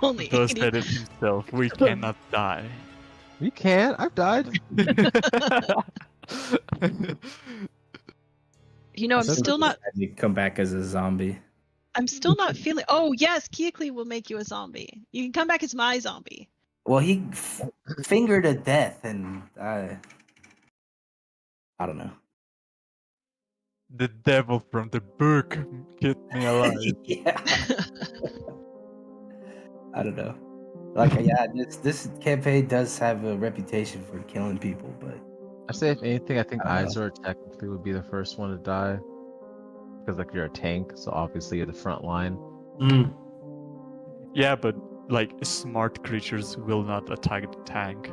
Only Thus 80. said it himself, we cannot die. You can't. I've died. You know, I'm That's still not. You come back as a zombie. I'm still not feeling. Oh yes, Keekly will make you a zombie. You can come back as my zombie. Well, he fingered to death, and I don't know. The devil from the book kept me alive. Yeah. I don't know. Like, yeah, this campaign does have a reputation for killing people, but I say if anything, I think I don't know. Izor technically would be the first one to die. Because like you're a tank, so obviously you're the front line. Mm. Yeah, but like smart creatures will not attack the tank.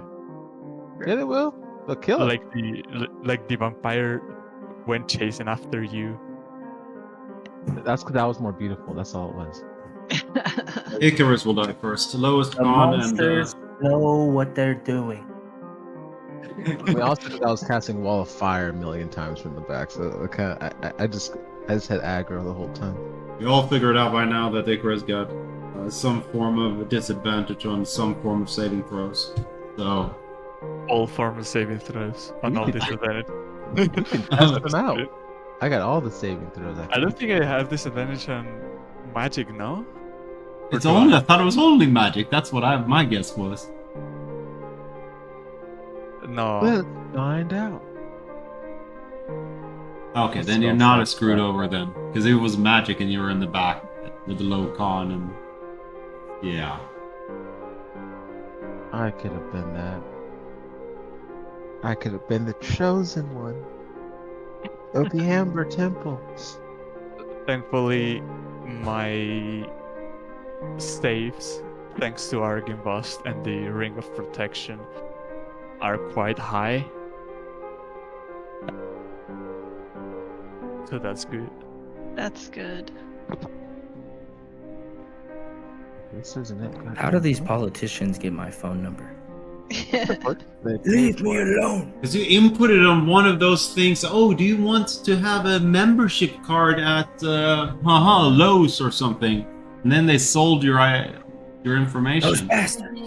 Yeah, they will. They'll kill it. Like the vampire went chasing after you. That's because that was more beautiful. That's all it was. Icarus will die first. The lowest The con and monsters know what they're doing. I mean, also because I was casting Wall of Fire a million times from the back, so I just had aggro the whole time. we all figured out by now that Icarus got some form of disadvantage on some form of saving throws. So All form of saving throws on all disadvantage. You can test them out. I got all the saving throws. I don't think I have disadvantage on magic, no? it's only. I thought it was only magic. That's what my guess was. No. Let's find out. Okay, then you're not as screwed over then, because it was magic and you were in the back with the low con and yeah. I could have been that. I could have been the chosen one of the Amber Temple. Thankfully, my saves, thanks to Argin Bust and the Ring of Protection, are quite high. So that's good. That's good. This isn't it. How do these politicians get my phone number? They Leave me alone. Because you inputted on one of those things. Oh, do you want to have a membership card at Lowe's or something? And then they sold your information. Those bastards.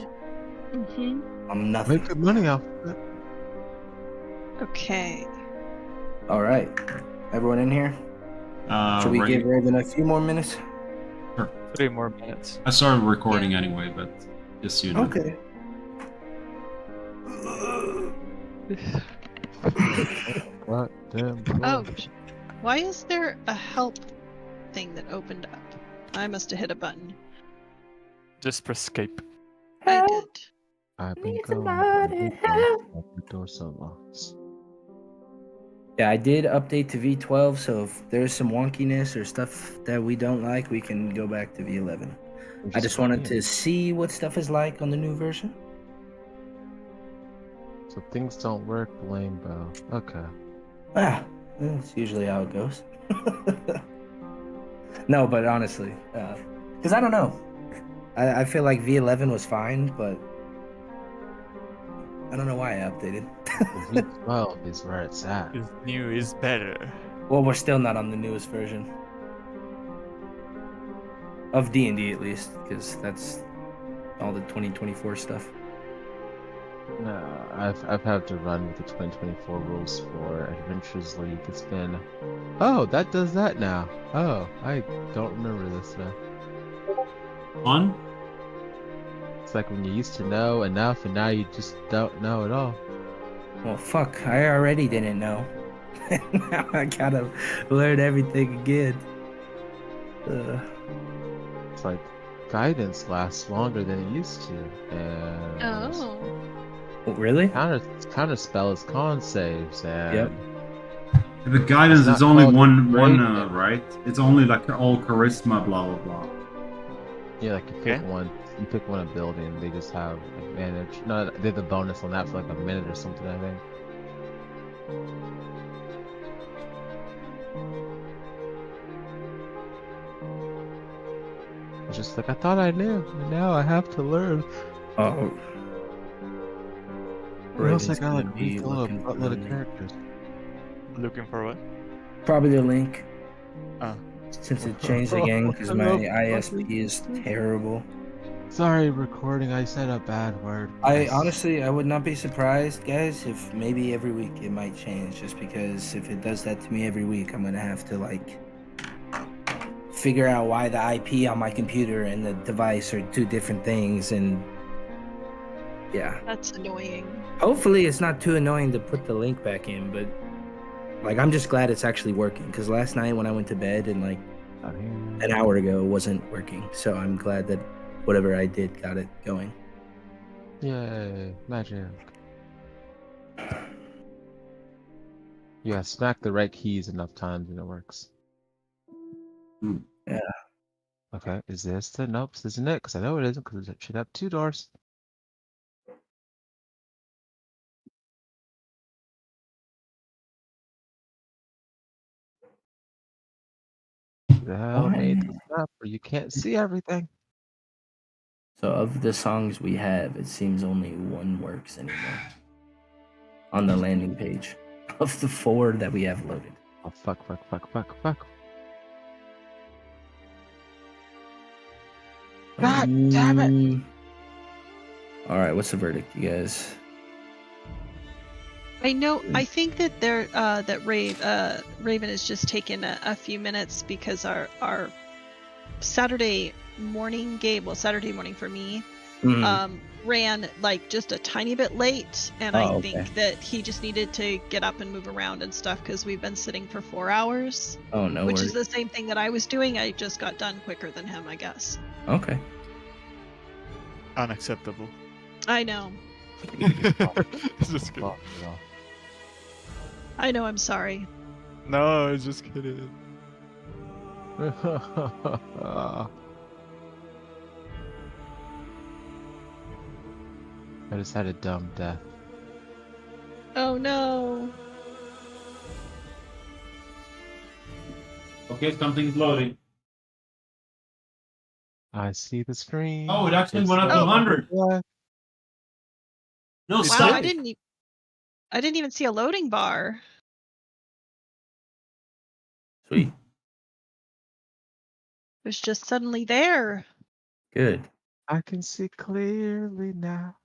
Mhm. I'm nothing. Make good money off of it. Okay. All right, everyone in here. Should we ready? give Raven a few more minutes? 3 more minutes. I started recording anyway, but just so you know. Okay. What? Damn. Oh, why is there a help thing that opened up? I must have hit a button. Just press escape. I did. I've been going. The door so long. Yeah, I did update to V12, so if there's some wonkiness or stuff that we don't like, we can go back to V11. I just wanted to see what stuff is like on the new version. So things don't work, Lambo. Okay. Ah, that's usually how it goes. No, but honestly, because I don't know. I feel like V11 was fine, but I don't know why I updated. V12 is where it's at. Is new is better. Well, we're still not on the newest version of D&D at least, because that's all the 2024 stuff. No, I've had to run with the 2024 rules for Adventures League. It's been, oh, that does that now. Oh, I don't remember this now. Fun? It's like when you used to know enough and now you just don't know at all. Well, fuck, I already didn't know. Now I gotta learn everything again. It's like guidance lasts longer than it used to, and Oh. Really? counter spell is con saves, and Yep. The guidance It's is not only called one, great. right? It's only like all charisma, blah blah blah. yeah, like you pick one ability, and they just have advantage. No, they have the bonus on that for like a minute or something, I think. It's just like I thought I knew, and now I have to learn. Oh. Or else I Raven's gotta like gonna be refill a looking for buttload the of characters. Looking for what? Probably the link, Ah. since it changed again, because my ISP is terrible. Sorry, recording. I said a bad word. I honestly, I would not be surprised, guys, if maybe every week it might change. Just because if it does that to me every week, I'm gonna have to like figure out why the IP on my computer and the device are two different things, and yeah. That's annoying. Hopefully, it's not too annoying to put the link back in, but like I'm just glad it's actually working. Because last night when I went to bed and like an hour ago, it wasn't working. So I'm glad that whatever I did got it going. Yay, magic. Yeah, smack the right keys enough times and it works. Yeah. Okay, is this the... Nope, this isn't it, because I know it isn't, because it should have 2 doors. Who the hell made this map where you can't see everything? So of the songs we have, it seems only one works anymore on the landing page of the 4 that we have loaded. Oh, fuck. God damn it! All right, what's the verdict, you guys? I know. I think that Raven is just taking a few minutes because our Saturday morning game, well, Saturday morning for me, ran like just a tiny bit late, and I think that he just needed to get up and move around and stuff because we've been sitting for 4 hours. Oh no, which is the same thing that I was doing. I just got done quicker than him, I guess. Okay. Unacceptable. I know. Just kidding. I know. I'm sorry. No, I was just kidding. I just had a dumb death. Oh no. Okay, something's loading. I see the screen. Oh, it actually It's went up to Oh. 100. black. No, Wow, stop. I didn't even see a loading bar. Sweet. It was just suddenly there. Good. I can see clearly now.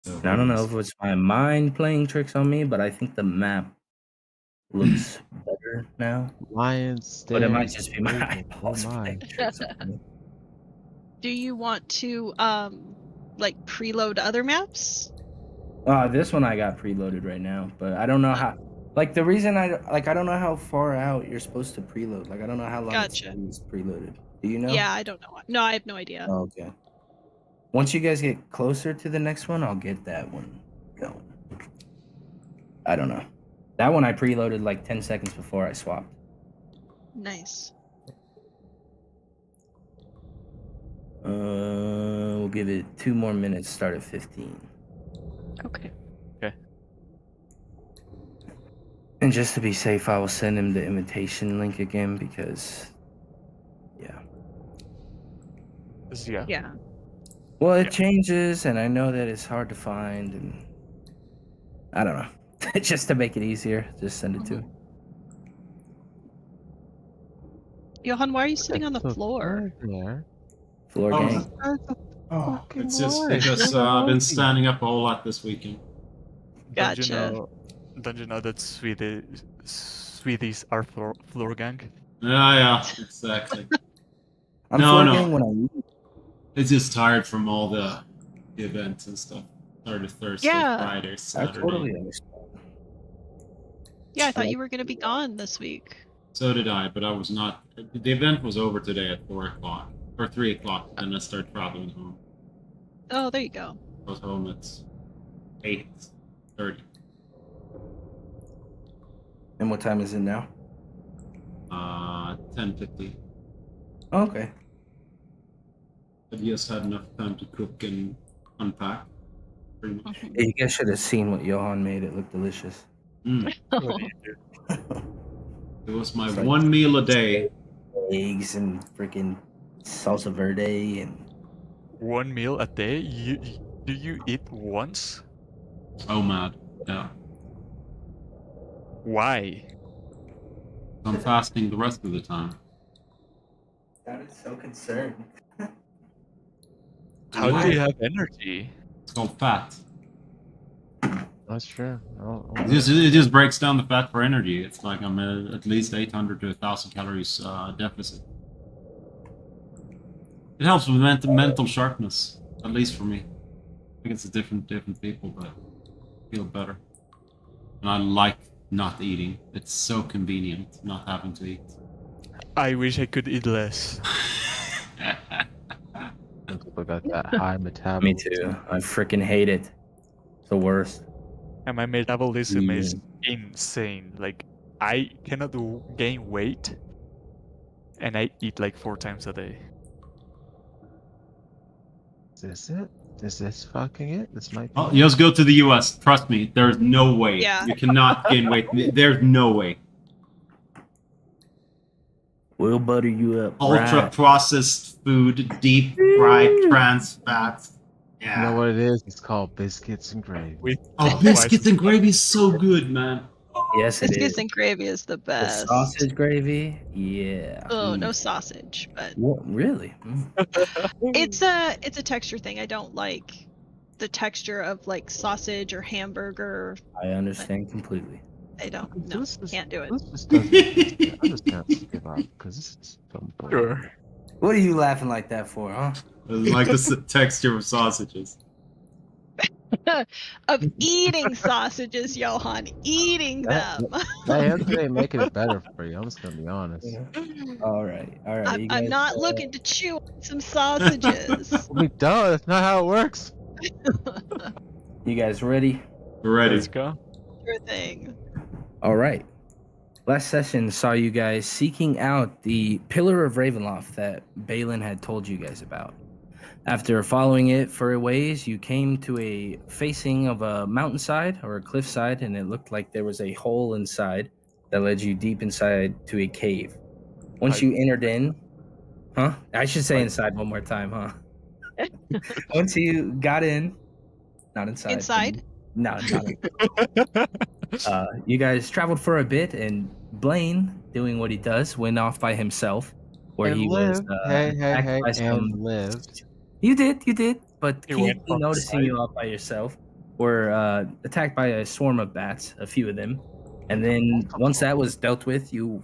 And I don't know if it's my mind playing tricks on me, but I think the map looks better now. Lion But it might stairs. just be my open. eyeballs Oh my. playing tricks on me. Do you want to like preload other maps? This one I got preloaded right now, but I don't know how. Like the reason I don't know how far out you're supposed to preload. Like I don't know how long Gotcha. it's preloaded. Do you know? Yeah, I don't know. No, I have no idea. Oh, okay. Once you guys get closer to the next one, I'll get that one going. I don't know. That one I preloaded like 10 seconds before I swapped. Nice. We'll give it 2 more minutes. Start at 15. Okay. And just to be safe, I will send him the invitation link again because, yeah. Yeah. Well, it changes, and I know that it's hard to find, and I don't know. Just to make it easier, just send it to him. Johan, why are you sitting on the So floor? there. Floor Oh, gang. Oh, Fucking it's just Lord. because I've been standing up a whole lot this weekend. Gotcha. Don't you know that Sweeties are floor gang? Yeah, exactly. I'm No, floor no. gang when I eat. It's just tired from all the events and stuff. Started Thursday, Yeah. Friday, I Saturday. totally understand. Yeah, I thought you were going to be gone this week. So did I, but I was not. The event was over today at 4 o'clock or 3 o'clock. Then I started traveling home. Oh, there you go. I was home at 8:30. And what time is it now? 10:50. Oh, okay. I just had enough time to cook and unpack. Pretty much. Yeah, you guys should have seen what Johan made. It looked delicious. Mm. What do you do? It was my It's like- one meal a day. Eggs and freaking salsa verde and One meal a day? Do you eat once? Oh, man. Yeah. Why? I'm fasting the rest of the time. sounded so concerned. How do you have energy? It's called fat. That's true. It just breaks down the fat for energy. It's like I'm at least 800 to 1,000 calories deficit. It helps with mental sharpness, at least for me. I think it's a different people, but I feel better. And I like not eating. It's so convenient not having to eat. I wish I could eat less. People got that high metabolism. Me too. I freaking hate it. It's the worst. And my metabolism is insane. Like, I cannot gain weight, and I eat like 4 times a day. Is this it? Is this fucking it? This might be. Oh, you just go to the US. Trust me, there's no way. Yeah. You cannot gain weight. There's no way. We'll butter you up. Ultra processed food, deep fried trans fats. Yeah. You know what it is? It's called biscuits and gravy. Biscuits and gravy is so good, man. Yes, it Biscuits is. and gravy is the The best. sausage gravy, yeah. Oh, no sausage, but What, really? it's a texture thing. I don't like the texture of like sausage or hamburger. I understand completely. I don't. No, can't do it. This just doesn't. I just can't give up because this is so boring. Sure. What are you laughing like that for, huh? It's like the texture of sausages. Of eating sausages, Johan, eating them. That answer ain't making it better for you. I'm just gonna be honest. All right. I'm not looking to chew on some sausages. We don't. That's not how it works. You guys ready? We're ready. Let's go. Sure thing. All right. Last session saw you guys seeking out the Pillar of Ravenloft that Balin had told you guys about. After following it for a ways, you came to a facing of a mountainside or a cliffside, and it looked like there was a hole inside that led you deep inside to a cave. Once you entered in, I should say inside one more time, huh? Once you got in, not inside. Inside? No, not. You guys traveled for a bit, and Blaine, doing what he does, went off by himself, where And he lived. was Hey, by some. and lived. You did, but He went Keith, off the noticing side. you off by yourself, were attacked by a swarm of bats, a few of them, and then once that was dealt with, you,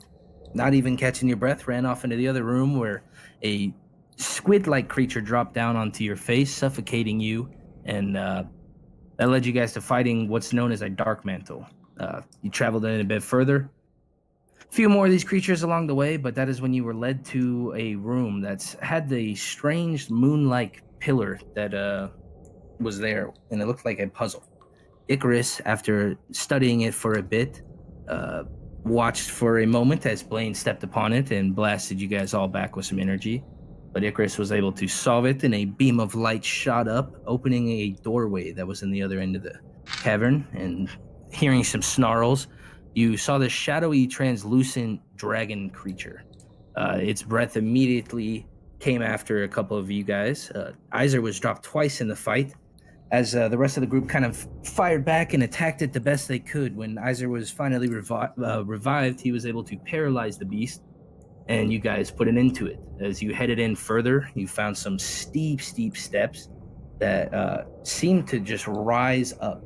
not even catching your breath, ran off into the other room where a squid-like creature dropped down onto your face, suffocating you, and that led you guys to fighting what's known as a dark mantle. You traveled in a bit further. A few more of these creatures along the way, but that is when you were led to a room that's had the strange moon-like pillar that was there, and it looked like a puzzle. Icarus, after studying it for a bit, watched for a moment as Blaine stepped upon it and blasted you guys all back with some energy. But Icarus was able to solve it, and a beam of light shot up, opening a doorway that was in the other end of the cavern. And hearing some snarls, you saw this shadowy, translucent dragon creature. Its breath immediately came after a couple of you guys. Iser was dropped twice in the fight, as the rest of the group kind of fired back and attacked it the best they could. When Iser was finally revived, he was able to paralyze the beast, and you guys put an end to it. As you headed in further, you found some steep steps that seemed to just rise up.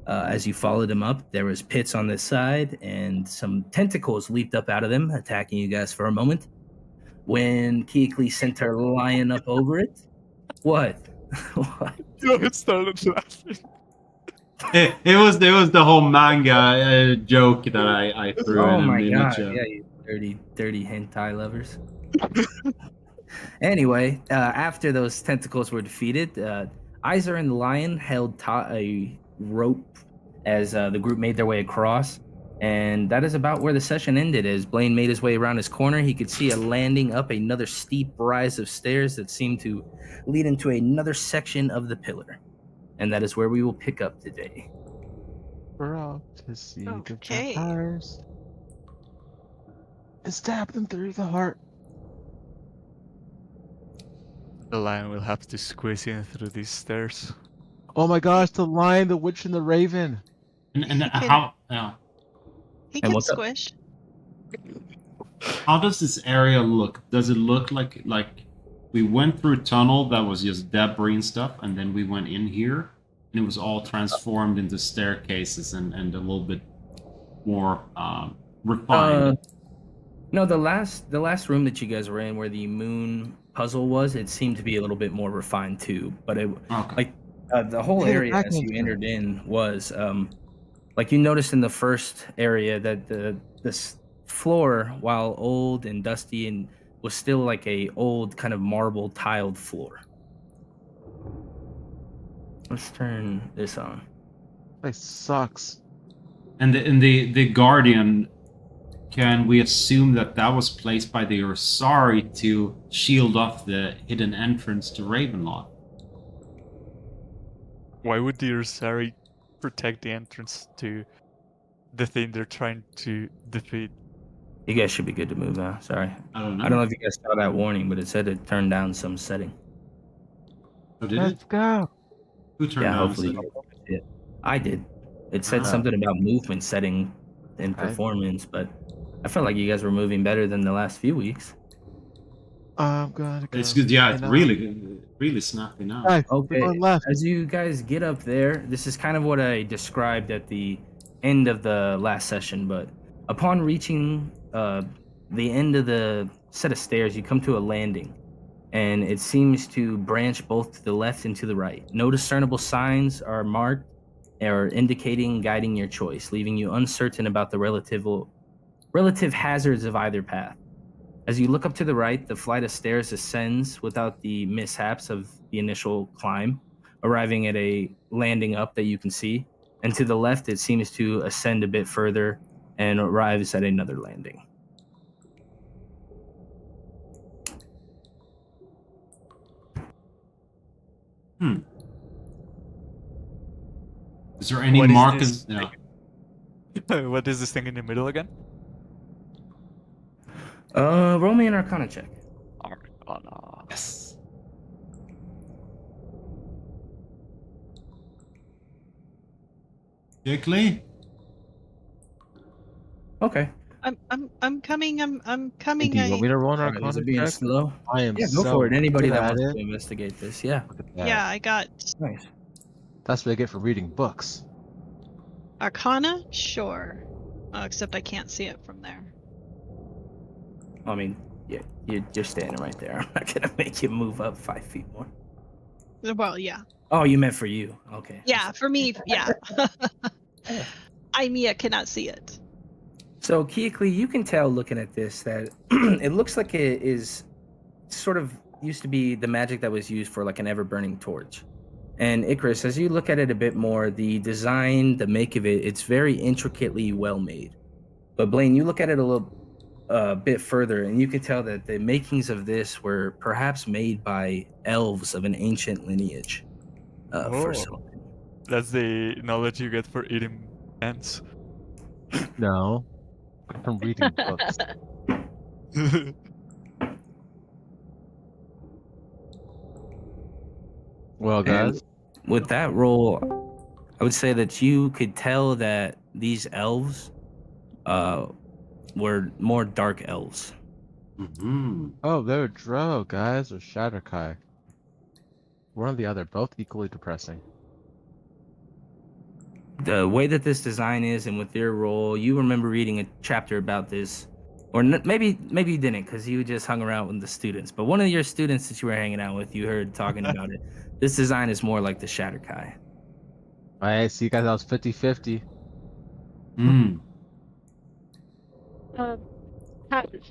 As you followed them up, there was pits on this side, and some tentacles leaped up out of them, attacking you guys for a moment. When Keekly sent her lion up over it, what? What? It started laughing. It was the whole manga joke that I threw in. Oh my the god! image, Yeah, you dirty hentai lovers. Anyway, after those tentacles were defeated, Iser and the lion held a rope as the group made their way across, and that is about where the session ended. As Blaine made his way around his corner, he could see a landing up another steep rise of stairs that seemed to lead into another section of the pillar, and that is where we will pick up today. We're off to see Okay. the vampires and stab them through the heart. The lion will have to squeeze in through these stairs. Oh my gosh, the lion, the witch, and the raven. And how He And can what's up? squish. how does this area look? Does it look like we went through a tunnel that was just debris and stuff, and then we went in here, and it was all transformed into staircases and a little bit more refined. No, the last room that you guys were in, where the moon puzzle was, it seemed to be a little bit more refined too. But it the whole area as you entered in was like you noticed in the first area that this floor, while old and dusty, and was still like a old kind of marble tiled floor. Let's turn this on. It sucks. And the Guardian, can we assume that was placed by the Ursari to shield off the hidden entrance to Ravenloft? Why would the Ursari protect the entrance to the thing they're trying to defeat? You guys should be good to move now. Sorry. I don't know. I don't know if you guys saw that warning, but it said it turned down some setting. Oh, did Let's it? go. Who turned down hopefully the setting? I did. It said something about movement setting and performance, but I felt like you guys were moving better than the last few weeks. I'm gonna go. It's good. Yeah, it's really snappy now. Okay, as you guys get up there, this is kind of what I described at the end of the last session, but upon reaching the end of the set of stairs, you come to a landing, and it seems to branch both to the left and to the right. No discernible signs are marked or indicating guiding your choice, leaving you uncertain about the relative hazards of either path. As you look up to the right, the flight of stairs ascends without the mishaps of the initial climb, arriving at a landing up that you can see. And to the left, it seems to ascend a bit further and arrives at another landing. Is there any markers? Yeah. What is this thing in the middle again? Roll me an Arcana check. Arcana. Yes. Quickly. I'm Okay. coming. I'm coming. Do you want me to roll an Arcana Is it being check? slow? I am. Yeah, go for it. Anybody that wants to investigate this, yeah. Yeah, I got Nice. That's what I get for reading books. Arcana. Sure. Except I can't see it from there. I mean, yeah, you're standing right there. I'm not gonna make you move up 5 feet more. Well, yeah. Oh, you meant for you. Okay. Yeah, for me, yeah. I, Mia, cannot see it. So, Keekly, you can tell looking at this that it looks like it is sort of used to be the magic that was used for like an ever-burning torch. And Icarus, as you look at it a bit more, the design, the make of it, it's very intricately well made. But Blaine, you look at it a little bit further, and you can tell that the makings of this were perhaps made by elves of an ancient lineage. That's the knowledge you get for eating ants. No, from reading books. Well, guys, and with that roll, I would say that you could tell that these elves were more dark elves. Mm-hmm. oh, they're Drow, guys, or Shatterkai. One or the other, both equally depressing. The way that this design is, and with their role, you remember reading a chapter about this, or maybe you didn't, because you just hung around with the students. But one of your students that you were hanging out with, you heard talking about it. This design is more like the Shatterkai. I see, guys. I was 50-50.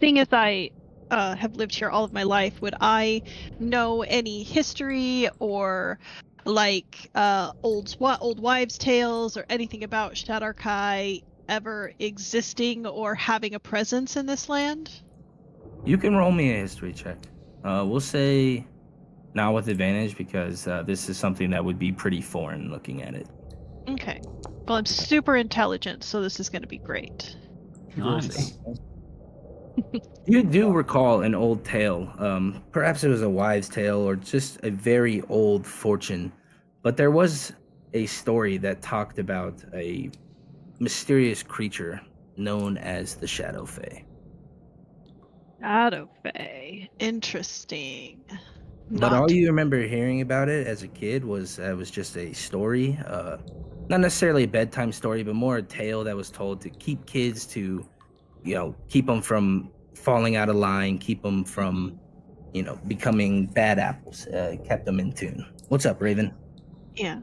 Seeing as I have lived here all of my life, would I know any history or like old wives' tales or anything about Shatterkai ever existing or having a presence in this land? You can roll me a history check. We'll say not with advantage because this is something that would be pretty foreign looking at it. Okay. Well, I'm super intelligent, so this is going to be great. Nice. You do recall an old tale. Perhaps it was a wives' tale or just a very old fortune. But there was a story that talked about a mysterious creature known as the Shadow Fae. Shadow Fae. Interesting. But all you remember hearing about it as a kid was just a story, not necessarily a bedtime story, but more a tale that was told to keep kids to, keep them from falling out of line, keep them from, becoming bad apples. Kept them in tune. What's up, Raven? Yeah.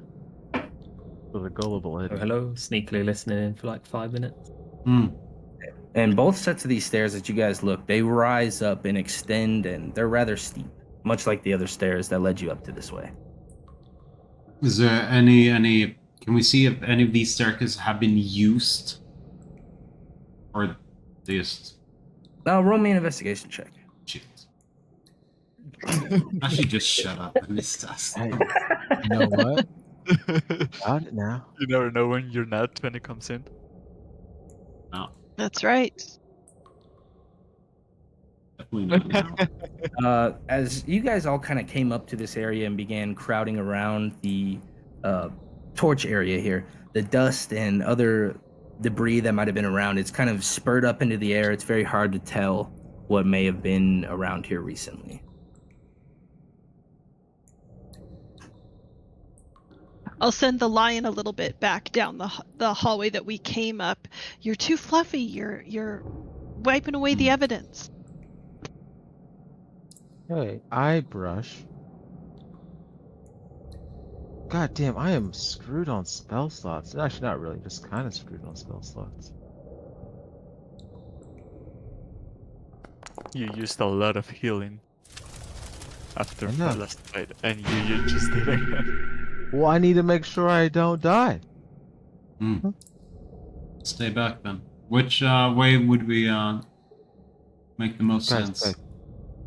For the gullible idiot. Hello, sneakily listening in for like 5 minutes. And both sets of these stairs that you guys look, they rise up and extend, and they're rather steep, much like the other stairs that led you up to this way. Is there any? Can we see if any of these staircases have been used, or they just? Roll me an investigation check. Shit. I should just shut up and miss us. Hey, you know what? Got it now. You never know when your nat 20 comes in. No, That's right. definitely not. As you guys all kind of came up to this area and began crowding around the torch area here, the dust and other debris that might have been around, it's kind of spurred up into the air. It's very hard to tell what may have been around here recently. I'll send the lion a little bit back down the hallway that we came up. You're too fluffy. You're wiping away the evidence. Hey, eye brush. God damn, I am screwed on spell slots. Actually, not really, just kind of screwed on spell slots. You used a lot of healing after I the know. last fight, and you just did it. Well, I need to make sure I don't die. Stay back then. Which way would we make the most sense? Guys,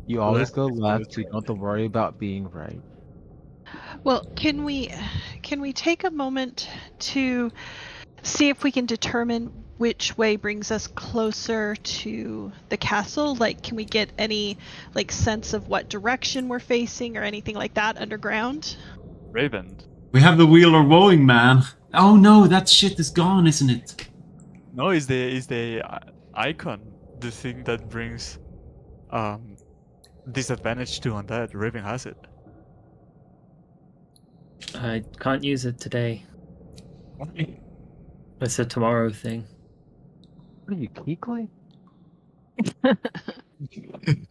you always Left go is left, always so you don't have to worry about being right. Well, can we take a moment to see if we can determine which way brings us closer to the castle? Like, can we get any sense of what direction we're facing or anything like that underground? Raven. We have the wheel of woeing, man. Oh no, that shit is gone, isn't it? No, is the icon the thing that brings disadvantage to undead? Raven has it. I can't use it today. It's a tomorrow thing. What are you, Keekly?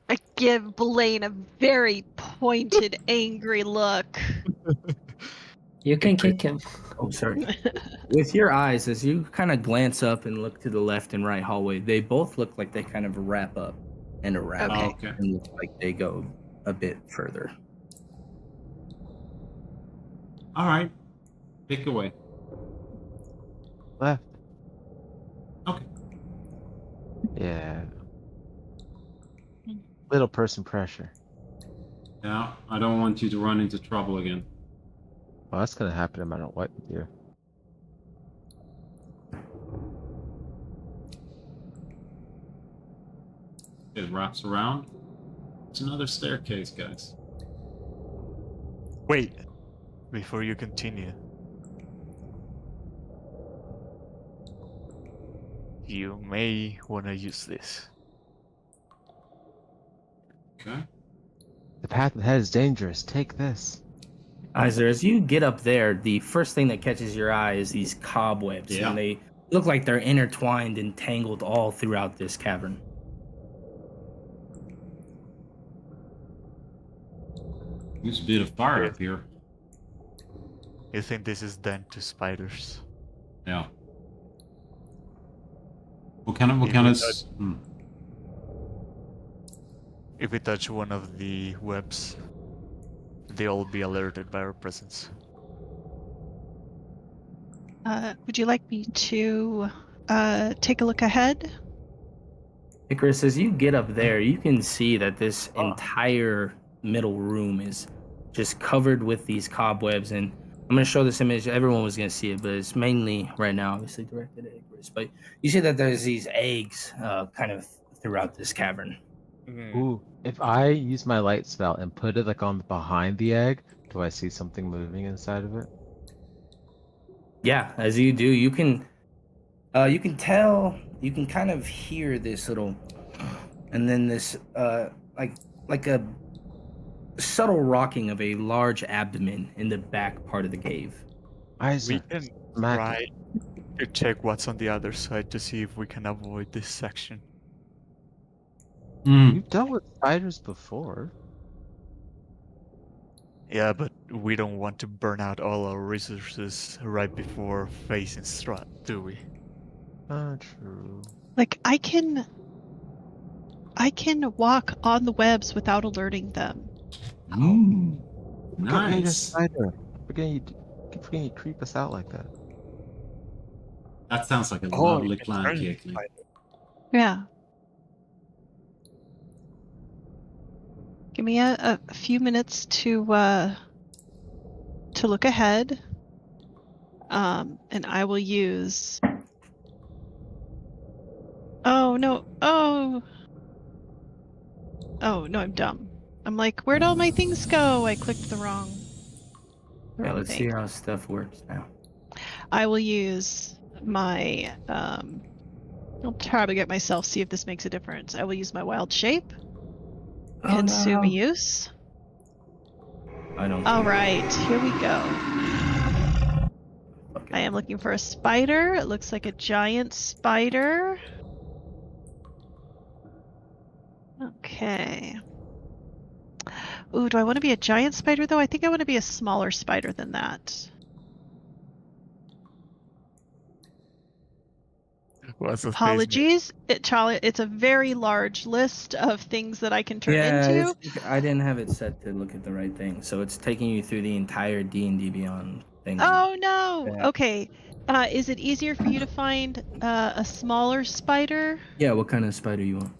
I give Blaine a very pointed, angry look. You can kick him. Oh, sorry. With your eyes, as you kind of glance up and look to the left and right hallway, they both look like they kind of wrap up and around. Okay. And look like they go a bit further. All right, pick away. Left. Okay. Yeah. Little person pressure. Yeah, I don't want you to run into trouble again. Well, that's gonna happen no matter what you do. It wraps around. It's another staircase, guys. Wait, before you continue. You may want to use this. Okay. The path ahead is dangerous. Take this. Iser, as you get up there, the first thing that catches your eye is these cobwebs. Yeah. And they look like they're intertwined and tangled all throughout this cavern. There's a bit of fire up here. You think this is done to spiders? Yeah. What kind of If we touch one of the webs, they'll be alerted by our presence. Would you like me to take a look ahead? Icarus, as you get up there, you can see that this entire middle room is just covered with these cobwebs. And I'm going to show this image. Everyone was going to see it, but it's mainly right now, obviously, directed at Icarus. But you see that there's these eggs kind of throughout this cavern. Ooh, if I use my light spell and put it like on behind the egg, do I see something moving inside of it? Yeah, as you do, you can tell, you can kind of hear this little and then this like a subtle rocking of a large abdomen in the back part of the cave. We Isaac, can smack try to check what's on the other side to see if we can avoid this section. You've dealt with spiders before. Yeah, but we don't want to burn out all our resources right before facing Strut, do we? True. Like I can walk on the webs without alerting them. Forget you're a Nice. spider. Forget you creep us out like that. That sounds like a Oh, lovely you can plan, turn Caitlin. spider. Yeah. Give me a few minutes to look ahead. And I will use. Oh no! Oh no! I'm dumb. I'm like, where'd all my things go? I clicked the wrong. Yeah, let's see thing. how stuff works now. I will use my. I'll try to get myself. See if this makes a difference. I will use my wild shape. Consume use. I don't. All right, here we go. I am looking for a spider. It looks like a giant spider. Okay. Ooh, do I want to be a giant spider though? I think I want to be a smaller spider than that. What's the space Apologies. It's a very large list of things that I can turn into. I didn't have it set to look at the right thing, so it's taking you through the entire D&D Beyond thing. Oh no! Yeah. Okay. Is it easier for you to find a smaller spider? Yeah, what kind of spider you want?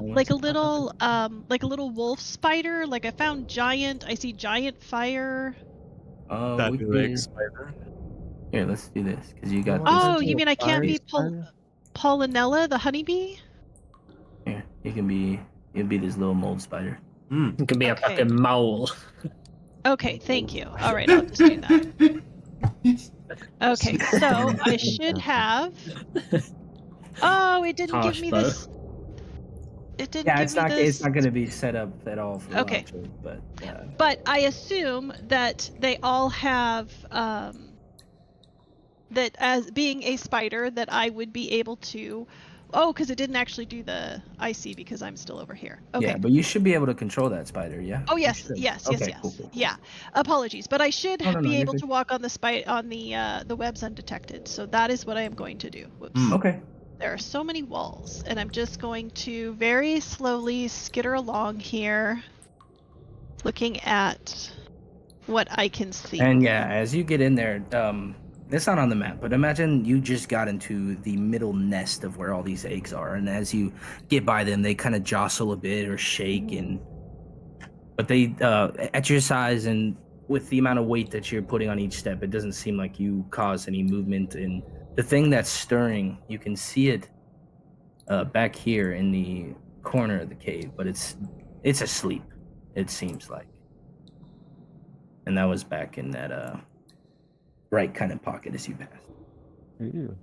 Like a little wolf spider. Like I found giant. I see giant fire. that We big can... spider? Here, let's do this because you got. Oh, this. you mean I can't be Pollinella, the honeybee? Here, you'll be this little mold spider. It can be a Okay. fucking mole. Okay, thank you. All right, I'll just do that. Okay, so I should have. Oh, it didn't give me Harsh, this. It didn't Yeah, give it's me not. this. It's not going to be set up at all for Okay. Wild Shape, but. But I assume that they all have that as being a spider that I would be able to. Oh, because it didn't actually do the IC because I'm still over here. Okay. Yeah, but you should be able to control that spider. Yeah. Oh You yes, should. yes. Cool. Yeah. Apologies, but I should No, be you're able good. to walk on the webs undetected. So that is what I am going to do. Whoops. Okay. There are so many walls, and I'm just going to very slowly skitter along here, looking at what I can see. And yeah, as you get in there, it's not on the map, but imagine you just got into the middle nest of where all these eggs are, and as you get by them, they kind of jostle a bit or shake, but they, at your size and with the amount of weight that you're putting on each step, it doesn't seem like you cause any movement. And the thing that's stirring, you can see it back here in the corner of the cave, but it's asleep, it seems like. And that was back in that right kind of pocket as you passed. Ew.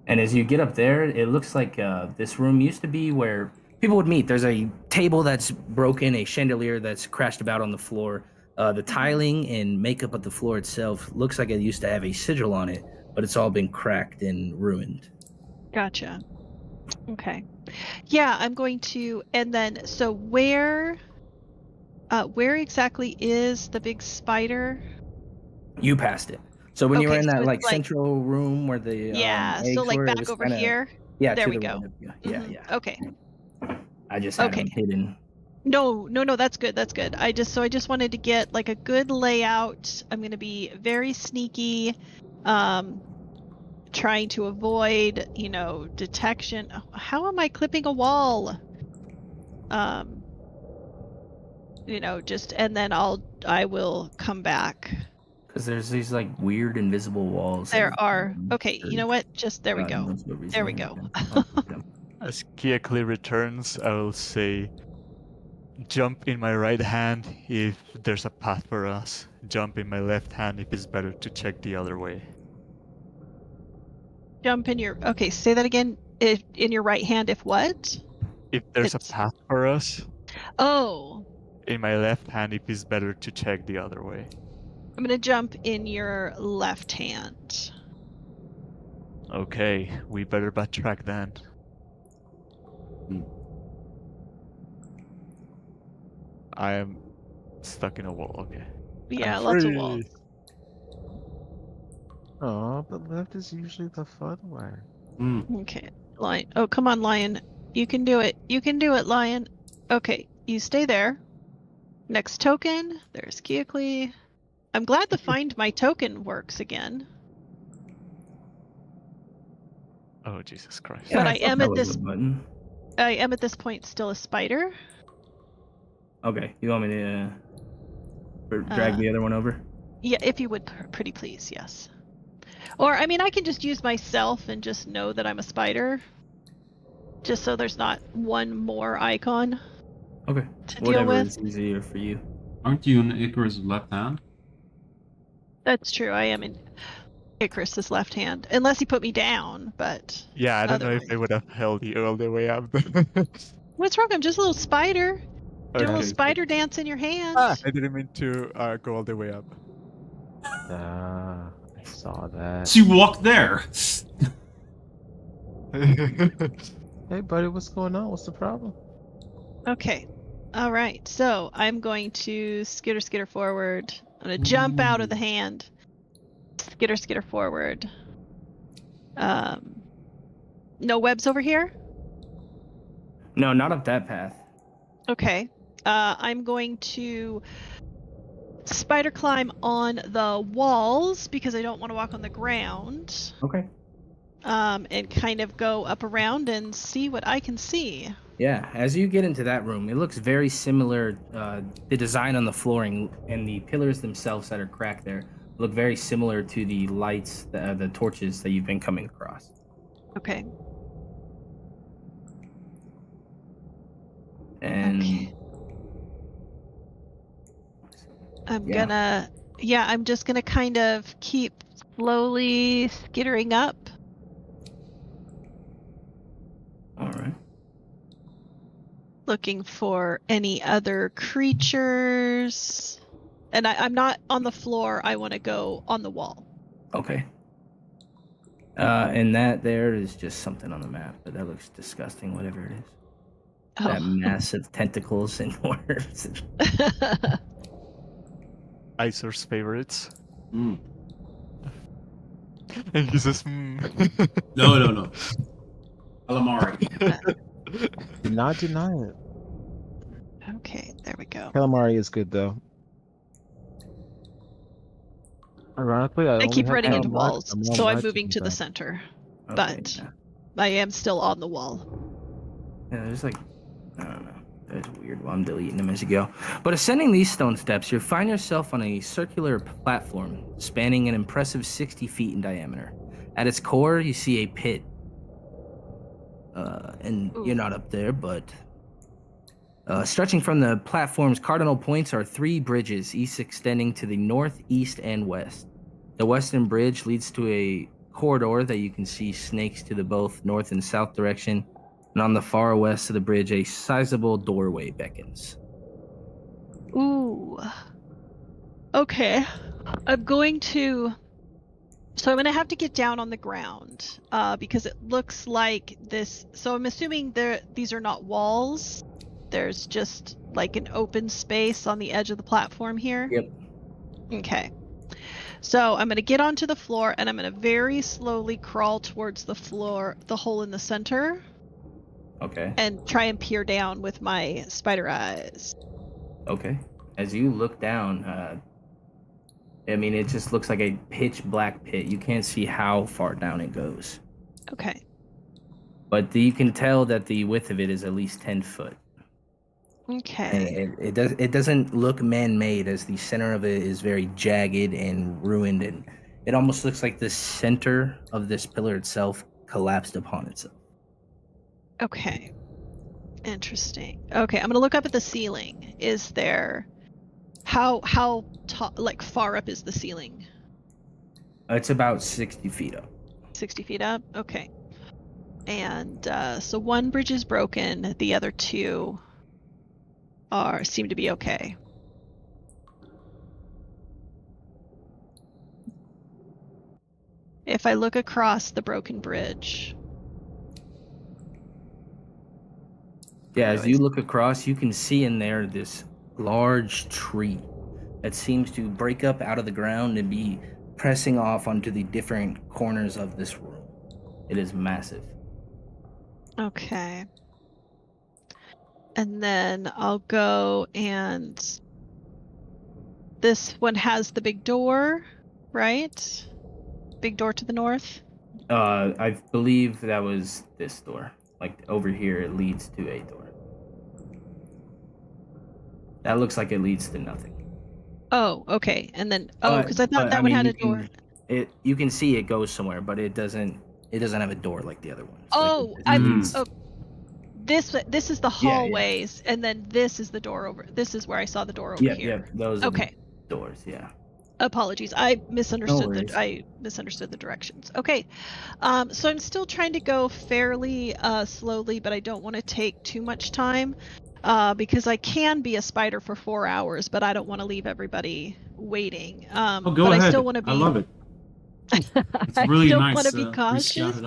And as you get up there, it looks like this room used to be where people would meet. There's a table that's broken, a chandelier that's crashed about on the floor. The tiling and makeup of the floor itself looks like it used to have a sigil on it, but it's all been cracked and ruined. Gotcha. Okay. Yeah, I'm going to, and then, so where exactly is the big spider? You passed it. So when you were Okay, in so that it's like like- central room where the Yeah, eggs so like were, it back was over kinda- here. Yeah, There to we the go. right of you. Mhm. Yeah. Okay. I just had Okay. them hidden. No, that's good. That's good. I just wanted to get like a good layout. I'm going to be very sneaky, trying to avoid, detection. How am I clipping a wall? And then I will come back. Because there's these like weird invisible walls. There that- are. Okay, you know what? There we God go. knows what reason There we they have go. them. As Kiakli returns, I will say, jump in my right hand if there's a path for us. Jump in my left hand if it's better to check the other way. Jump in your. Okay, say that again. In your right hand, if what? If there's It's- a path for us, Oh, in my left hand, it is better to check the other way. I'm gonna jump in your left hand. Okay, we better backtrack then. I am stuck in a wall. Okay. Yeah, I'm lots of free. walls. Oh, but left is usually the fun way. Okay, Lion. Oh, come on, Lion. You can do it. You can do it, Lion. Okay, you stay there. Next token. There's Keoklee. I'm glad the find my token works again. Oh Jesus Christ! But I thought am that at was this. the button. I am at this point still a spider. Okay, you want me to drag the other one over? Yeah, if you would, pretty please, yes. Or I mean, I can just use myself and just know that I'm a spider, just so there's not one more icon Okay. to deal Whatever with. is easier for you. Aren't you in Icarus' left hand? That's true. I am in Icarus's left hand, unless he put me down. But Yeah, I don't know if otherwise- they would have held you all the way up. What's wrong? I'm just a little spider. Do a little Okay. spider dance in your hand. I didn't mean to go all the way up. Ah, I saw that. So you walk there. Hey, buddy, what's going on? What's the problem? Okay. All right. So I'm going to skitter forward. I'm going to jump out of the hand. Skitter forward. No webs over here? No, not up that path. Okay. I'm going to spider climb on the walls because I don't want to walk on the ground. Okay. And kind of go up around and see what I can see. Yeah, as you get into that room, it looks very similar. The design on the flooring and the pillars themselves that are cracked there look very similar to the lights, the torches that you've been coming across. Okay. And Okay. I'm just gonna kind of keep slowly skittering up. all right. Looking for any other creatures. And I'm not on the floor, I want to go on the wall. Okay. And that there is just something on the map, but that looks disgusting, whatever it is. That massive tentacles and worms. Isor's favorites. Mm. And he says, No. Calamari. Do not deny it. Okay, there we go. Calamari is good though. Ironically, I keep only have running into calamari- walls, I'm so on I'm my moving to the chicken center. Okay, But yeah. I am still on the wall. Yeah, there's like, I don't know. That's weird. Well, I'm deleting them as you go. But ascending these stone steps, you find yourself on a circular platform spanning an impressive 60 feet in diameter. At its core, you see a pit. And Ooh. you're not up there, but stretching from the platform's cardinal points are 3 bridges, each extending to the north, east, and west. The western bridge leads to a corridor that you can see snakes to the both north and south direction. And on the far west of the bridge, a sizable doorway beckons. Ooh. Okay. I'm going to have to get down on the ground because it looks like this. So I'm assuming these are not walls. There's just like an open space on the edge of the platform here. Yep. Okay. So I'm going to get onto the floor and I'm going to very slowly crawl towards the floor, the hole in the center. Okay. And try and peer down with my spider eyes. Okay. As you look down, I mean, it just looks like a pitch black pit. You can't see how far down it goes. Okay. But you can tell that the width of it is at least 10 foot. Okay. And it doesn't look man-made, as the center of it is very jagged and ruined, and it almost looks like the center of this pillar itself collapsed upon itself. Okay. Interesting. Okay, I'm gonna look up at the ceiling. Is there how like far up is the ceiling? It's about 60 feet up. 60 feet up? Okay. And so one bridge is broken. The other two seem to be okay. If I look across the broken bridge. Yeah, as you look across, you can see in there this large tree that seems to break up out of the ground and be pressing off onto the different corners of this room. It is massive. Okay. And then I'll go and this one has the big door, right? Big door to the north? I believe that was this door. Like over here, it leads to a door. That looks like it leads to nothing. Oh, okay. And then because I thought that one had a door. You can see it goes somewhere, but it doesn't have a door like the other ones. Oh, this is the hallways, and then this is the door over. This is where I saw the door over here. Yeah, those are the doors. Yeah. Apologies, I misunderstood the directions. Okay, so I'm still trying to go fairly slowly, but I don't want to take too much time because I can be a spider for 4 hours, but I don't want to leave everybody waiting. Go ahead. I still want to be. I love it. It's really I nice. want to be cautious.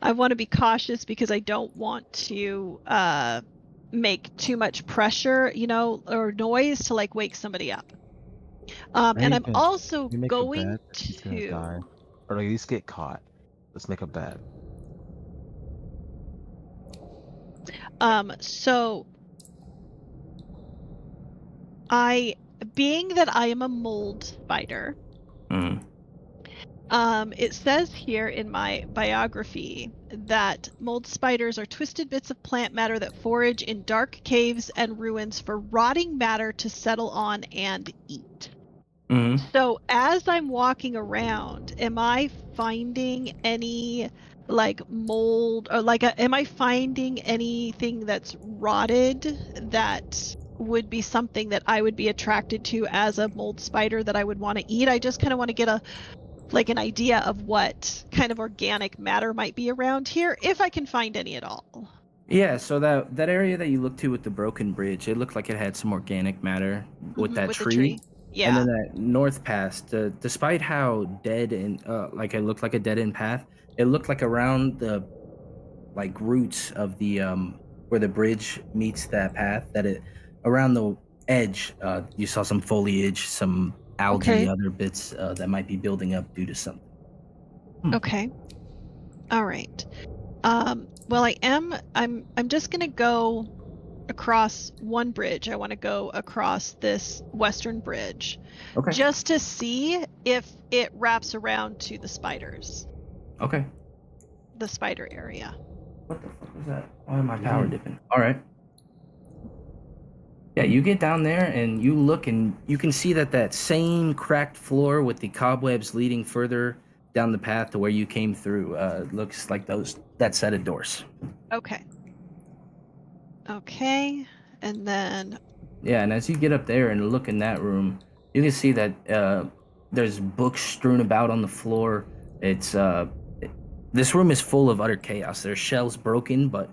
I want to be cautious because I don't want to make too much pressure, or noise to like wake somebody up. And I'm also going to die, or at least get caught. Let's make a bet. So being that I am a mold spider, it says here in my biography that mold spiders are twisted bits of plant matter that forage in dark caves and ruins for rotting matter to settle on and eat. So as I'm walking around, am I finding any like mold or am I finding anything that's rotted that would be something that I would be attracted to as a mold spider that I would want to eat? I just kind of want to get an idea of what kind of organic matter might be around here, if I can find any at all. Yeah, so that area that you looked to with the broken bridge, it looked like it had some organic matter with that tree. Yeah. And then that north pass, despite how dead and like it looked like a dead end path, it looked like around the roots of the where the bridge meets that path, around the edge, you saw some foliage, some algae, other bits that might be building up due to something. Okay. All right. Well, I'm just gonna go across one bridge. I want to go across this western bridge, just to see if it wraps around to the spiders. Okay. The spider area. What the fuck was that? Why am I power dipping? All right. Yeah, you get down there and you look and you can see that same cracked floor with the cobwebs leading further down the path to where you came through looks like that set of doors. Okay, and then... Yeah, and as you get up there and look in that room, you can see that there's books strewn about on the floor. This room is full of utter chaos. There's shelves broken, but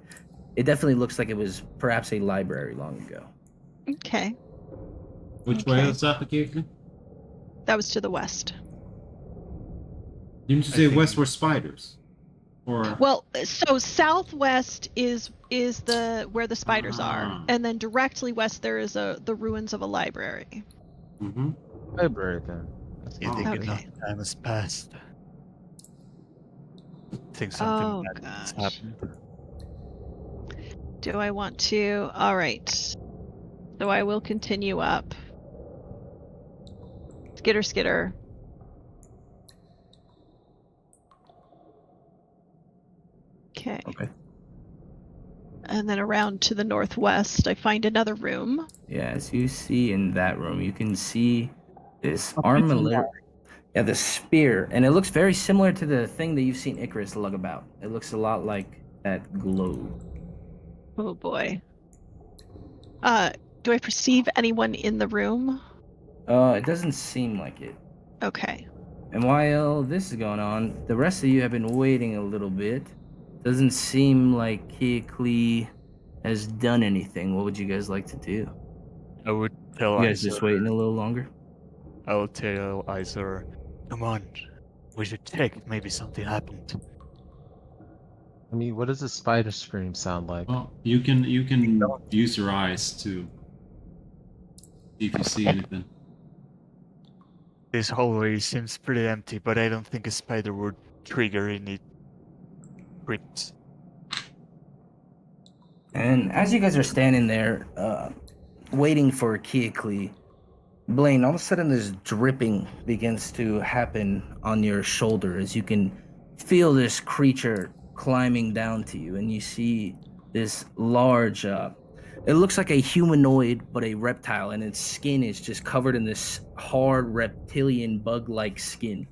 it definitely looks like it was perhaps a library long ago. Okay. Which way is that application? That was to the west. Didn't you say west were spiders? Or... Well, so southwest is where the spiders are, and then directly west there is the ruins of a library. Library then. You think enough time has passed? I think something bad has happened. Do I want to? All right. So I will continue up. Skitter, skitter. Okay. And then around to the northwest, I find another room. Yeah, as you see in that room, you can see this armadillo. Yeah, the spear. And it looks very similar to the thing that you've seen Icarus lug about. It looks a lot like that globe. Oh boy. Do I perceive anyone in the room? It doesn't seem like it. Okay. And while this is going on, the rest of you have been waiting a little bit. Doesn't seem like Keoklee has done anything. What would you guys like to do? I would tell You guys Iser. just waiting a little longer? I will tell Iser, come on, we should check. Maybe something happened. I mean, what does a spider scream sound like? Well, you can use your eyes to see if you see anything. This hallway seems pretty empty, but I don't think a spider would trigger any crypts. And as you guys are standing there, waiting for Keoklee, Blaine, all of a sudden this dripping begins to happen on your shoulder as you can feel this creature climbing down to you, and you see this large, it looks like a humanoid, but a reptile, and its skin is just covered in this hard reptilian bug-like skin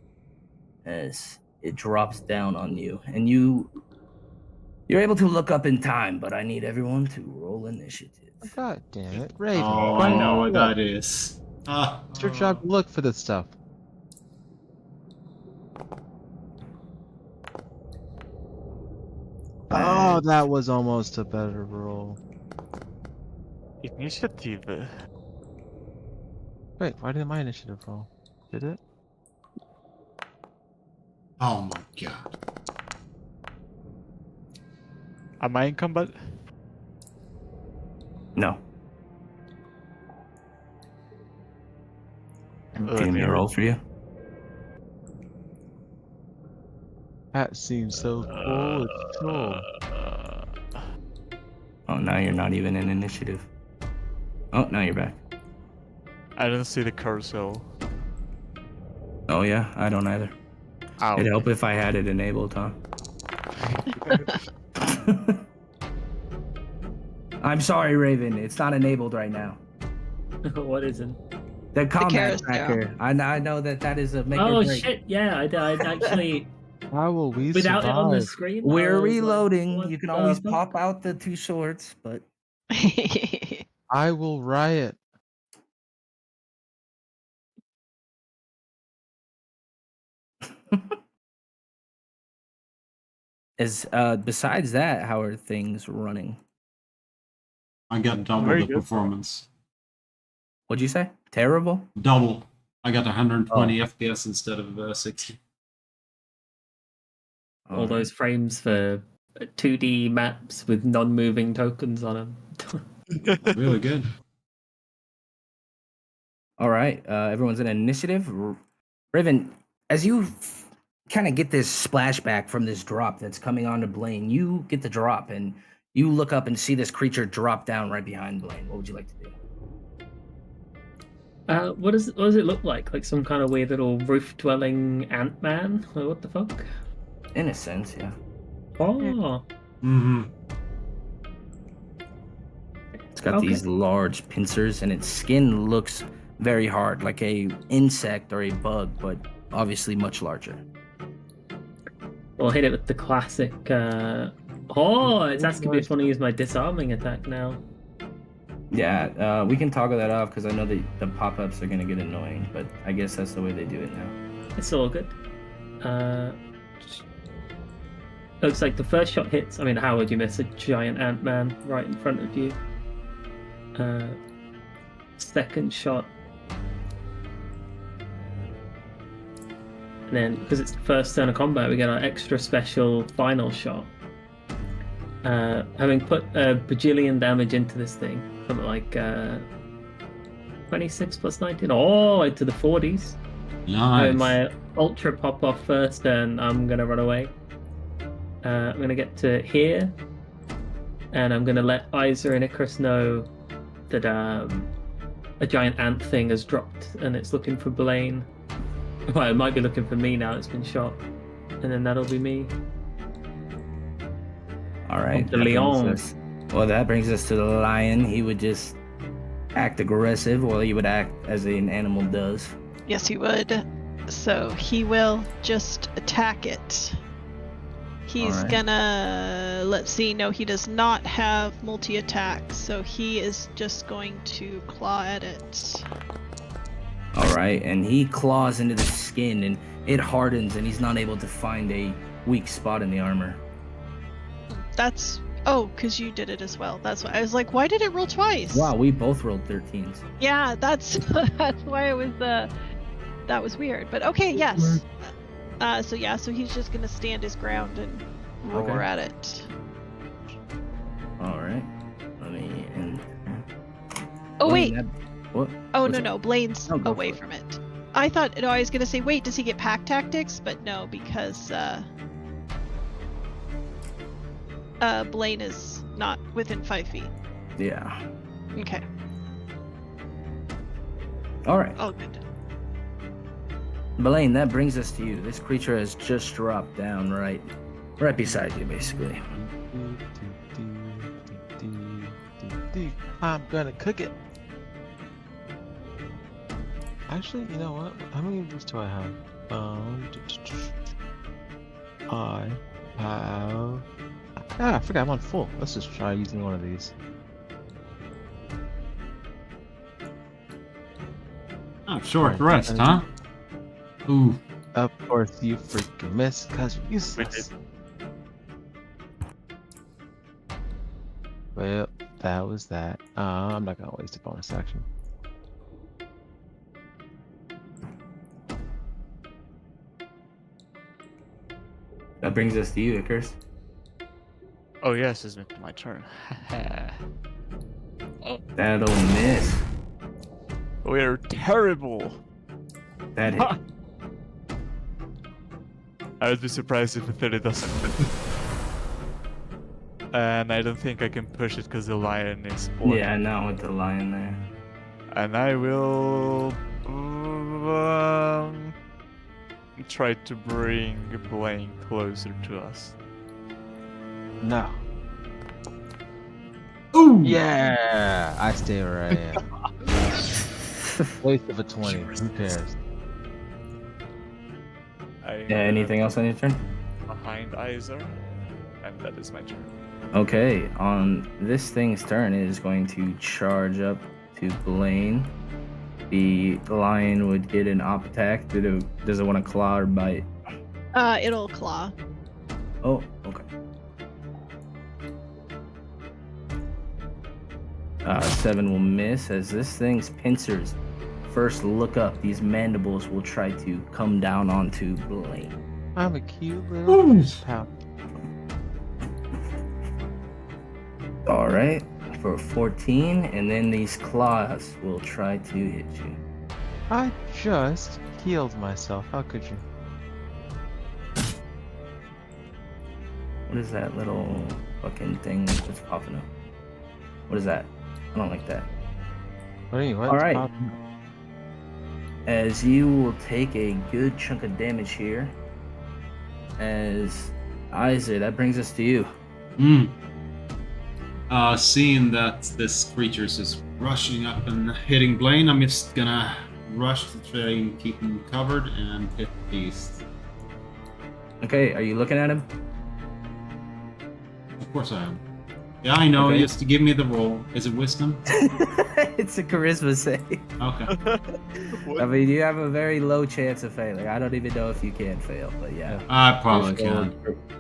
as it drops down on you. And you're able to look up in time, but I need everyone to roll initiative. God damn it, Raven! Oh, I know what that is. It's your job to look for this stuff. Oh, that was almost a better roll. Initiative. Wait, why didn't my initiative roll? Did it? Oh my god. Am I in combat? No. Give me a roll for you. That seems so cool. It's cool. Oh, now you're not even in initiative. Oh, now you're back. I don't see the carousel. Oh yeah, I don't either. Ow. It'd help if I had it enabled, huh? I'm sorry, Raven. It's not enabled right now. What isn't? The combat carousel. tracker. I know that is a make or Oh break. shit! Yeah, I actually How will we without survive? it on the screen. We're I was like, reloading. what You can the always fuck? pop out the two swords, but I will riot. besides that, how are things running? I got double Very the good. performance. What'd you say? Terrible? Double. I got 120 FPS instead of 60. All those frames for 2D maps with non-moving tokens on them. Really good. All right, everyone's in initiative. Raven, as you kind of get this splashback from this drop that's coming onto Blaine, you get the drop and you look up and see this creature drop down right behind Blaine. What would you like to do? What does it look like? Like some kind of weird little roof-dwelling ant-man? Or what the fuck? In a sense, yeah. Oh, Mm-hmm. It's got Okay. these large pincers and its skin looks very hard, like a insect or a bug, but obviously much larger. we'll hit it with the classic. It's asking me if I want to use my disarming attack now. Yeah, we can toggle that off because I know that the pop-ups are gonna get annoying, but I guess that's the way they do it now. It's all good. Looks like the first shot hits. I mean, how would you miss a giant ant-man right in front of you? Second shot. And then, because it's the first turn of combat, we get our extra special final shot. Having put a bajillion damage into this thing, something like 26 plus 19, into the 40s. Nice. My ultra pop off first, and I'm gonna run away. I'm gonna get to here, and I'm gonna let Iser and Icarus know that a giant ant thing has dropped, and it's looking for Blaine. Well, it might be looking for me now. It's been shot, and then that'll be me. All right. The Leon. That brings us to the lion. He would just act aggressive, while he would act as an animal does. Yes, he would. So he will just attack it. He's Alright. gonna, let's see, no, he does not have multi-attack, so he is just going to claw at it. All right, and he claws into the skin, and it hardens, and he's not able to find a weak spot in the armor. That's because you did it as well. That's why I was like, why did it roll twice? Wow, we both rolled 13s. Yeah, that's why it was that was weird. But okay, yes. So he's just gonna stand his ground and roar at it. All right. Let me end. Oh wait. What? Oh no, Blaine's No, go away for it. from it. I thought I was gonna say, wait, does he get pack tactics? But no, because Blaine is not within 5 feet. Yeah. Okay. All right. Oh, good. Blaine, that brings us to you. This creature has just dropped down right beside you, basically. I'm gonna cook it. Actually, you know what? How many of these do I have? I have. I forgot I'm on full. Let's just try using one of these. Oh, short rest, huh? Ooh. Of course, you freaking missed because you're useless. Well, that was that. I'm not gonna waste a bonus action. That brings us to you, Icarus. Oh yes, it's my turn. That'll miss. We're terrible. That hit. I would be surprised if a 30 doesn't. And I don't think I can push it because the lion is blocking. Yeah, not with the lion there. And I will try to bring Blaine closer to us. No. Ooh! Yeah! I stay where I am. Waste of a 20. Who cares? Yeah, anything else on your turn? Behind Iser, and that is my turn. Okay, on this thing's turn, it is going to charge up to Blaine. The lion would get an op attack. Does it want to claw or bite? It'll claw. Oh, okay. 7 will miss as this thing's pincers first look up. These mandibles will try to come down onto Blaine. I'm a cute little pal. All right, for 14, and then these claws will try to hit you. I just healed myself. How could you? What is that little fucking thing that's popping up? What is that? I don't like that. What are you? All right. As you will take a good chunk of damage here. As Isaac, that brings us to you. Seeing that this creature is just rushing up and hitting Blaine, I'm just gonna rush to try and keep him covered and hit the beast. Okay, are you looking at him? Of course I am. Yeah, I know. Okay. Just to give me the roll. Is it wisdom? It's a charisma save. Okay. I mean, you have a very low chance of failing. I don't even know if you can fail, but yeah. I probably can.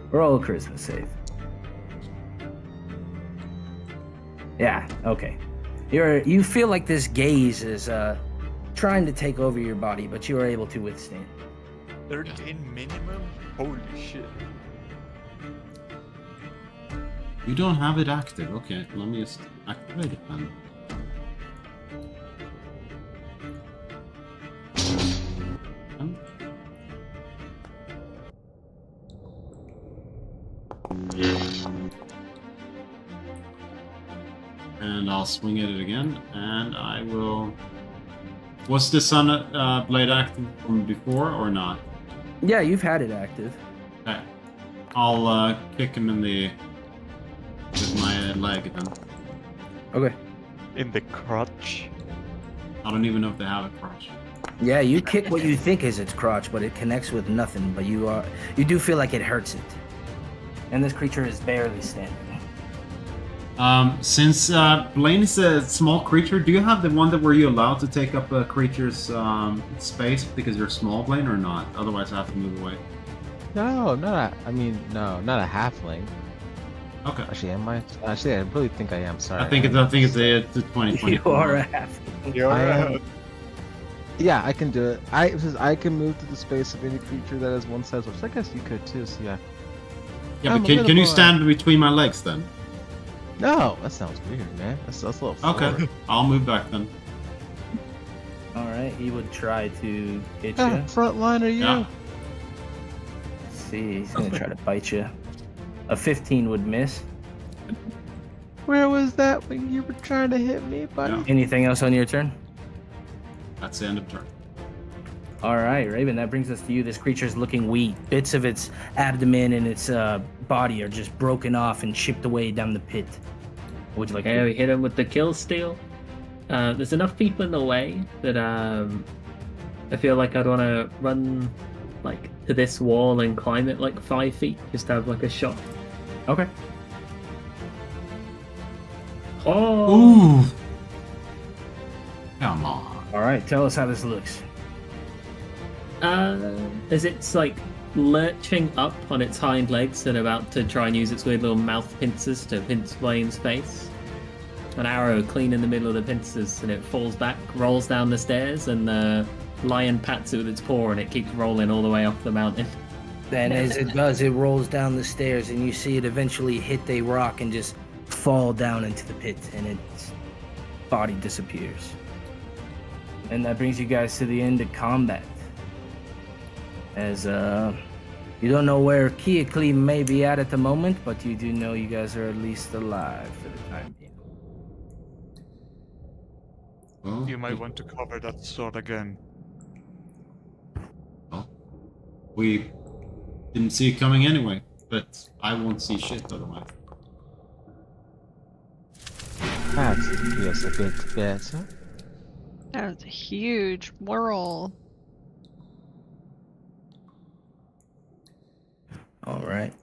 Roll a charisma save. Yeah, okay. You feel like this gaze is trying to take over your body, but you are able to withstand. 13 minimum? Holy shit. You don't have it active. Okay, let me just activate it then. And I'll swing at it again, and I will... Was the Sun Blade active from before or not? Yeah, you've had it active. Okay. I'll kick him in the... with my leg then. Okay. In the crotch? I don't even know if they have a crotch. Yeah, you kick what you think is its crotch, but it connects with nothing. But you do feel like it hurts it. And this creature is barely standing. Since Blaine is a small creature, do you have the one that were you allowed to take up a creature's space because you're small, Blaine, or not? Otherwise, I have to move away. No, not a halfling. Okay. Actually, am I? Actually, I really think I am. Sorry. I think it's the 2024. You are a halfling. I am. Yeah, I can do it. It says I can move to the space of any creature that has one size, which I guess you could too. So yeah. Yeah, but can you stand between my legs then? No, that sounds weird, man. That's a little. Okay, I'll move back then. All right, he would try to hit you. Front line, are you? Yeah. Let's see, he's gonna try to bite you. A 15 would miss. Where was that when you were trying to hit me, buddy? Yeah. Anything else on your turn? That's the end of turn. All right, Raven, that brings us to you. This creature's looking weak. Bits of its abdomen and its body are just broken off and chipped away down the pit. What would you like to Okay, do? we hit him with the kill steal. There's enough people in the way that I feel like I'd want to run like to this wall and climb it like 5 feet just to have like a shot. Okay. Oh, Ooh. Come on. All right, tell us how this looks. as it's like lurching up on its hind legs and about to try and use its weird little mouth pincers to pinch Blaine's face. An arrow clean in the middle of the pincers, and it falls back, rolls down the stairs, and the lion pats it with its paw, and it keeps rolling all the way off the mountain. Then as it does, it rolls down the stairs, and you see it eventually hit a rock and just fall down into the pit, and its body disappears. And that brings you guys to the end of combat. As you don't know where Kiakli may be at the moment, but you do know you guys are at least alive for the time being. Well, You might want to cover that sword again. well, we didn't see it coming anyway, but I won't see shit otherwise. That feels a bit better. That was a huge whirl. All right.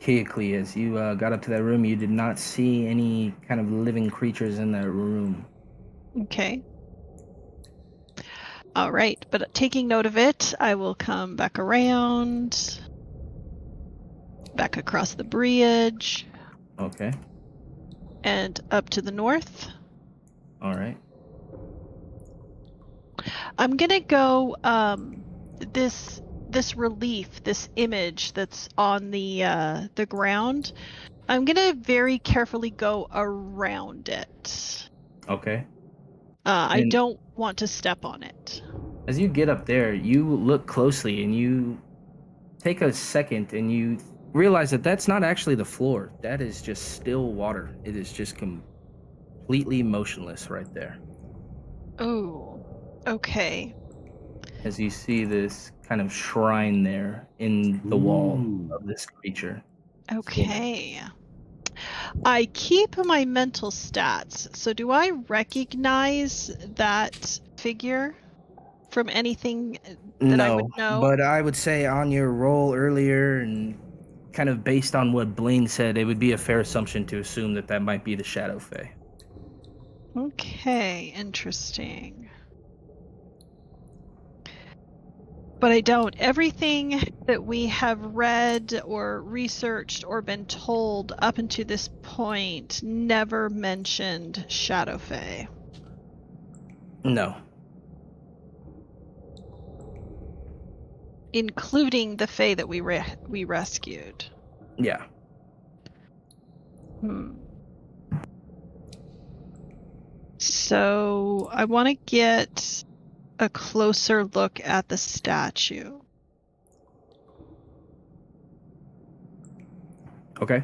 Kiakli, as you got up to that room, you did not see any kind of living creatures in that room. Okay. All right, but taking note of it, I will come back around, back across the bridge, Okay. and up to the north. All right. I'm gonna go this relief, this image that's on the ground. I'm gonna very carefully go around it. Okay. I And- don't want to step on it. As you get up there, you look closely and you take a second and you realize that that's not actually the floor. That is just still water. It is just completely motionless right there. Oh, okay. As you see this kind of shrine there in the wall Ooh. of this creature. Okay. I keep my mental stats. So do I recognize that figure from anything that I would know? But I would say on your roll earlier and kind of based on what Blaine said, it would be a fair assumption to assume that that might be the Shadow Fae. Okay, interesting. But I don't. Everything that we have read or researched or been told up until this point never mentioned Shadow Fae. No. Including the Fae that we rescued. Yeah. So I want to get a closer look at the statue. Okay.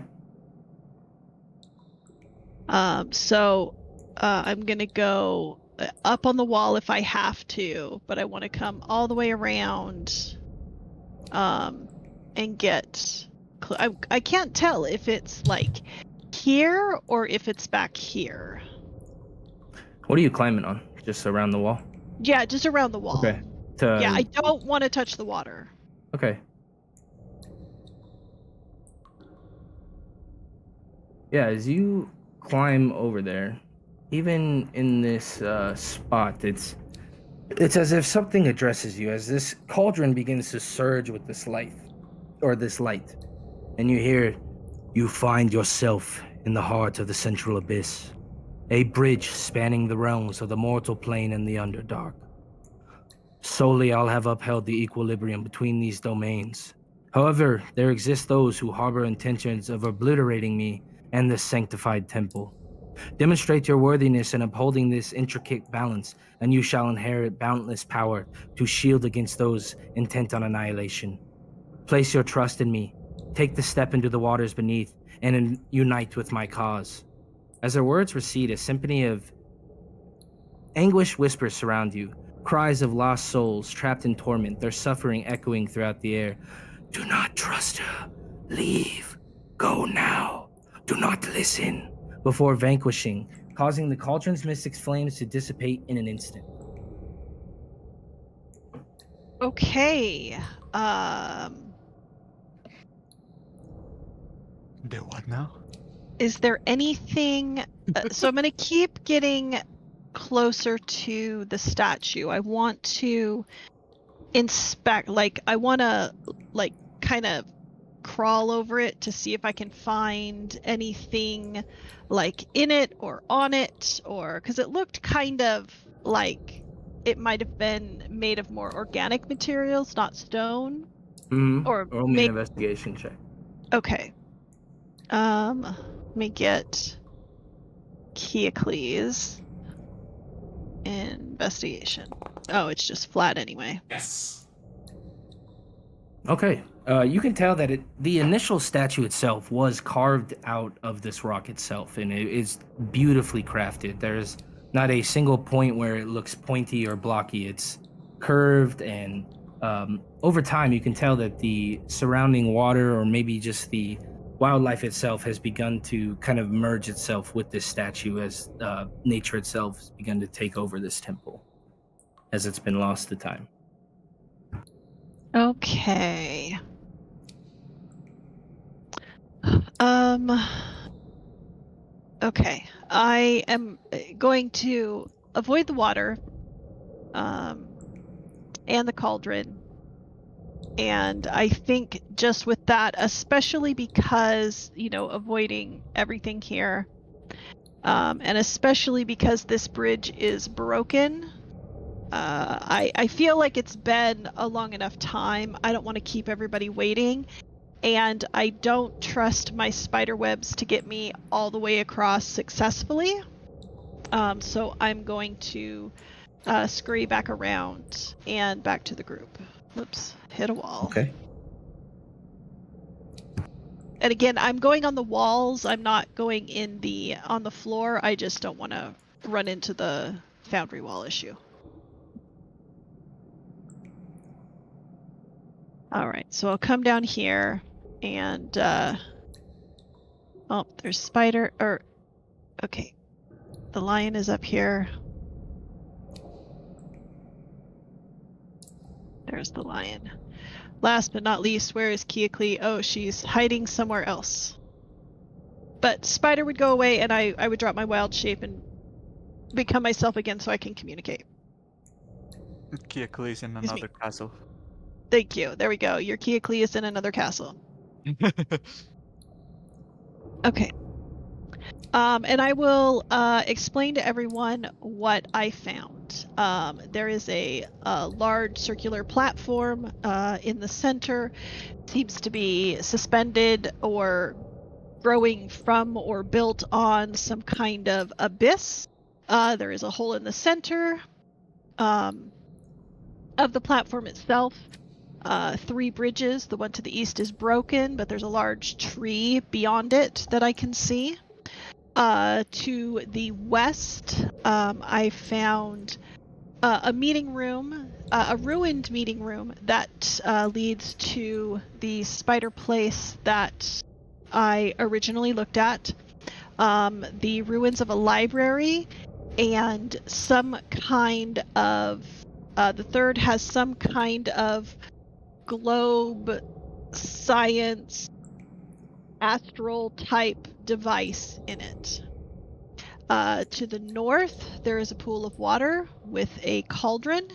So I'm gonna go up on the wall if I have to, but I want to come all the way around and get I can't tell if it's like here or if it's back here. What are you climbing on? Just around the wall? Yeah, just around the wall. Okay. Yeah, I don't want to touch the water. Okay. Yeah, as you climb over there, even in this spot, it's as if something addresses you as this cauldron begins to surge with this light, and you hear, You find yourself in the heart of the Central Abyss, a bridge spanning the realms of the mortal plane and the Underdark. Solely I'll have upheld the equilibrium between these domains. However, there exist those who harbor intentions of obliterating me and this sanctified temple. Demonstrate your worthiness in upholding this intricate balance, and you shall inherit boundless power to shield against those intent on annihilation. Place your trust in me. Take the step into the waters beneath, and unite with my cause. As her words recede, a symphony of anguish whispers surround you. Cries of lost souls trapped in torment, their suffering echoing throughout the air. Do not trust her. Leave. Go now. Do not listen. Before vanquishing, causing the cauldron's mystic flames to dissipate in an instant. Okay. Do what now? Is there anything... so I'm going to keep getting closer to the statue. I want to inspect, I want to, kind of crawl over it to see if I can find anything, in it or on it, or... Because it looked kind of like it might have been made of more organic materials, not stone. Or roll me an investigation check. Okay. Let me get Keocles. Investigation. Oh, it's just flat anyway. Yes. Okay. You can tell that the initial statue itself was carved out of this rock itself, and it is beautifully crafted. There's not a single point where it looks pointy or blocky. It's curved, and over time you can tell that the surrounding water, or maybe just the wildlife itself, has begun to kind of merge itself with this statue as nature itself has begun to take over this temple as it's been lost to time. Okay. Okay. I am going to avoid the water and the cauldron. And I think just with that, especially because, avoiding everything here, and especially because this bridge is broken, I feel like it's been a long enough time. I don't want to keep everybody waiting, and I don't trust my spider webs to get me all the way across successfully. So I'm going to scurry back around and back to the group. Whoops, hit a wall. Okay. And again, I'm going on the walls. I'm not going on the floor. I just don't want to run into the foundry wall issue. All right, so I'll come down here and oh, there's spider, okay. The lion is up here. There's the lion. Last but not least, where is Keocles? Oh, she's hiding somewhere else. But spider would go away, and I would drop my wild shape and become myself again so I can communicate. Keocles in another castle. Thank you. There we go. Your Keocles is in another castle. Okay. And I will explain to everyone what I found. There is a large circular platform in the center. Seems to be suspended or growing from or built on some kind of abyss. There is a hole in the center of the platform itself. 3 bridges. The one to the east is broken, but there's a large tree beyond it that I can see. To the west, I found a meeting room, a ruined meeting room that leads to the spider place that I originally looked at. The ruins of a library and some kind of, the third has some kind of globe science astral type device in it. To the north, there is a pool of water with a cauldron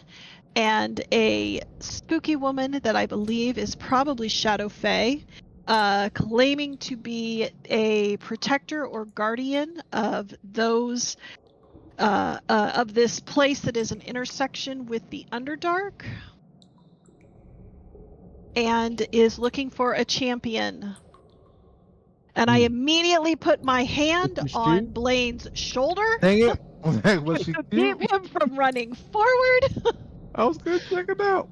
and a spooky woman that I believe is probably Shadow Fae claiming to be a protector or guardian of those of this place that is an intersection with the Underdark, and is looking for a champion. And I immediately put my hand on Blaine's shoulder. Dang it! What she to do? keep him from running forward. I was gonna check it out.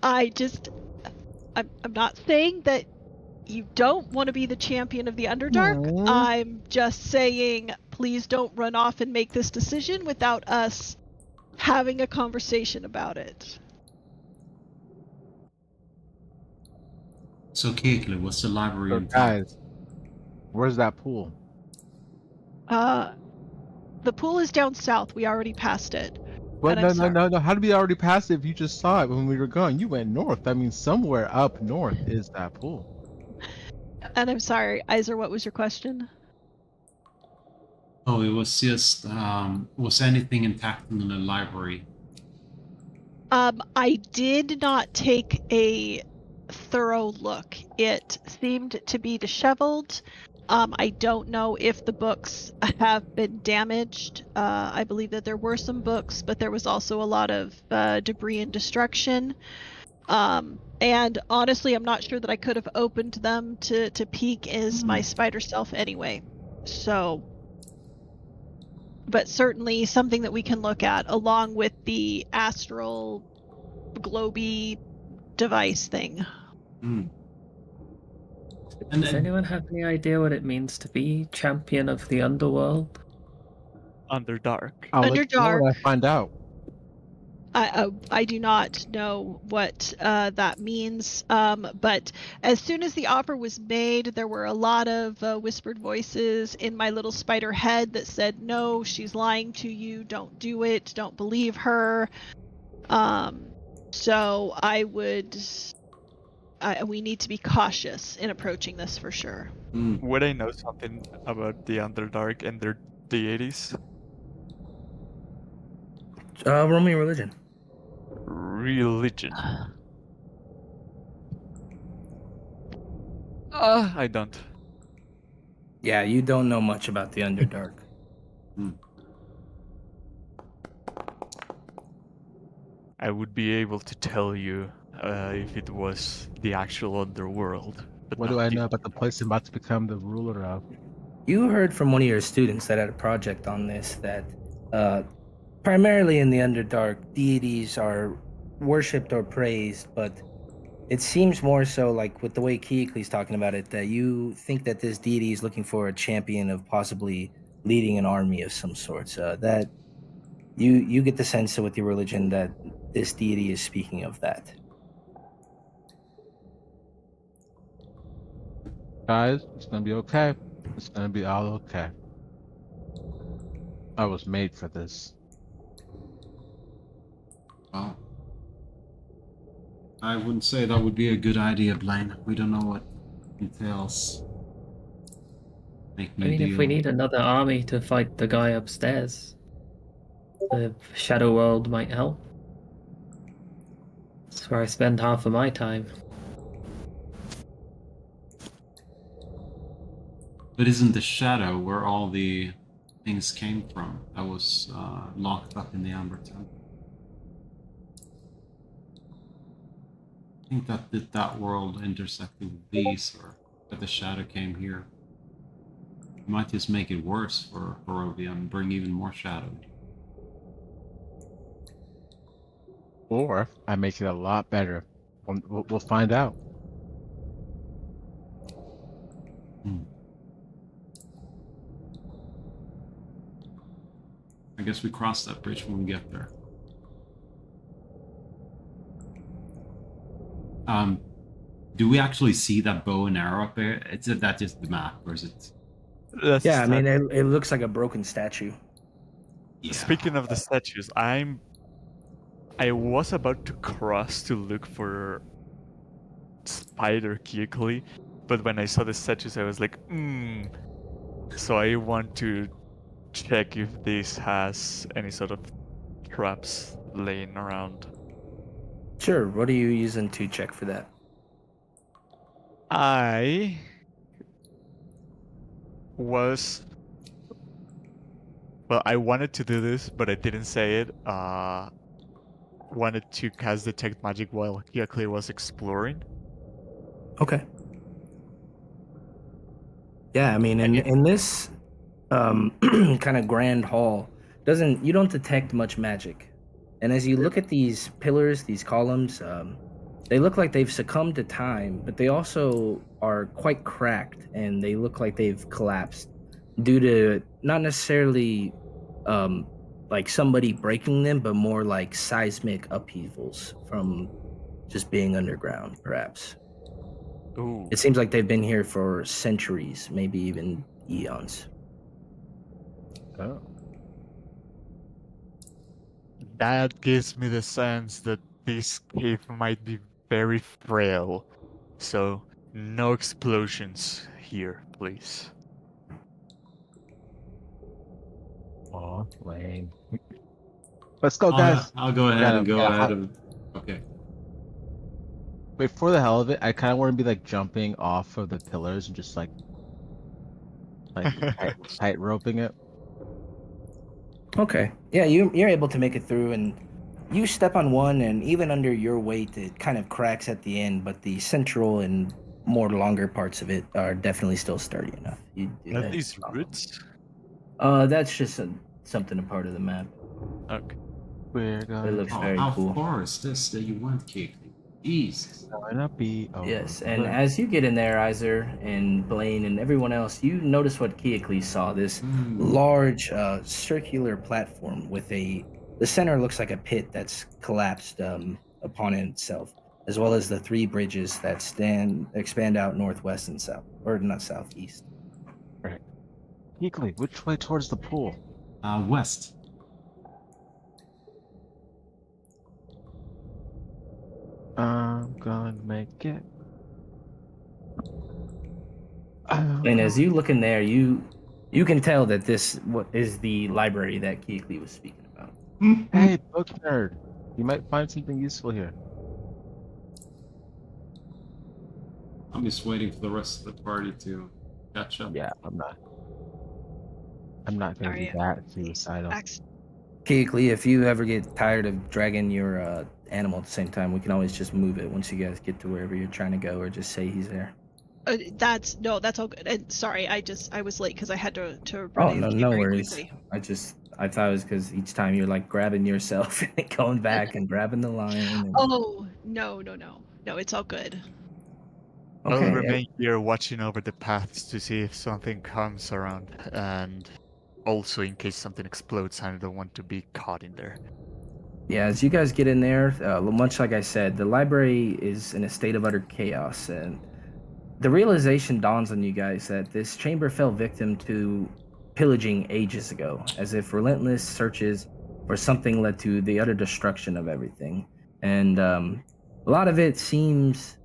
I'm not saying that you don't want to be the champion of the Underdark. Aww. I'm just saying, please don't run off and make this decision without us having a conversation about it. So, Keekly, what's the library So in town? guys, where's that pool? The pool is down south. We already passed it. But And I'm no. How did we already pass it if you just saw it when we were gone? You went north. That means somewhere up north is that pool. And I'm sorry, Iser, what was your question? Oh, it was just, was anything intact in the library? I did not take a thorough look. It seemed to be disheveled. I don't know if the books have been damaged. I believe that there were some books, but there was also a lot of debris and destruction. And honestly, I'm not sure that I could have opened them to peek as my spider self anyway. So, but certainly something that we can look at along with the astral globy device thing. Does anyone have any idea what it means to be champion of the underworld? Underdark. I'll let you know Underdark. when I find out. I do not know what that means, but as soon as the offer was made, there were a lot of whispered voices in my little spider head that said, no, she's lying to you, don't do it, don't believe her. So we need to be cautious in approaching this for sure. Would I know something about the Underdark and their deities? Roll me religion. Religion. I don't. Yeah, you don't know much about the Underdark. I would be able to tell you if it was the actual underworld. But What do I know about the place I'm about to become the ruler of? You heard from one of your students that had a project on this that primarily in the Underdark, deities are worshipped or praised, but it seems more so like with the way Keekly's talking about it, that you think that this deity is looking for a champion of possibly leading an army of some sort. That you get the sense with your religion that this deity is speaking of that. Guys, it's gonna be okay. It's gonna be all okay. I was made for this. Well, I wouldn't say that would be a good idea, Blaine. We don't know what entails. I mean, if we need another army to fight the guy upstairs, the Shadow World might help. That's where I spend half of my time. But isn't the Shadow where all the things came from that was locked up in the Amber Temple? I think that world intersected with these, or that the Shadow came here. It might just make it worse for Barovia and bring even more Shadow. Or I make it a lot better. We'll find out. I guess we cross that bridge when we get there. Do we actually see that bow and arrow up there? Is that just the map, or is it? Yeah, I mean, it looks like a broken statue. Yeah. Speaking of the statues, I was about to cross to look for Spider Keekly, but when I saw the statues, I was like, So I want to check if this has any sort of traps laying around. Sure, what are you using to check for that? I was well. I wanted to do this, but I didn't say it. Wanted to cast Detect Magic while Hyakle was exploring. Okay. Yeah, I mean, in this kind of grand hall, you don't detect much magic, and as you look at these pillars, these columns, they look like they've succumbed to time, but they also are quite cracked, and they look like they've collapsed due to not necessarily like somebody breaking them, but more like seismic upheavals from just being underground, perhaps. Ooh. It seems like they've been here for centuries, maybe even eons. Oh. That gives me the sense that this cave might be very frail. So, no explosions here, please. Oh, lame. Let's go, guys. I'll go ahead and go ahead of. Okay. Wait, for the hell of it, I kind of want to be like jumping off of the pillars and just like tight roping it. Okay. Yeah, you're able to make it through, and you step on one, and even under your weight, it kind of cracks at the end, but the central and more longer parts of it are definitely still sturdy enough. Are these roots? That's just something a part of the map. Okay. We're gonna. It looks very How cool. far is this that you went, Kate? Jesus. Might not be. Oh, Yes, and as you get in there, Iser and Blaine and everyone else, you notice what Keocles saw, this large circular platform with the center looks like a pit that's collapsed upon itself, as well as the three bridges that expand out northwest and south, or not southeast. Right. Keocles, which way towards the pool? West. I'm gonna make it. And as you look in there, you can tell that this is the library that Keocles was speaking about. Hey, book nerd, you might find something useful here. I'm just waiting for the rest of the party to catch up. Yeah, I'm not gonna be that suicidal. Keocles, if you ever get tired of dragging your animal at the same time, we can always just move it once you guys get to wherever you're trying to go, or just say he's there. That's all good. And sorry, I was late because I had to Oh, run no very worries. quickly. I thought it was because each time you're like grabbing yourself and going back and grabbing the lion. And... Oh, no, it's all good. I'll Okay. remain here watching over the paths to see if something comes around, and also in case something explodes, I don't want to be caught in there. Yeah, as you guys get in there, much like I said, the library is in a state of utter chaos, and the realization dawns on you guys that this chamber fell victim to pillaging ages ago, as if relentless searches for something led to the utter destruction of everything. And a lot of it seems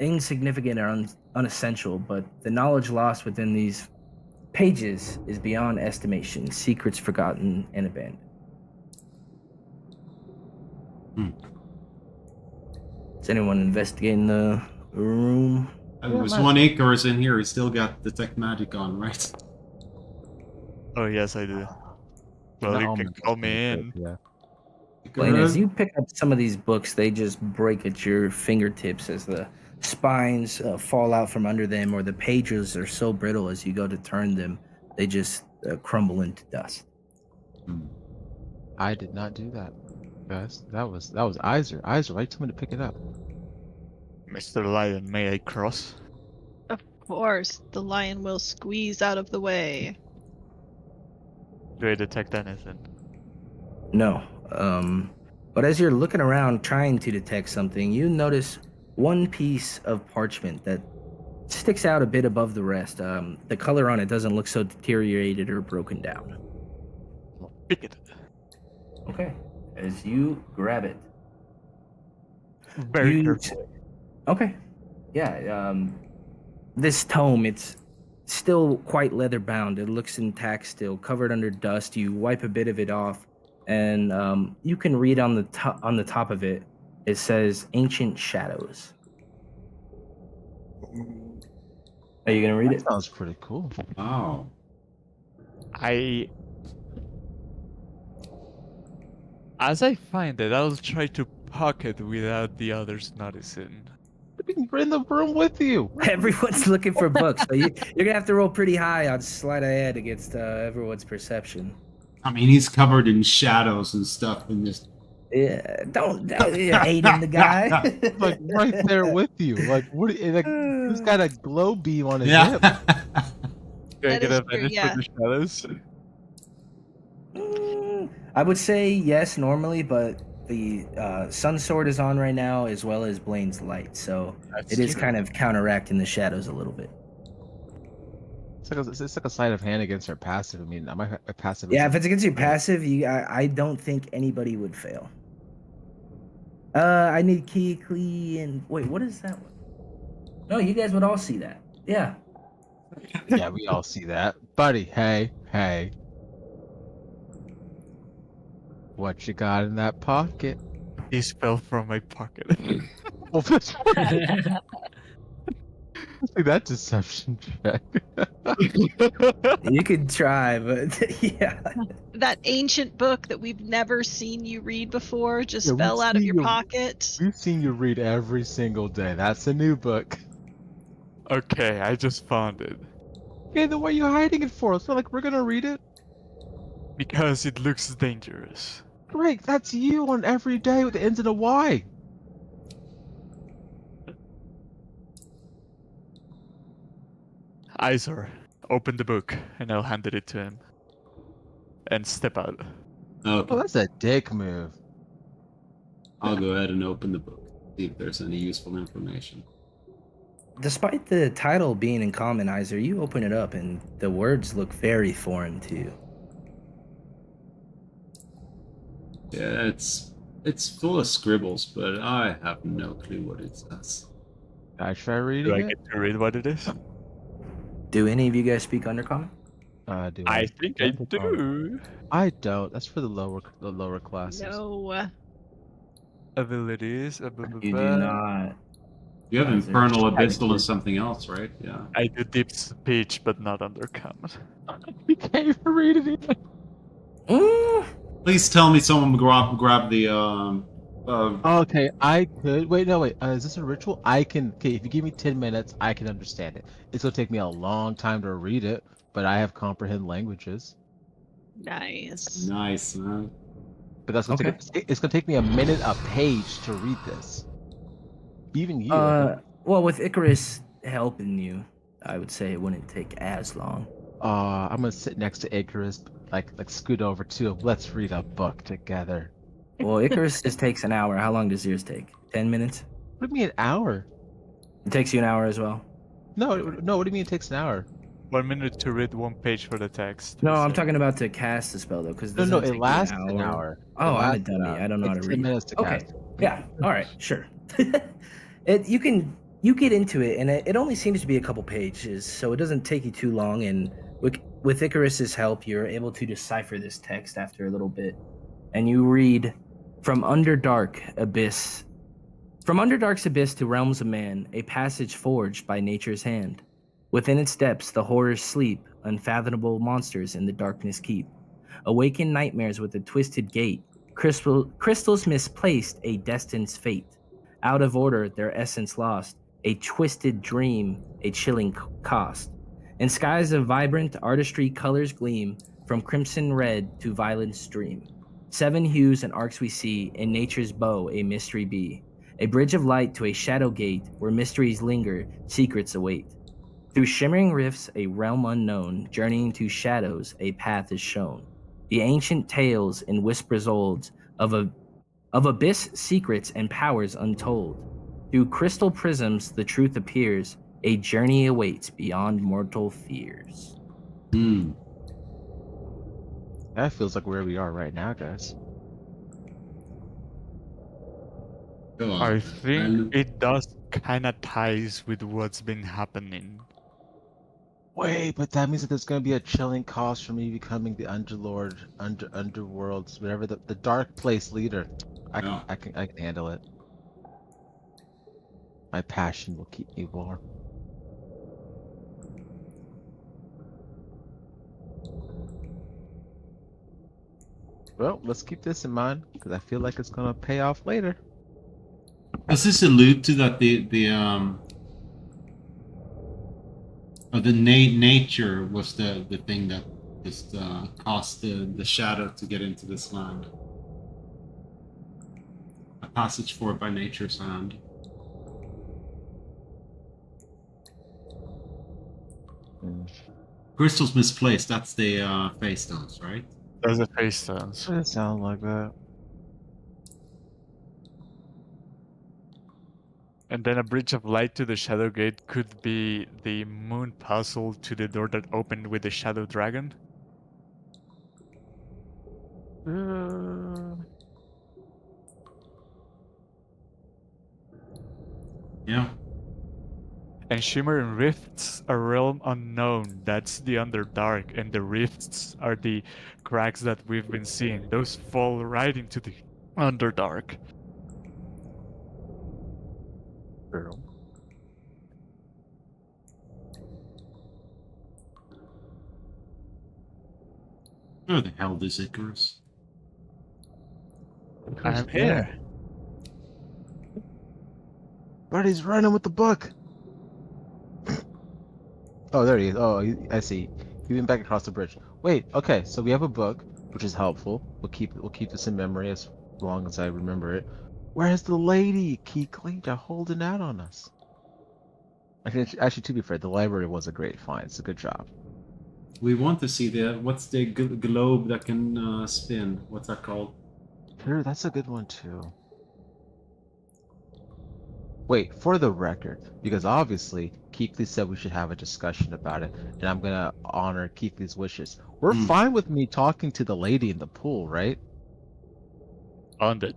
insignificant or unessential, but the knowledge lost within these pages is beyond estimation, secrets forgotten and abandoned. Is anyone investigating the room? There's one Icarus in here. He's still got Detect Magic on, right? Oh, yes, I do. Well, you can call me in. Yeah. Blaine, as you pick up some of these books, they just break at your fingertips as the spines fall out from under them, or the pages are so brittle as you go to turn them, they just crumble into dust. I did not do that, guys. That was Iser. Iser, why you told me to pick it up? Mr. Lion, may I cross? Of course, the lion will squeeze out of the way. Do I detect anything? No. But as you're looking around trying to detect something, you notice one piece of parchment that sticks out a bit above the rest. The color on it doesn't look so deteriorated or broken down. Pick it. Okay. As you grab it. Very carefully. Okay. Yeah. This tome, it's still quite leather bound. It looks intact still, covered under dust. You wipe a bit of it off, and you can read on the top of it. It says "Ancient Shadows." Are you gonna read it? Sounds pretty cool. Wow. As I find it, I'll try to pocket without the others noticing. We're in the room with you. Everyone's looking for books, so you're gonna have to roll pretty high on sleight of hand against everyone's perception. I mean, he's covered in shadows and stuff in this. Yeah, don't aiding the guy. Like right there with you. Like what? Like, who's got a glow beam on his Yeah. hip? Do I That get is advantage true, for the shadows? I would say yes normally, but the sun sword is on right now as well as Blaine's light, so That's it is true. kind of counteracting the shadows a little bit. It's like a sleight of hand against our passive. I mean, my passive. Yeah, isn't- if it's against your passive, I don't think anybody would fail. I need Key and wait, what is that one? No, you guys would all see that. Yeah. Yeah, we all see that, buddy. Hey. What you got in that pocket? These fell from my pocket. Well, that's like that deception check. You could try, but yeah. That ancient book that we've never seen you read before just Yeah, we've fell out of seen your you- pocket. We've seen you read every single day. That's a new book. Okay, I just found it. Okay, then what are you hiding it for? It's not like we're gonna read it. Because it looks dangerous. Great, that's you on every day with the ends in a Y. Izor, open the book, and I'll hand it to him. And step out. Okay. Oh, that's a dick move. I'll go ahead and open the book. See if there's any useful information. Despite the title being in common, Iser, you open it up and the words look very foreign to you. Yeah, it's full of scribbles, but I have no clue what it says. I try Do reading I it. get to read what it is? Do any of you guys speak Undercommon? Do I think I don't. do. I don't. That's for the lower classes. No. Abilities. You do not. You have Is there- Infernal, Abyssal, and something else, right? Yeah. I do deep speech, but not undercommon. You can't even read it either. Mm, Please tell me someone grab the Okay, I could. Wait, no, wait. Is this a ritual? I can. Okay, if you give me 10 minutes, I can understand it. It's gonna take me a long time to read it, but I have comprehend languages. Nice. nice, man. But that's gonna it's gonna take me a minute a page to read this. Even you. well, with Icarus helping you, I would say it wouldn't take as long. I'm gonna sit next to Icarus, like scoot over to him. Let's read a book together. Well, Icarus just takes an hour. How long does yours take? 10 minutes? What do you mean an hour? It takes you an hour as well. No. What do you mean it takes an hour? 1 minute to read one page for the text. No, I'm So- talking about to cast the spell though, because No, it lasts an hour. Oh, It I'm a lasts an dummy. hour. I don't know how It's to 10 read. minutes to Okay. cast. Yeah. All right. Sure. You get into it, and it only seems to be a couple pages, so it doesn't take you too long. And with Icarus's help, you're able to decipher this text after a little bit, and you read, "From Underdark's abyss to realms of man, a passage forged by nature's hand. Within its depths, the horrors sleep, unfathomable monsters in the darkness keep. Awaken nightmares with a twisted gate. Crystals misplaced, a destined fate. Out of order, their essence lost. A twisted dream, a chilling cost. In skies of vibrant artistry, colors gleam, from crimson red to violet stream. 7 hues and arcs we see, in nature's bow a mystery be. A bridge of light to a shadow gate, where mysteries linger, secrets await. Through shimmering rifts, a realm unknown, journeying to shadows, a path is shown. The ancient tales and whispers old of abyss secrets and powers untold. Through crystal prisms, the truth appears. A journey awaits beyond mortal fears." Hmm. That feels like where we are right now, guys. Go on. I think And- it does kind of ties with what's been happening. Wait, but that means that there's gonna be a chilling cost for me becoming the Underlord, Underworlds, whatever the dark place leader. I can handle it. My passion will keep me warm. Well, let's keep this in mind because I feel like it's gonna pay off later. Does this allude to that nature was the thing that just caused the shadow to get into this land? A passage for it by nature's hand. Crystals misplaced. That's the face stones, right? Those are face stones. Doesn't sound like that. And then a bridge of light to the Shadow Gate could be the moon puzzle to the door that opened with the Shadow Dragon. Yeah. And Shimmer and Rifts, a realm unknown. That's the Underdark, and the Rifts are the cracks that we've been seeing. Those fall right into the Underdark. Girl. Where the hell is Icarus? I'm here. But he's running with the book. Oh, there he is. Oh, I see. He went back across the bridge. Wait. Okay, so we have a book, which is helpful. We'll keep this in memory as long as I remember it. Where's the lady, Keekly? They're holding out on us. Actually, to be fair, the library was a great find. It's a good job. We want to see what's the globe that can spin? What's that called? Sure, that's a good one too. Wait, for the record, because obviously Keekly said we should have a discussion about it, and I'm gonna honor Keekly's wishes. We're fine with me talking to the lady in the pool, right? On it.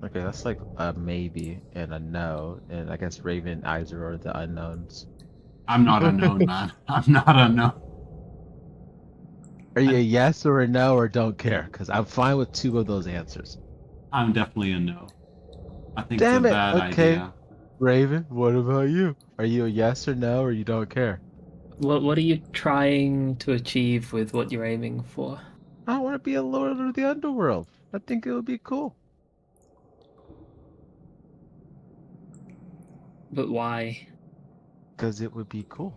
Okay, that's like a maybe and a no, and I guess Raven, Iser are the unknowns. I'm not unknown, man. I'm not unknown. Are you a yes or a no or don't care? Because I'm fine with two of those answers. I'm definitely a no. I think Damn it's it. a bad Okay. idea. Raven, what about you? Are you a yes or no or you don't care? What are you trying to achieve with what you're aiming for? I want to be a lord of the underworld. I think it would be cool. But why? Because it would be cool.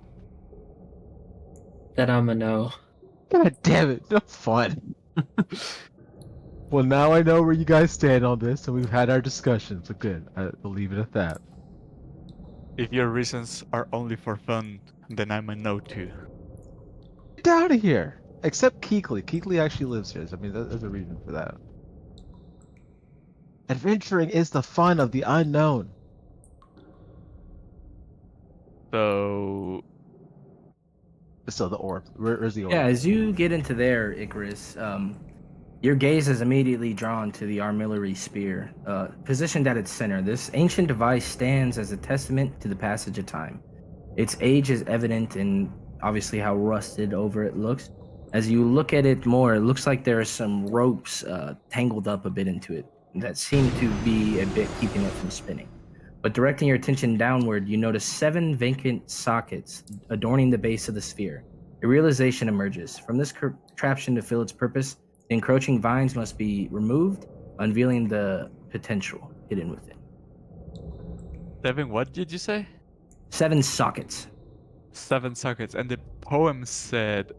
Then I'm a no. God damn it, no fun. Well, now I know where you guys stand on this, and we've had our discussions. So good. I'll leave it at that. If your reasons are only for fun, then I'm a no too. Get out of here. Except Keekly. Keekly actually lives here. I mean, there's a reason for that. Adventuring is the fun of the unknown. So So the orb. Where's the orb? Yeah, as you get into there, Icarus, your gaze is immediately drawn to the armillary spear, positioned at its center. This ancient device stands as a testament to the passage of time. Its age is evident in obviously how rusted over it looks. As you look at it more, it looks like there are some ropes tangled up a bit into it that seem to be a bit keeping it from spinning. But directing your attention downward, you notice 7 vacant sockets adorning the base of the sphere. A realization emerges. From this contraption to fill its purpose, the encroaching vines must be removed, unveiling the potential hidden within. 7 what did you say? 7 sockets. 7 sockets. And the poem said...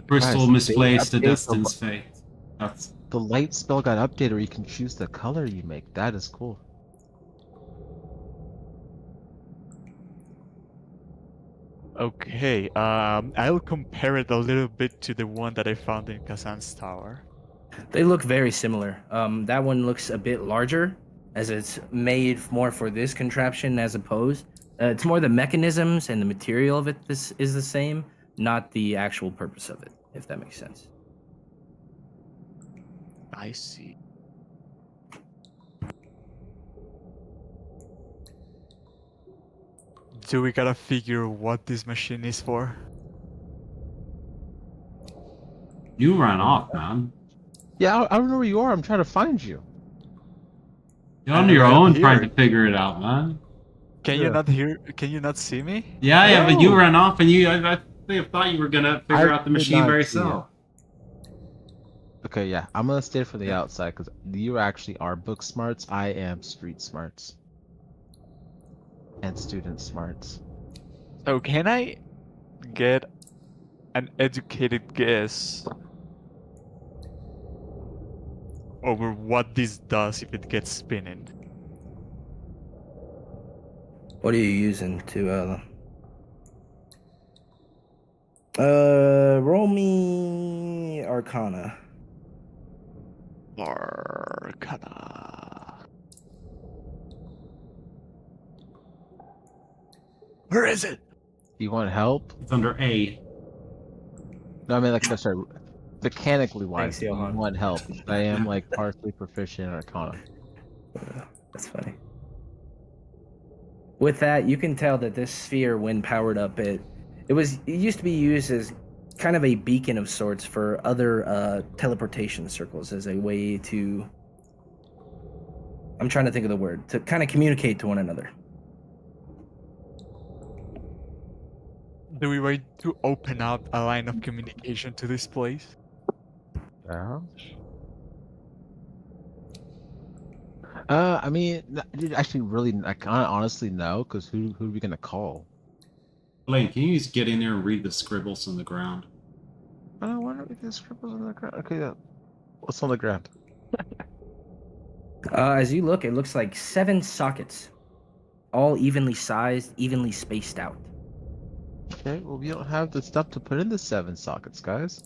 Crystal Guys, misplaced, the update destin's fate. That's... The light spell got updated, or you can choose the color you make. That is cool. Okay, I'll compare it a little bit to the one that I found in Kazan's tower. They look very similar. That one looks a bit larger, as it's made more for this contraption as opposed. It's more the mechanisms and the material of it is the same, not the actual purpose of it, if that makes sense. I see. Do we gotta figure what this machine is for? You ran off, man. Yeah, I don't know where you are. I'm trying to find you. You're on your own trying to figure it out, man. Can you not hear? Can you not see me? Yeah, but you ran off, and I thought you were gonna figure out the machine by yourself. Okay, yeah, I'm gonna stay from the outside because you actually are book smarts. I am street smarts and student smarts. So can I get an educated guess over what this does if it gets spinning? What are you using to roll me Arcana. Arcana. Where is it? You want help? It's under A. No, I mean like sorry, mechanically wise. Thanks, Do you Johan. want help? I am like partially proficient in Arcana. That's funny. With that, you can tell that this sphere, when powered up, it used to be used as kind of a beacon of sorts for other teleportation circles, as a way to, I'm trying to think of the word, to kind of communicate to one another. Do we wait to open up a line of communication to this place? Yeah. I mean, actually, really, I kind of honestly know, because who are we gonna call? Blaine, can you just get in there and read the scribbles on the ground? I don't want to read the scribbles on the ground. Okay, yeah. What's on the ground? As you look, it looks like 7 sockets, all evenly sized, evenly spaced out. Okay, well, we don't have the stuff to put in the 7 sockets, guys.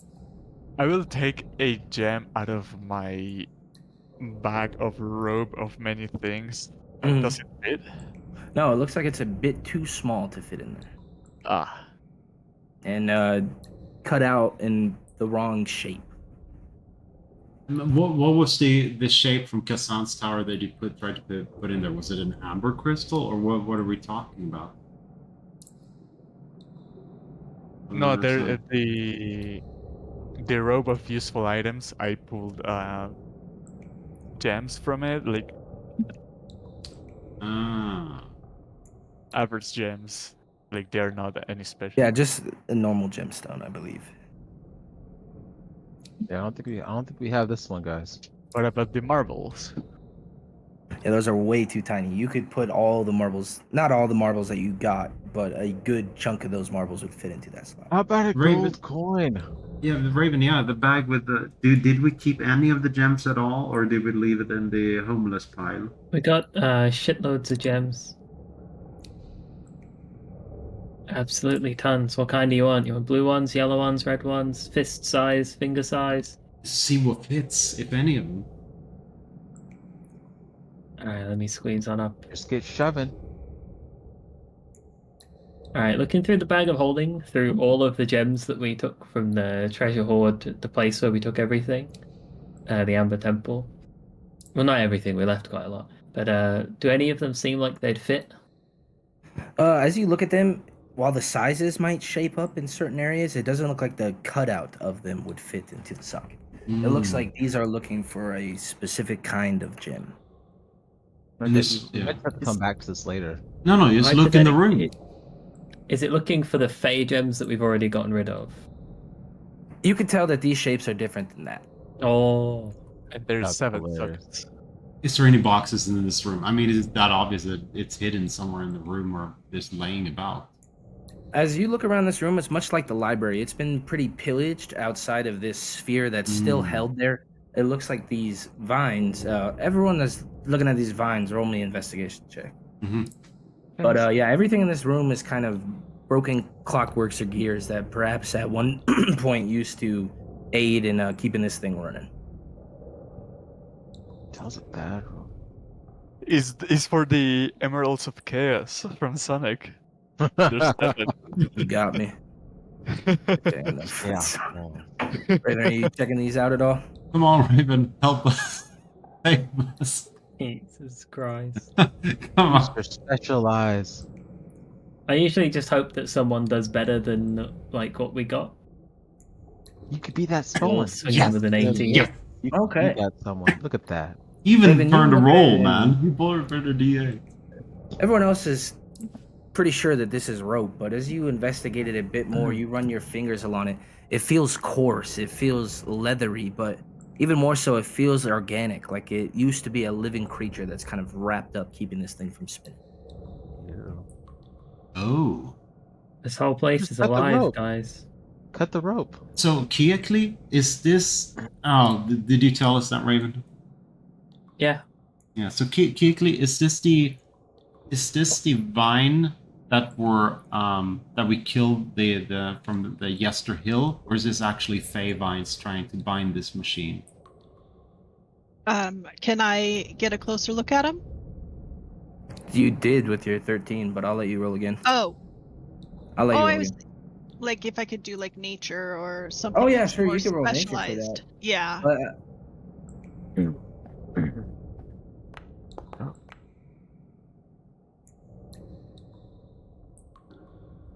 I will take a gem out of my bag of robe of many things. Does it fit? No, it looks like it's a bit too small to fit in there. Ah. And cut out in the wrong shape. What was the shape from Kassan's tower that you tried to put in there? Was it an amber crystal, or what are we talking about? No, there the robe of useful items. I pulled gems from it, like average gems. Like they're not any special. Yeah, just a normal gemstone, I believe. Yeah, I don't think we have this one, guys. What about the marbles? Yeah, those are way too tiny. You could put all the marbles, not all the marbles that you got, but a good chunk of those marbles would fit into that slot. How about a gold coin? Yeah, the Raven, the bag with the... Did we keep any of the gems at all, or did we leave it in the homeless pile? We got shitloads of gems. Absolutely tons. What kind do you want? You want blue ones, yellow ones, red ones, fist size, finger size? See what fits, if any of them. Alright, let me squeeze on up. Just get shoving. Alright, looking through the bag of holding, through all of the gems that we took from the treasure hoard, the place where we took everything, the Amber Temple. Well, not everything, we left quite a lot. But do any of them seem like they'd fit? As you look at them, while the sizes might shape up in certain areas, it doesn't look like the cutout of them would fit into the socket. It looks like these are looking for a specific kind of gem. We might have to come back to this later. No, just look in the room. Is it looking for the Fey gems that we've already gotten rid of? You can tell that these shapes are different than that. Oh. And there's That's 7 hilarious. sockets. Is there any boxes in this room? I mean, is that obvious that it's hidden somewhere in the room or just laying about? As you look around this room, it's much like the library. It's been pretty pillaged outside of this sphere that's still held there. It looks like these vines. Everyone that's looking at these vines, roll me an investigation check. But yeah, everything in this room is kind of broken clockworks or gears that perhaps at one point used to aid in keeping this thing running. Tells it bad. Is for the Emeralds of Chaos from Sonic. There's 7. You got me. Damn, Yeah. Raven, are you checking these out at all? Come on, Raven, help us. Save us. Jesus Christ. Come on. Mr. Specialize. I usually just hope that someone does better than like what we got. You could be that Or someone. swinging with an 18. Yeah. You could Okay. be that someone. Look at that. Even Raven, turned you a look roll, at- man. You bought a better DA. Everyone else is pretty sure that this is rope, but as you investigate it a bit more, you run your fingers along it. It feels coarse. It feels leathery, but even more so, it feels organic. Like it used to be a living creature that's kind of wrapped up, keeping this thing from spinning. Oh. This whole place Just is cut the alive, rope. guys. Cut the rope. So, Kiakli, is this... Oh, did you tell us that, Raven? Yeah. Yeah, so Kiakli, is this the vine that we killed from the Yester Hill, or is this actually Fey vines trying to bind this machine? Can I get a closer look at him? You did with your 13, but I'll let you roll again. Oh. I'll let you roll I was again. like if I could do like nature or something. Oh yeah, that's sure. more You can roll nature for that. specialized. Yeah. But,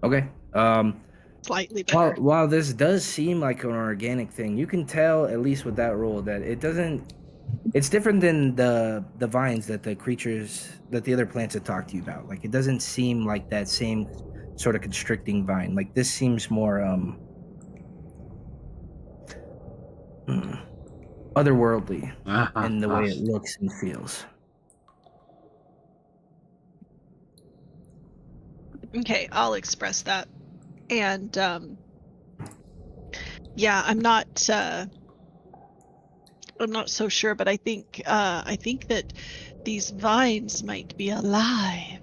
okay. Slightly better. While this does seem like an organic thing, you can tell at least with that roll that it doesn't. It's different than the vines that the other plants have talked to you about. Like it doesn't seem like that same sort of constricting vine. Like this seems more otherworldly in the way it looks and feels. Okay, I'll express that. And yeah, I'm not so sure, but I think that these vines might be alive.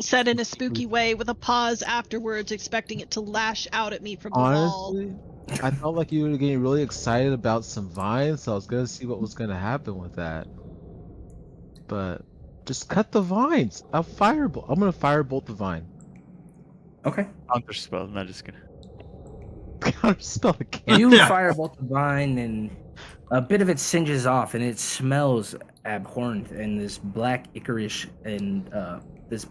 Said in a spooky way with a pause afterwards, expecting it to lash out at me from the wall. Honestly, I felt like you were getting really excited about some vines, so I was gonna see what was gonna happen with that. But just cut the vines. I'm gonna firebolt the vine. Okay. Counterspell, not just gonna. Counterspell again. You firebolt the vine, and a bit of it singes off, and it smells abhorrent, and this black Icarish and this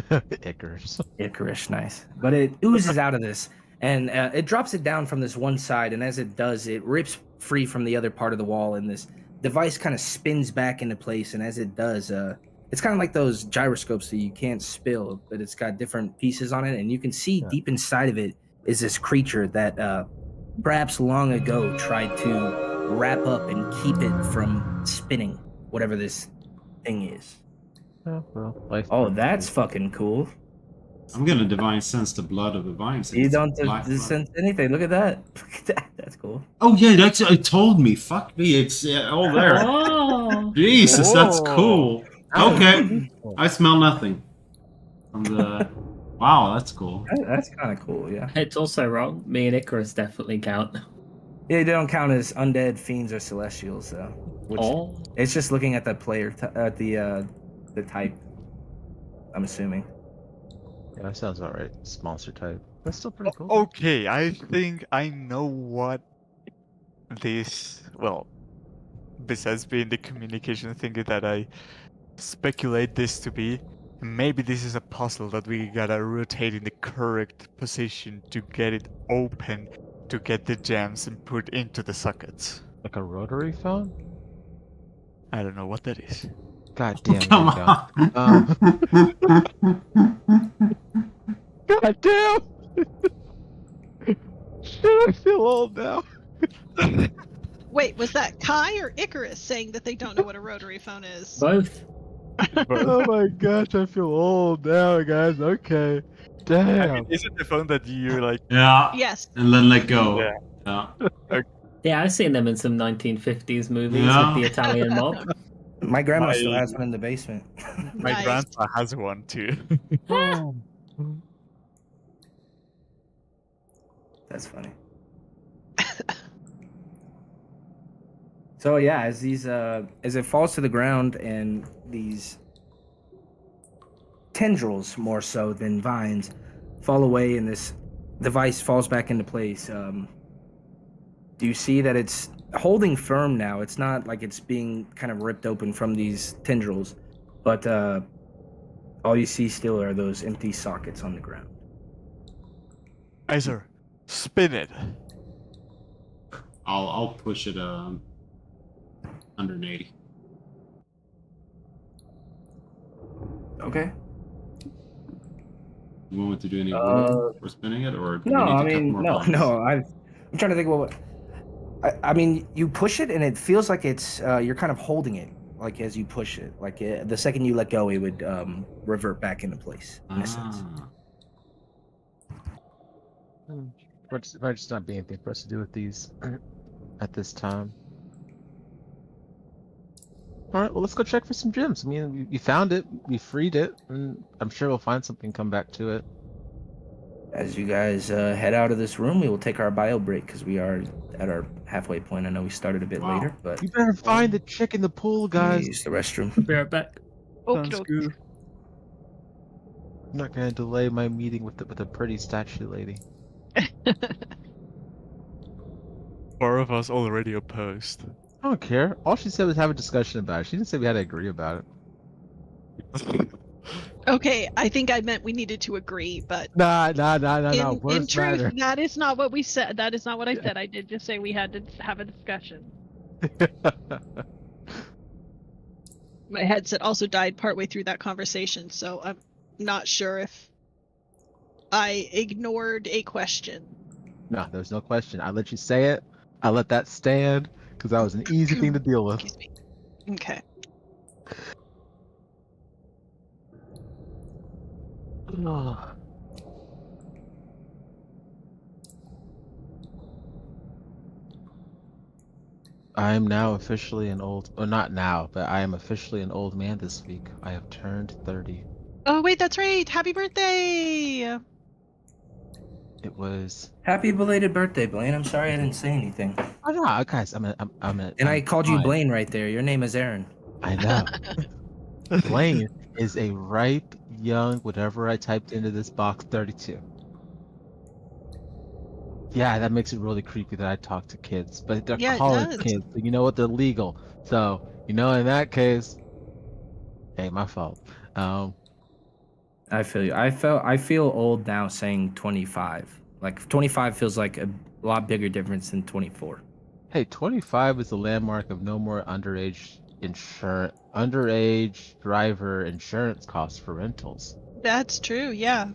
Icarish, nice. But it oozes out of this, and it drops it down from this one side, and as it does, it rips free from the other part of the wall, and this device kind of spins back into place, and as it does, it's kind of like those gyroscopes that you can't spill, but it's got different pieces on it, and you can see deep inside of it is this creature that perhaps long ago tried to wrap up and keep it from spinning, whatever this thing is. Oh, that's fucking cool. I'm gonna divine sense the blood of the vines. You don't sense anything. Look at that. Look at that. That's cool. Oh yeah, that's it told me. Fuck me, it's all there. Oh. Jesus, that's cool. Okay, I smell nothing. From the wow, that's cool. That's kind of cool. Yeah. It's also wrong. Me and Icarus definitely count. Yeah, they don't count as undead, fiends, or celestials, though. It's just looking at the player, at the type. I'm assuming. Yeah, that sounds about right. It's monster type. That's still pretty cool. Okay, I think I know what this. Well, besides being the communication thing that I speculate this to be, maybe this is a puzzle that we gotta rotate in the correct position to get it open, to get the gems and put into the sockets. Like a rotary phone? I don't know what that is. God damn it. Come on. God damn! Shit, I feel old now. Wait, was that Kai or Icarus saying that they don't know what a rotary phone is? Both. Oh my gosh, I feel old now, guys. Okay. Damn. I mean, is it the phone that you like? Yeah. Yes. And then let go. Yeah. Yeah, I've seen them in some 1950s movies Yeah. with the Italian mob. My grandma still has one in the basement. My Nice. grandpa has one too. That's funny. So yeah, as it falls to the ground and these tendrils more so than vines fall away and this device falls back into place, do you see that it's holding firm now? It's not like it's being kind of ripped open from these tendrils, but all you see still are those empty sockets on the ground. Iser, spin it. I'll push it 180. Okay. You want me to do any rule for spinning it, or do No, we need I to cut mean, more no, bonds? no. I'm trying to think what. I mean, you push it, and it feels like it's you're kind of holding it, like as you push it. Like the second you let go, it would revert back into place. In a sense. Might just not be anything for us to do with these at this time. All right, well, let's go check for some gems. I mean, we found it, we freed it, and I'm sure we'll find something, come back to it. As you guys head out of this room, we will take our bio break because we are at our halfway point. I know we started a bit later, but You better find the chick in the pool, guys. use the restroom. Be right back. Sounds good. I'm not gonna delay my meeting with the pretty statue lady. 4 of us already opposed. I don't care. All she said was have a discussion about it. She didn't say we had to agree about it. Okay, I think I meant we needed to agree, but Nah. in Words truth, matter. that is not what we said. That is not what I said. I did just say we had to have a discussion. My headset also died partway through that conversation, so I'm not sure if I ignored a question. No, there's no question. I let you say it. I let that stand because that was an easy thing to deal with. Excuse me. Okay. I am now officially an old, or not now, but I am officially an old man this week. I have turned 30. Oh wait, that's right. Happy birthday! It was. Happy belated birthday, Blaine. I'm sorry I didn't say anything. Oh no, guys, I'm I called you Blaine right there. Your name is Aaron. I know. Blaine is a ripe, young, whatever I typed into this box, 32. Yeah, that makes it really creepy that I talk to kids, but they're college kids, so you know what? They're legal. So, in that case, hey, my fault. I feel you. I feel old now saying 25. Like 25 feels like a lot bigger difference than 24. Hey, 25 is the landmark of no more underage driver insurance costs for rentals. That's true, yeah.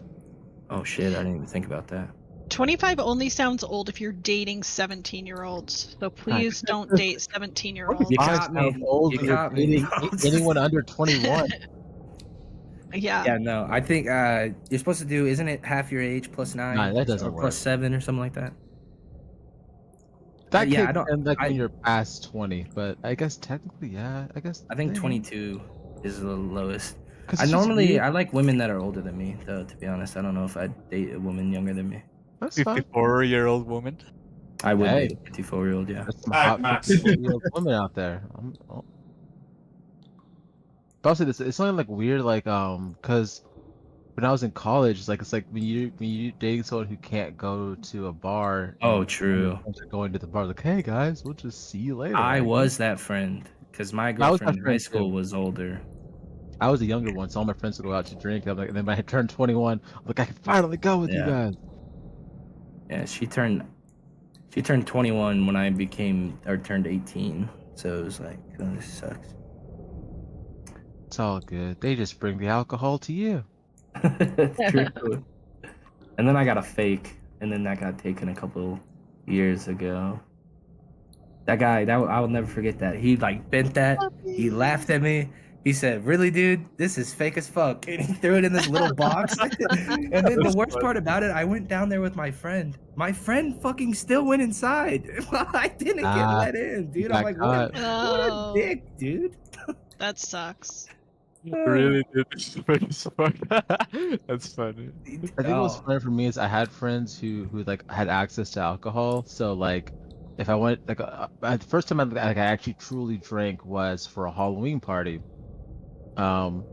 Oh shit, I didn't even think about that. 25 only sounds old if you're dating 17-year-olds. So please don't date 17-year-olds. You got me. Old you got me. Anyone under 21. Yeah. Yeah, no. I think you're supposed to do, isn't it half your age plus 9? No, that doesn't or work. plus 7 or something like that. That kicks in like when you're past 20, but I guess technically, yeah. I think 22 is the lowest. I like women that are older than me, though. To be honest, I don't know if I'd date a woman younger than me. That's 54-year-old woman. I would date a 54-year-old. Yeah. There's some hot 54-year-old women out there. Also, it's something like weird, like because when I was in college, it's like when you dating someone who can't go to a bar. Oh, true. Going to the bar, like, hey guys, we'll just see you later. I was that friend because my girlfriend in high school was older. I was a younger one, so all my friends would go out to drink. And then when I turned 21, I'm like, I can finally go with you guys. Yeah, she turned 21 when I turned 18. So it was like, oh, this sucks. It's all good. They just bring the alcohol to you. True. And then I got a fake, and then that got taken a couple years ago. That guy, I will never forget that. He like bent that. He laughed at me. He said, "Really, dude? This is fake as fuck." And he threw it in this little box. And then the worst part about it, I went down there with my friend. My friend fucking still went inside. I didn't get let in, dude. I'm like, what a dick, dude. That sucks. Really did. That's funny. I think what was funny for me is I had friends who like had access to alcohol. So like, if I went like the first time I actually truly drank was for a Halloween party. And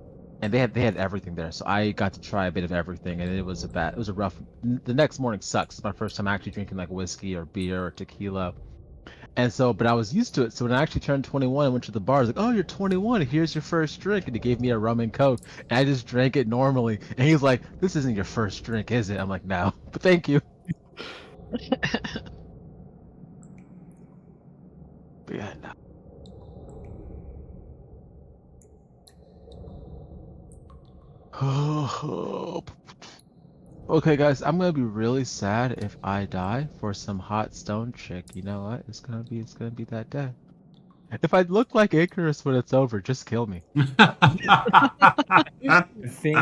they had everything there, so I got to try a bit of everything, and it was a rough. The next morning sucks. It's my first time actually drinking like whiskey or beer or tequila, and so but I was used to it. So when I actually turned 21 and went to the bar, I was like, "Oh, you're 21. Here's your first drink," and he gave me a rum and coke, and I just drank it normally. And he was like, "This isn't your first drink, is it?" I'm like, "No, but thank you." But yeah, no. Okay, guys, I'm gonna be really sad if I die for some hot stone chick. You know what? It's gonna be that day. If I look like Icarus when it's over, just kill me. I think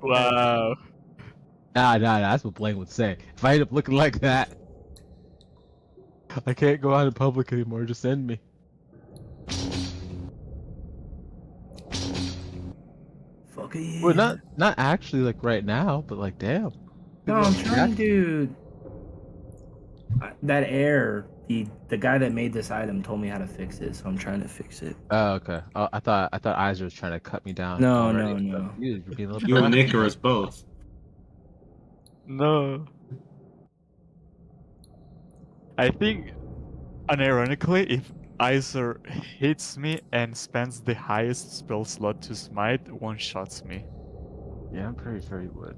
Wow. Nah, that's what Blaine would say. If I end up looking like that, I can't go out in public anymore. Just end me. Fuck it. Well, not actually like right now, but like damn. No, I'm trying to. That error, the guy that made this item told me how to fix it, so I'm trying to fix it. Oh, okay. Oh, I thought Iser was trying to cut me down. No, already. no. You're being a little You and proactive. Icarus both. No. I think, unironically, if Iser hits me and spends the highest spell slot to smite, one-shots me. Yeah, I'm pretty sure he would.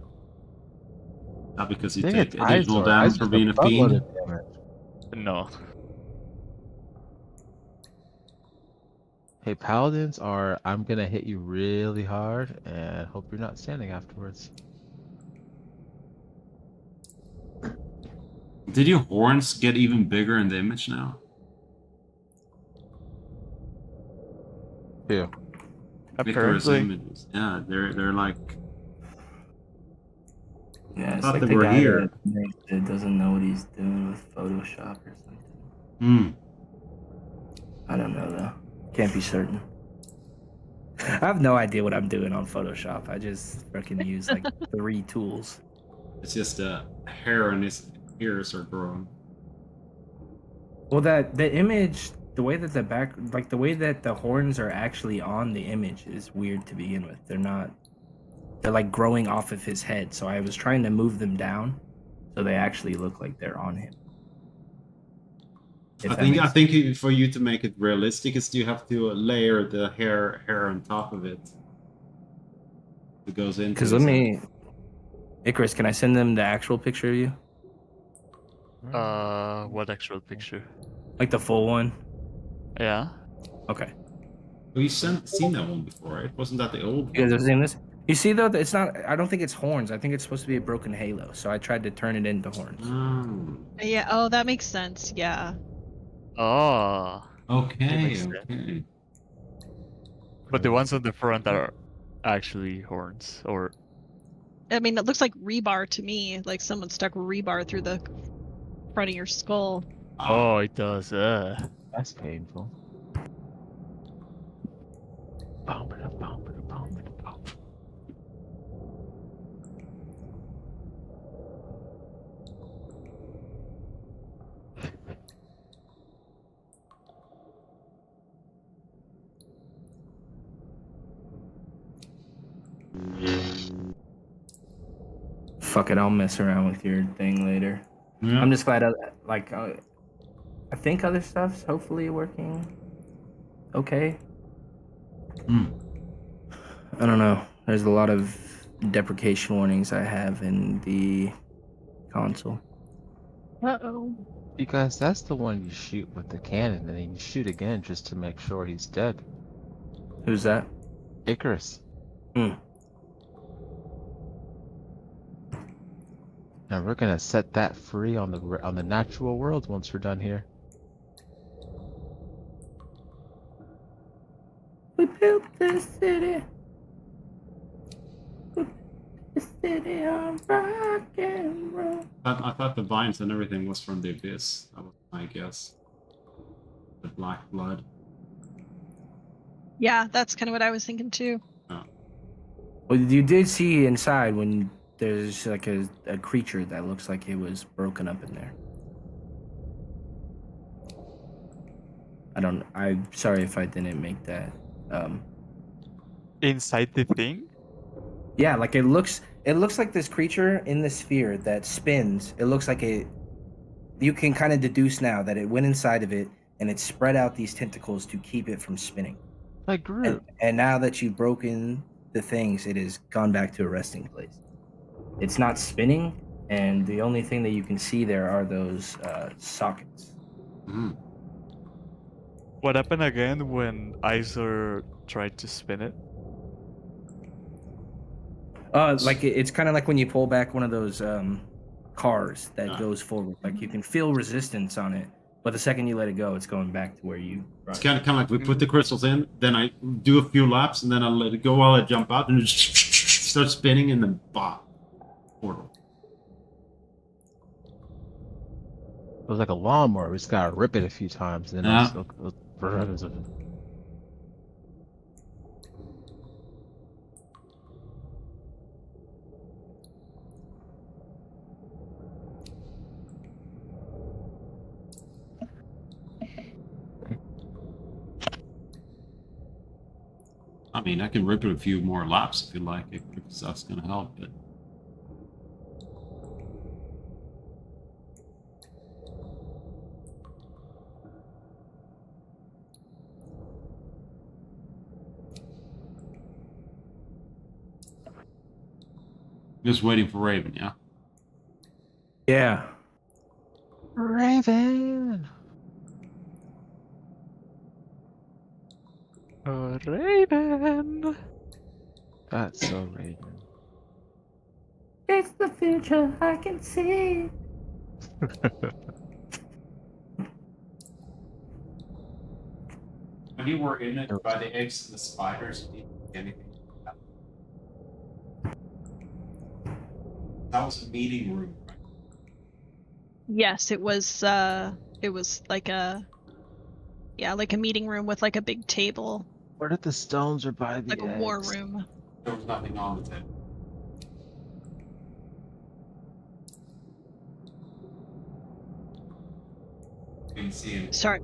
Not because you Dang take it, additional Iser. damage Iser's for being a buttload fiend. of damage. No. Hey, paladins are. I'm gonna hit you really hard and hope you're not standing afterwards. Did your horns get even bigger in the image now? Yeah. Icarus Apparently. images. Yeah, they're like. Yeah, it's thought like they the were guy here. that makes it doesn't know what he's doing with Photoshop or something. Hmm. I don't know though. Can't be certain. I have no idea what I'm doing on Photoshop. I just freaking use like 3 tools. It's just hair and his ears are growing. Well, the image, the way that the way that the horns are actually on the image is weird to begin with. They're like growing off of his head. So I was trying to move them down so they actually look like they're on him. I think for you to make it realistic is you have to layer the hair on top of it. It goes into. Because Icarus, can I send them the actual picture of you? What actual picture? Like the full one? Yeah. Okay. We've seen that one before, right? Wasn't that the old You guys one? have seen this? You see though, it's not. I don't think it's horns. I think it's supposed to be a broken halo. So I tried to turn it into horns. Oh. Yeah. Oh, that makes sense. Yeah. Oh. Okay, makes sense. okay. But the ones on the front are actually horns, or I mean, it looks like rebar to me. Like someone stuck rebar through the front of your skull. oh, it does. That's painful. Fuck it, I'll mess around with your thing later. Yeah. I'm just glad I think other stuff's hopefully working okay. Hmm. I don't know. There's a lot of deprecation warnings I have in the console. Uh-oh. Because that's the one you shoot with the cannon, and then you shoot again just to make sure he's dead. Who's that? Icarus. Hmm. And we're gonna set that free on the natural world once we're done here. We built this city. We built this city on rock and roll. I thought the vines and everything was from the abyss. That was my guess. The black blood. Yeah, that's kind of what I was thinking too. Well, you did see inside when there's like a creature that looks like it was broken up in there. I'm sorry if I didn't make that. inside the thing. Yeah, like it looks like this creature in the sphere that spins. It looks like you can kind of deduce now that it went inside of it and it spread out these tentacles to keep it from spinning. Like Groot. And now that you've broken the things, it has gone back to a resting place. It's not spinning, and the only thing that you can see there are those sockets. Mm. What happened again when Iser tried to spin it? Like it's kind of like when you pull back one of those cars that goes forward. Like you can feel resistance on it, but the second you let it go, it's going back to where you. It's kind of like we put the crystals in, then I do a few laps, and then I let it go while I jump out, and it just starts spinning, and then portal. It was like a lawnmower. We just gotta rip it a few times, and then it'll burn. I mean, I can rip it a few more laps if you like, if that's going to help. But just waiting for Raven, yeah? Yeah. Raven. Oh, Raven. That's so Raven. It's the future, I can see. When you were in it by the eggs and the spiders, did you see anything? That was a meeting room, right? Yes, it was like a meeting room with like a big table, Where did the stones or by the like a eggs? war room. There was nothing on the table. Didn't see it. Sorry.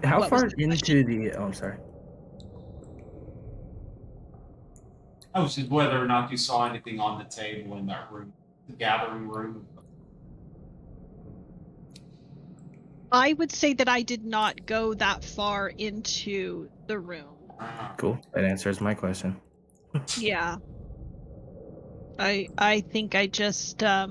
How What far was the into the? Oh, I'm sorry. I was just whether or not you saw anything on the table in that room, the gathering room. I would say that I did not go that far into the room. Cool. That answers my question. Yeah. I think I just I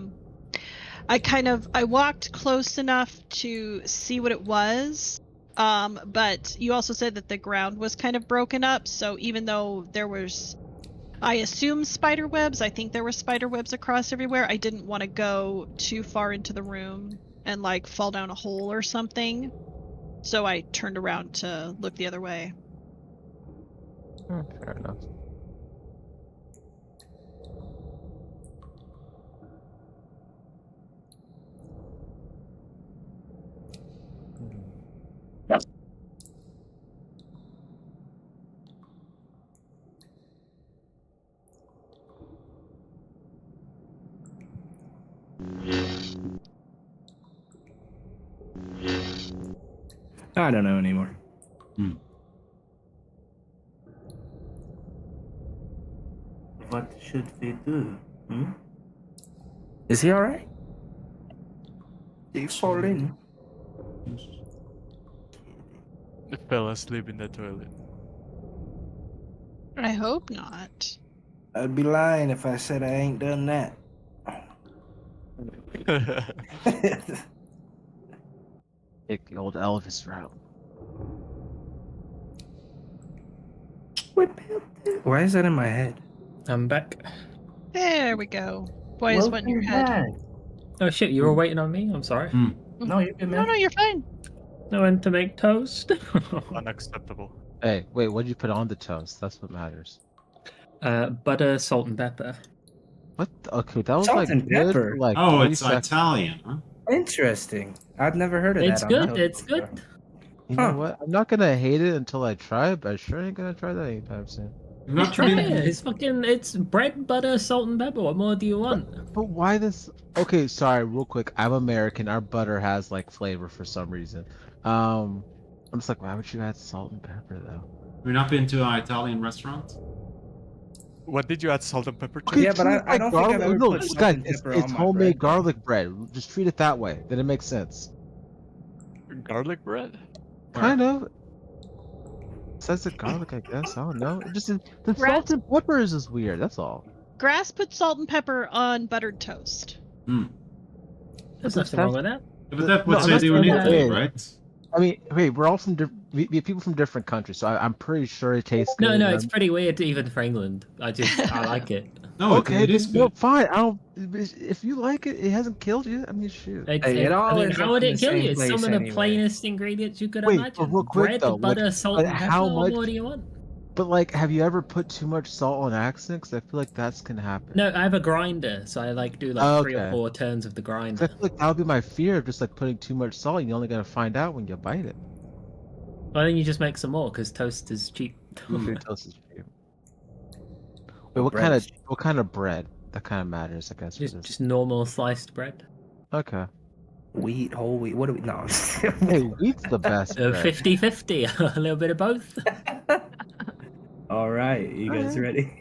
walked close enough to see what it was. But you also said that the ground was kind of broken up, so even though there was, I assume, spider webs, I think there were spider webs across everywhere, I didn't want to go too far into the room and like fall down a hole or something. So I turned around to look the other way. Fair enough. I don't know anymore. What should we do? Is he alright? Did he fall in? I fell asleep in the toilet. I hope not. I'd be lying if I said I ain't done that. Take the old Elvis route. Why is that in my head? I'm back. There we go. Boys went in your head. Oh shit, you were waiting on me? I'm sorry. No, you're good, man. No, you're fine. I went to make toast. Unacceptable. Hey, wait, what did you put on the toast? That's what matters. Butter, salt, and pepper. What? Okay, that was Salt like and good pepper. for like Oh, 30 it's seconds. Italian, huh? Interesting. I've never heard of It's that. good. It's good. You know what? I'm not gonna hate it until I try it, but I sure ain't gonna try that anytime soon. Not Try really. it. It's bread, butter, salt, and pepper. What more do you want? But why this? Okay, sorry, real quick. I'm American. Our butter has like flavor for some reason. I'm just like, why would you add salt and pepper though? We've not been to an Italian restaurant? What did you add salt and pepper to? Okay, Yeah, but I don't think I've ever put salt guys, and pepper it's on my homemade bread. garlic bread. Just treat it that way. Then it makes sense. Garlic bread? Kind of. It says it garlic, I guess. I don't know. It just the Rat- salt and peppers is weird. That's all. Grass put salt and pepper on buttered toast. There's nothing wrong with that. But that would No, say that's they were in not Italy, it. right? I mean, wait, we're all from we have people from different countries, so I'm pretty sure it tastes good. No, it's pretty weird even for England. I like it. No, Okay, it is no, good. fine. I don't. If you like it, it hasn't killed you. I mean, shoot. How would it kill you? It's some of the plainest ingredients you could imagine. But real quick Bread, though, butter, like, salt, and pepper. how much? What more do you want? But like, have you ever put too much salt on accident? Because I feel like that's gonna happen. No, I have a grinder, so I do 3 or 4 turns of the grinder. I feel like that would be my fear of just like putting too much salt. And you're only gonna find out when you bite it. Well, then you just make some more because toast is cheap. Toast is cheap. Wait, what kind of bread? That kind of matters, I guess. Just normal sliced bread. Okay. Wheat, whole wheat. What do we? No. Hey, wheat's the best. 50-50, a little bit of both. All right, you guys ready?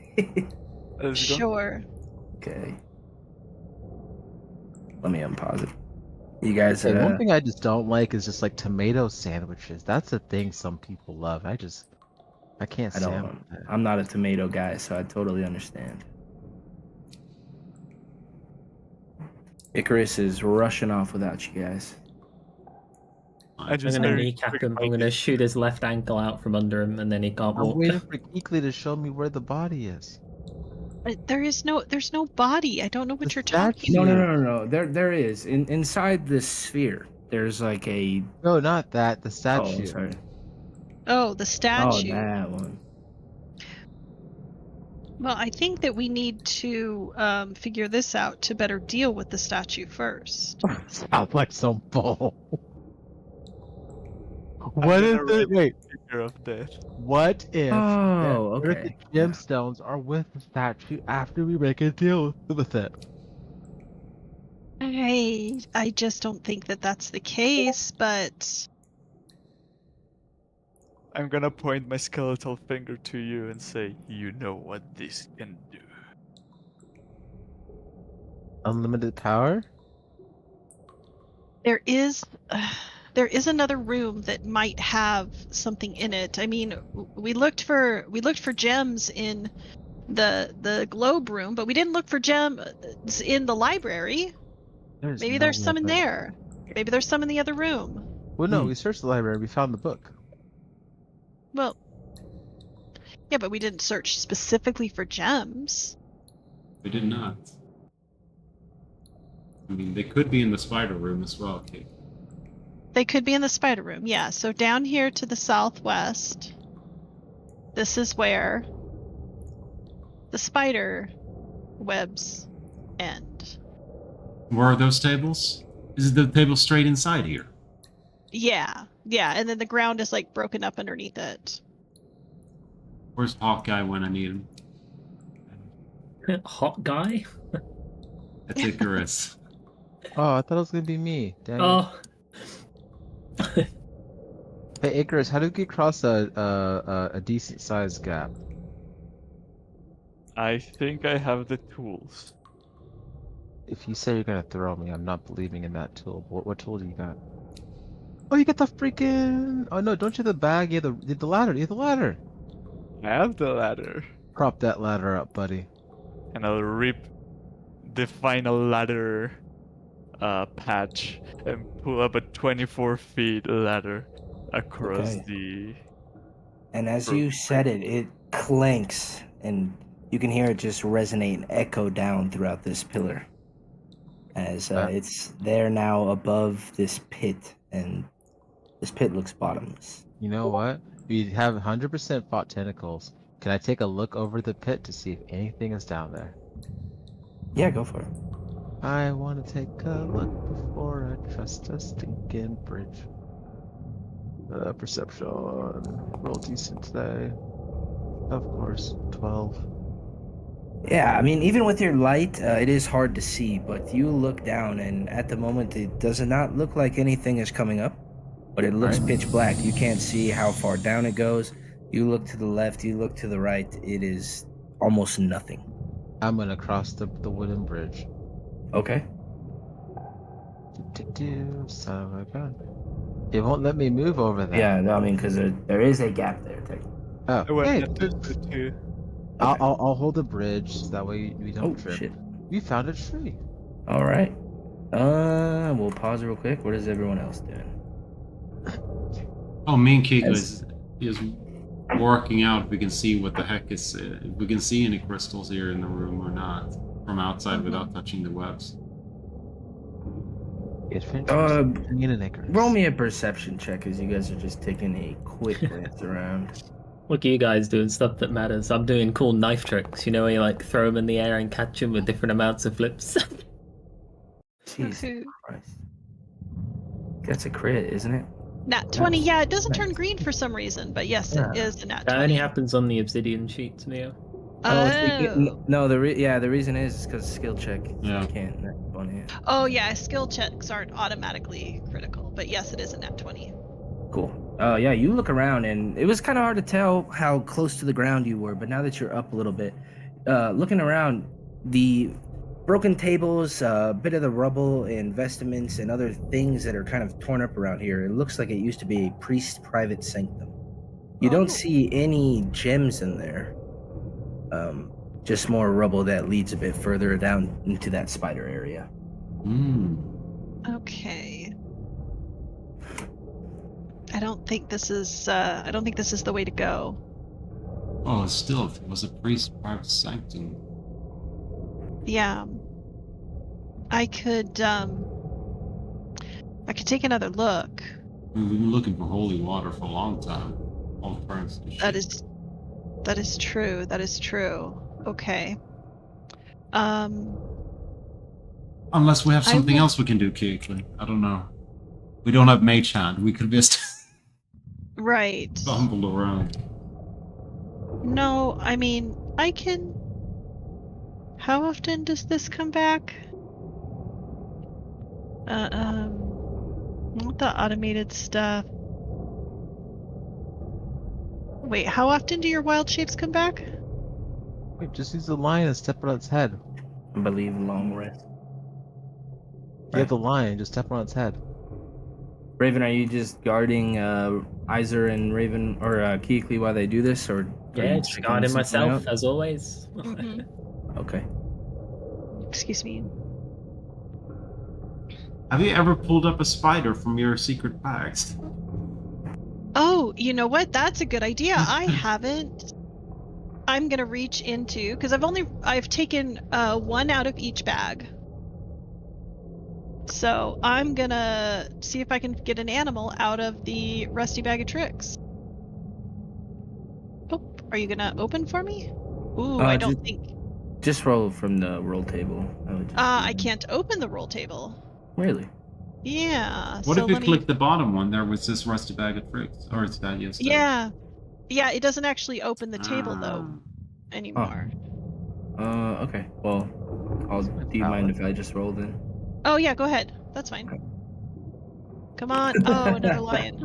Sure. Okay. Let me unpause it. You guys. One thing I just don't like is just like tomato sandwiches. That's a thing some people love. I can't stand that. I'm not a tomato guy, so I totally understand. Icarus is rushing off without you guys. I'm gonna kneecap him. I'm gonna shoot his left ankle out from under him, and then he can't walk. I'm waiting for Geekly to show me where the body is. There's no body. I don't know what you're talking about. about. No. There is. Inside this sphere, there's like a. No, not that. The statue. Oh, sorry. Oh, the statue. Oh, that one. Well, I think that we need to figure this out to better deal with the statue first. Sounds like some bull. What is it? Wait. Of death. What if the gemstones are with the statue after we make a deal with it? I just don't think that that's the case, but I'm gonna point my skeletal finger to you and say, you know what this can do. Unlimited power? There is another room that might have something in it. I mean, we looked for gems in the globe room, but we didn't look for gems in the library. Maybe there's some in there. Maybe there's some in the other room. Well, no, we searched the library. We found the book. Well, yeah, but we didn't search specifically for gems. We did not. I mean, they could be in the spider room as well, Kate. They could be in the spider room, yeah. So down here to the southwest, this is where the spider webs end. Where are those tables? Is the table straight inside here? Yeah, and then the ground is like broken up underneath it. Where's Hawkeye when I need him? Hot guy? That's Icarus. Oh, I thought it was gonna be me. Dang Oh. Hey Icarus, how do we get across a decent sized gap? I think I have the tools. If you say you're gonna throw me, I'm not believing in that tool. What tool do you got? Oh, you got the freaking... Oh no, don't you have the bag? You have the ladder. You have the ladder. I have the ladder. Prop that ladder up, buddy. And I'll rip the final ladder patch and pull up a 24 feet ladder across the... And as you said it, it clanks, and you can hear it just resonate and echo down throughout this pillar. As it's there now above this pit, and this pit looks bottomless. You know what? We have 100% fought tentacles. Can I take a look over the pit to see if anything is down there? Yeah, go for it. I want to take a look before I trust a stinking bridge. Perception. Roll decent today. Of course, 12. Yeah, I mean, even with your light, it is hard to see, but you look down, and at the moment, it does not look like anything is coming up, but it looks pitch black. You can't see how far down it goes. You look to the left, you look to the right, it is almost nothing. I'm gonna cross the wooden bridge. Okay. Son of a gun. It won't let me move over there. Yeah, no, I mean, because there is a gap there, technically. Oh, hey. Too. I'll hold the bridge so that way we don't trip. Shit. We found a tree. All right. We'll pause real quick. What is everyone else doing? Oh, me and Keith is working out if we can see what the heck is, if we can see any crystals here in the room or not from outside without touching the webs. Roll me a perception check, because you guys are just taking a quick glance around. Look at you guys doing stuff that matters. I'm doing cool knife tricks, you know, where you like throw them in the air and catch them with different amounts of flips. Jesus Christ. That's a crit, isn't it? Nat 20, yeah, it doesn't turn green for some reason, but yes, it is a nat 20. That only happens on the obsidian sheets, Mio. No, the reason is because skill check. Yeah. You can't nat 20 it. Oh yeah, skill checks aren't automatically critical, but yes, it is a nat 20. Cool. Yeah, you look around, and it was kind of hard to tell how close to the ground you were, but now that you're up a little bit, looking around, the broken tables, a bit of the rubble and vestments and other things that are kind of torn up around here, it looks like it used to be a priest's private sanctum. You don't see any gems in there. Just more rubble that leads a bit further down into that spider area. Okay. I don't think this is the way to go. Oh, still, if it was a priest's private sanctum. Yeah. I could take another look. I mean, we've been looking for holy water for a long time. All currents. That is true. That is true. Okay. Unless we have something else we can do, Caitlin. I don't know. We don't have mage hand. We could just right. stumble around. No, I mean, I can. How often does this come back? Not the automated stuff. Wait, how often do your wild shapes come back? Wait, just use the lion and step on its head. I believe long rest. You have the lion, just step on its head. Raven, are you just guarding Iser and Raven or Keekly while they do this, or? Yeah, just guarding myself as always. Okay. Excuse me. Have you ever pulled up a spider from your secret bags? Oh, you know what? That's a good idea. I haven't. I'm gonna reach into, because I've taken one out of each bag. So I'm gonna see if I can get an animal out of the rusty bag of tricks. Oh, are you gonna open for me? Ooh, I don't think. Just roll from the roll table. I can't open the roll table. Really? Yeah. What if you click the bottom one? There was this rusty bag of tricks, or is that yesterday? Yeah. Yeah, it doesn't actually open the table though anymore. Okay. Well, do you mind if I just roll then? Oh yeah, go ahead. That's fine. Okay. Come on. Oh, another lion.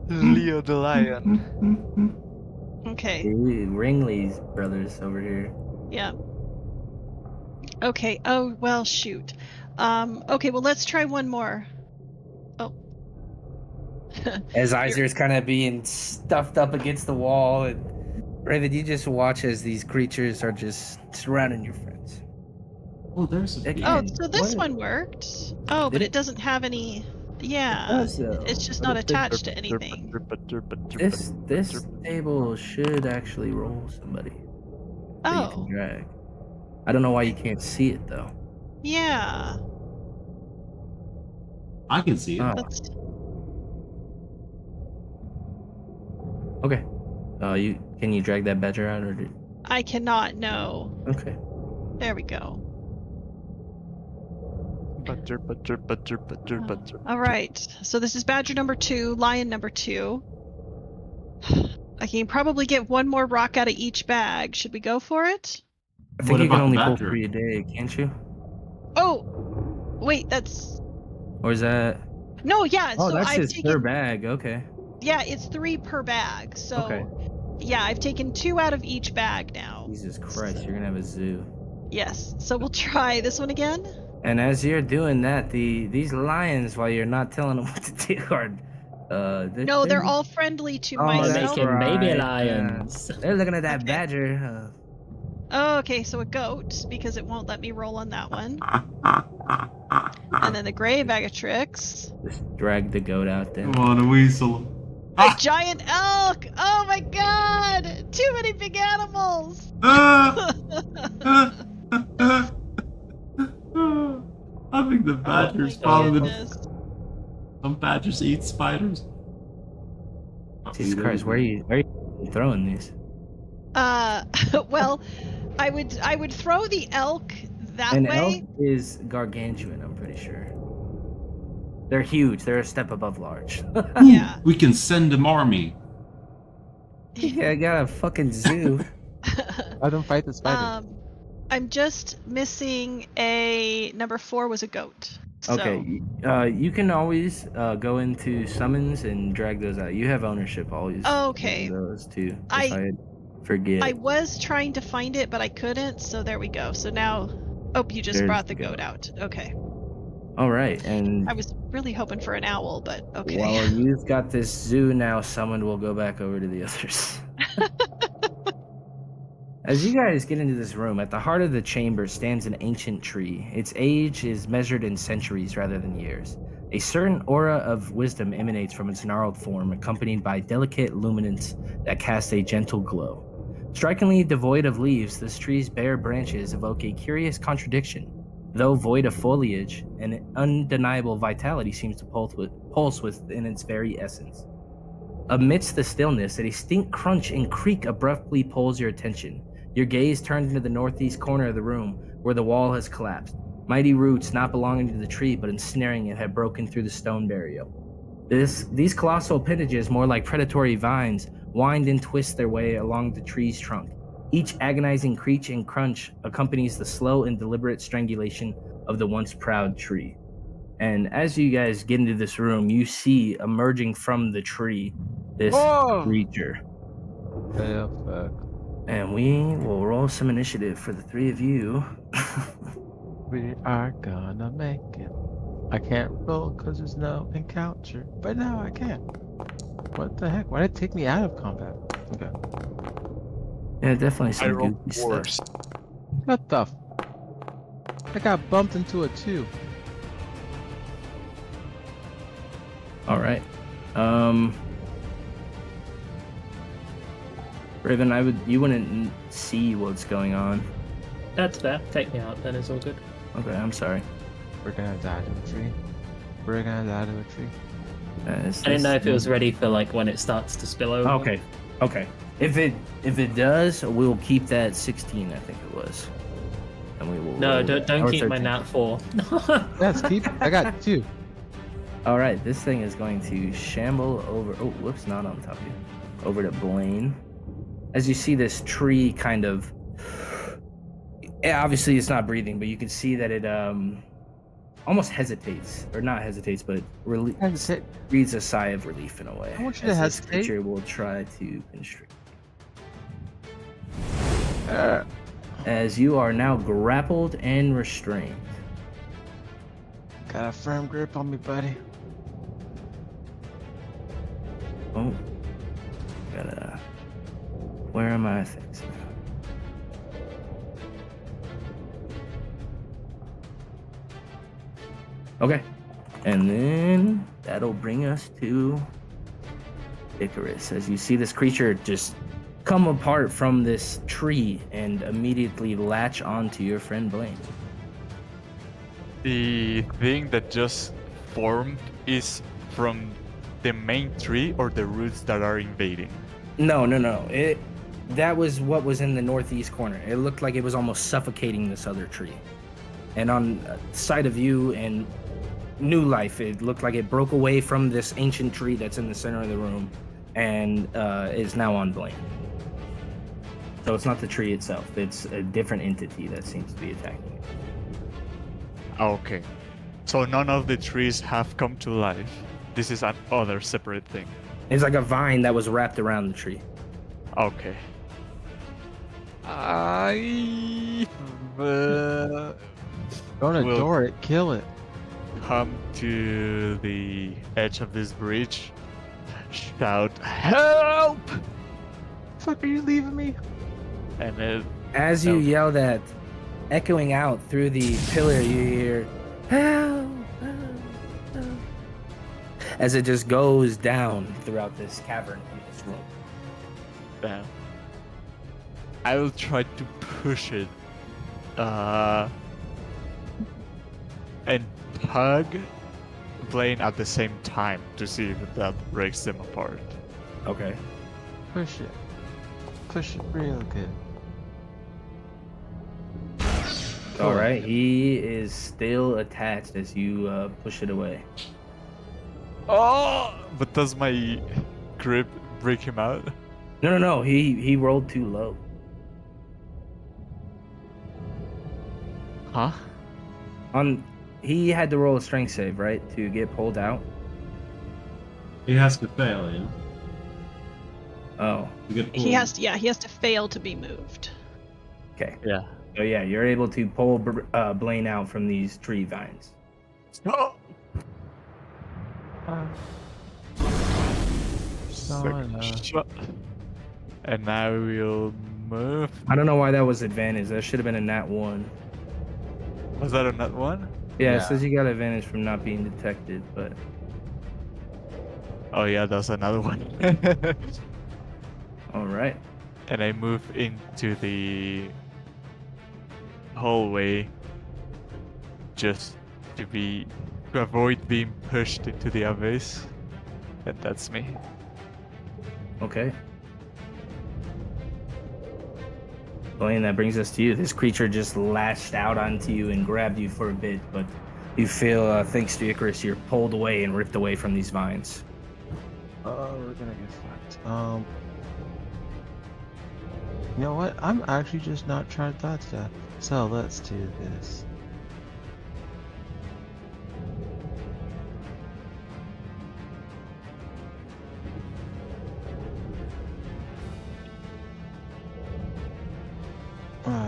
Leo the lion. Okay. Ooh, Ringley's brothers over here. Yeah. Okay. Oh, well, shoot. Okay, well, let's try one more. Oh. As Iser's kind of being stuffed up against the wall, and Raven, you just watch as these creatures are just surrounding your friends. Oh, there's a so this one worked. Oh, but it doesn't have any. Yeah, it's just not attached to anything. This table should actually roll somebody. That you can drag. I don't know why you can't see it though. Yeah. I can see it. Okay. Can you drag that badger out, or I cannot. No. Okay. There we go. Badger. All right. So this is badger number 2, lion number 2. I can probably get one more rock out of each bag. Should we go for it? I think you can only pull 3 a day, can't you? Oh, wait, that's. Or is that? No, yeah. Oh, so that's just per bag. Okay. Yeah, it's 3 per bag. So. Okay. Yeah, I've taken 2 out of each bag now. Jesus Christ, you're gonna have a zoo. Yes. So we'll try this one again. And as you're doing that, these lions, while you're not telling them what to do, are they're all friendly to myself. Making baby lions. They're looking at that badger. Oh, okay, so a goat, because it won't let me roll on that one. And then the gray bag of tricks. Just drag the goat out there. Come on, a weasel. A giant elk! Oh my god! Too many big animals! I think the badgers probably. goodness. Some badgers eat spiders. Jesus Christ, where are you throwing these? Well, I would throw the elk that An way. elk is gargantuan, I'm pretty sure. They're huge. They're a step above large. Yeah. We can send an army. Yeah, I got a fucking zoo. Let them fight the spider. I'm just missing a number 4 was a goat. So. Okay, you can always go into summons and drag those out. You have ownership always. Okay. Those too. If I forget. I was trying to find it, but I couldn't. So there we go. So now, you just There's brought the the goat out. Okay. All right, and I was really hoping for an owl, but okay. while you've got this zoo now summoned, we'll go back over to the others. As you guys get into this room, at the heart of the chamber stands an ancient tree. Its age is measured in centuries rather than years. A certain aura of wisdom emanates from its gnarled form, accompanied by delicate luminance that casts a gentle glow. Strikingly devoid of leaves, this tree's bare branches evoke a curious contradiction. Though void of foliage, an undeniable vitality seems to pulse within its very essence. Amidst the stillness, a distinct crunch and creak abruptly pulls your attention. Your gaze turns into the northeast corner of the room, where the wall has collapsed. Mighty roots, not belonging to the tree but ensnaring it, have broken through the stone barrier. These colossal appendages, more like predatory vines, wind and twist their way along the tree's trunk. Each agonizing creak and crunch accompanies the slow and deliberate strangulation of the once proud tree. And as you guys get into this room, you see emerging from the tree this creature. Yeah, fuck. And we will roll some initiative for the three of you. We are gonna make it. I can't roll because there's no encounter, but now I can. What the heck? Why did it take me out of combat? Okay. Yeah, definitely I some rolled goofy worse. stuff. What the I got bumped into a 2. All right. Raven, you wouldn't see what's going on. That's fair. Take me out then, it's all good. Okay, I'm sorry. We're gonna die to a tree. We're gonna die to a tree. I didn't know if it was ready for like when it starts to spill over. Okay. If it does, we'll keep that 16. I think it was, and we will. No, don't keep 13. my nat 4. Let's keep. I got 2. All right, this thing is going to shamble over. Oh, whoops, not on top of you. Over to Blaine. As you see this tree kind of. Obviously, it's not breathing, but you can see that it almost hesitates, or not hesitates, but breathes a sigh of relief in a way. I want you to hesitate. This creature will try to constrict. As you are now grappled and restrained. Got a firm grip on me, buddy. Oh, gotta. Where are my things? Okay, and then that'll bring us to Icarus. As you see this creature just come apart from this tree and immediately latch onto your friend Blaine. The thing that just formed is from the main tree or the roots that are invading? No. That was what was in the northeast corner. It looked like it was almost suffocating this other tree. And on sight of you and new life, it looked like it broke away from this ancient tree that's in the center of the room and is now on Blaine. So it's not the tree itself. It's a different entity that seems to be attacking it. Okay. So none of the trees have come to life. This is another separate thing. It's like a vine that was wrapped around the tree. Okay. Don't adore it, kill it. Come to the edge of this bridge. Shout, "Help!" Fuck, are you leaving me? And As you yell that, echoing out through the pillar, you hear, help, help, help, as it just goes down throughout this cavern in this room. Damn. I will try to push it. And hug Blaine at the same time to see if that breaks them apart. Okay. Push it. Push it real good. All right. He is still attached as you push it away. Oh! But does my grip break him out? No. He rolled too low. Huh? He had to roll a strength save, right, to get pulled out. He has to fail, yeah. Oh. He has to fail to be moved. Okay. Yeah. So yeah, you're able to pull Blaine out from these tree vines. Oh! Shot. And now we'll move. I don't know why that was advantage. That should have been a nat 1. Was that a nut one? Yeah, it says you got advantage from not being detected, but... Oh yeah, that's another one. Alright. And I move into the hallway just to avoid being pushed into the abyss. And that's me. Okay. Blaine, that brings us to you. This creature just lashed out onto you and grabbed you for a bit, but you feel, thanks to Icarus, you're pulled away and ripped away from these vines. Oh, we're gonna get fucked. You know what? I'm actually just not trying that stuff. So let's do this.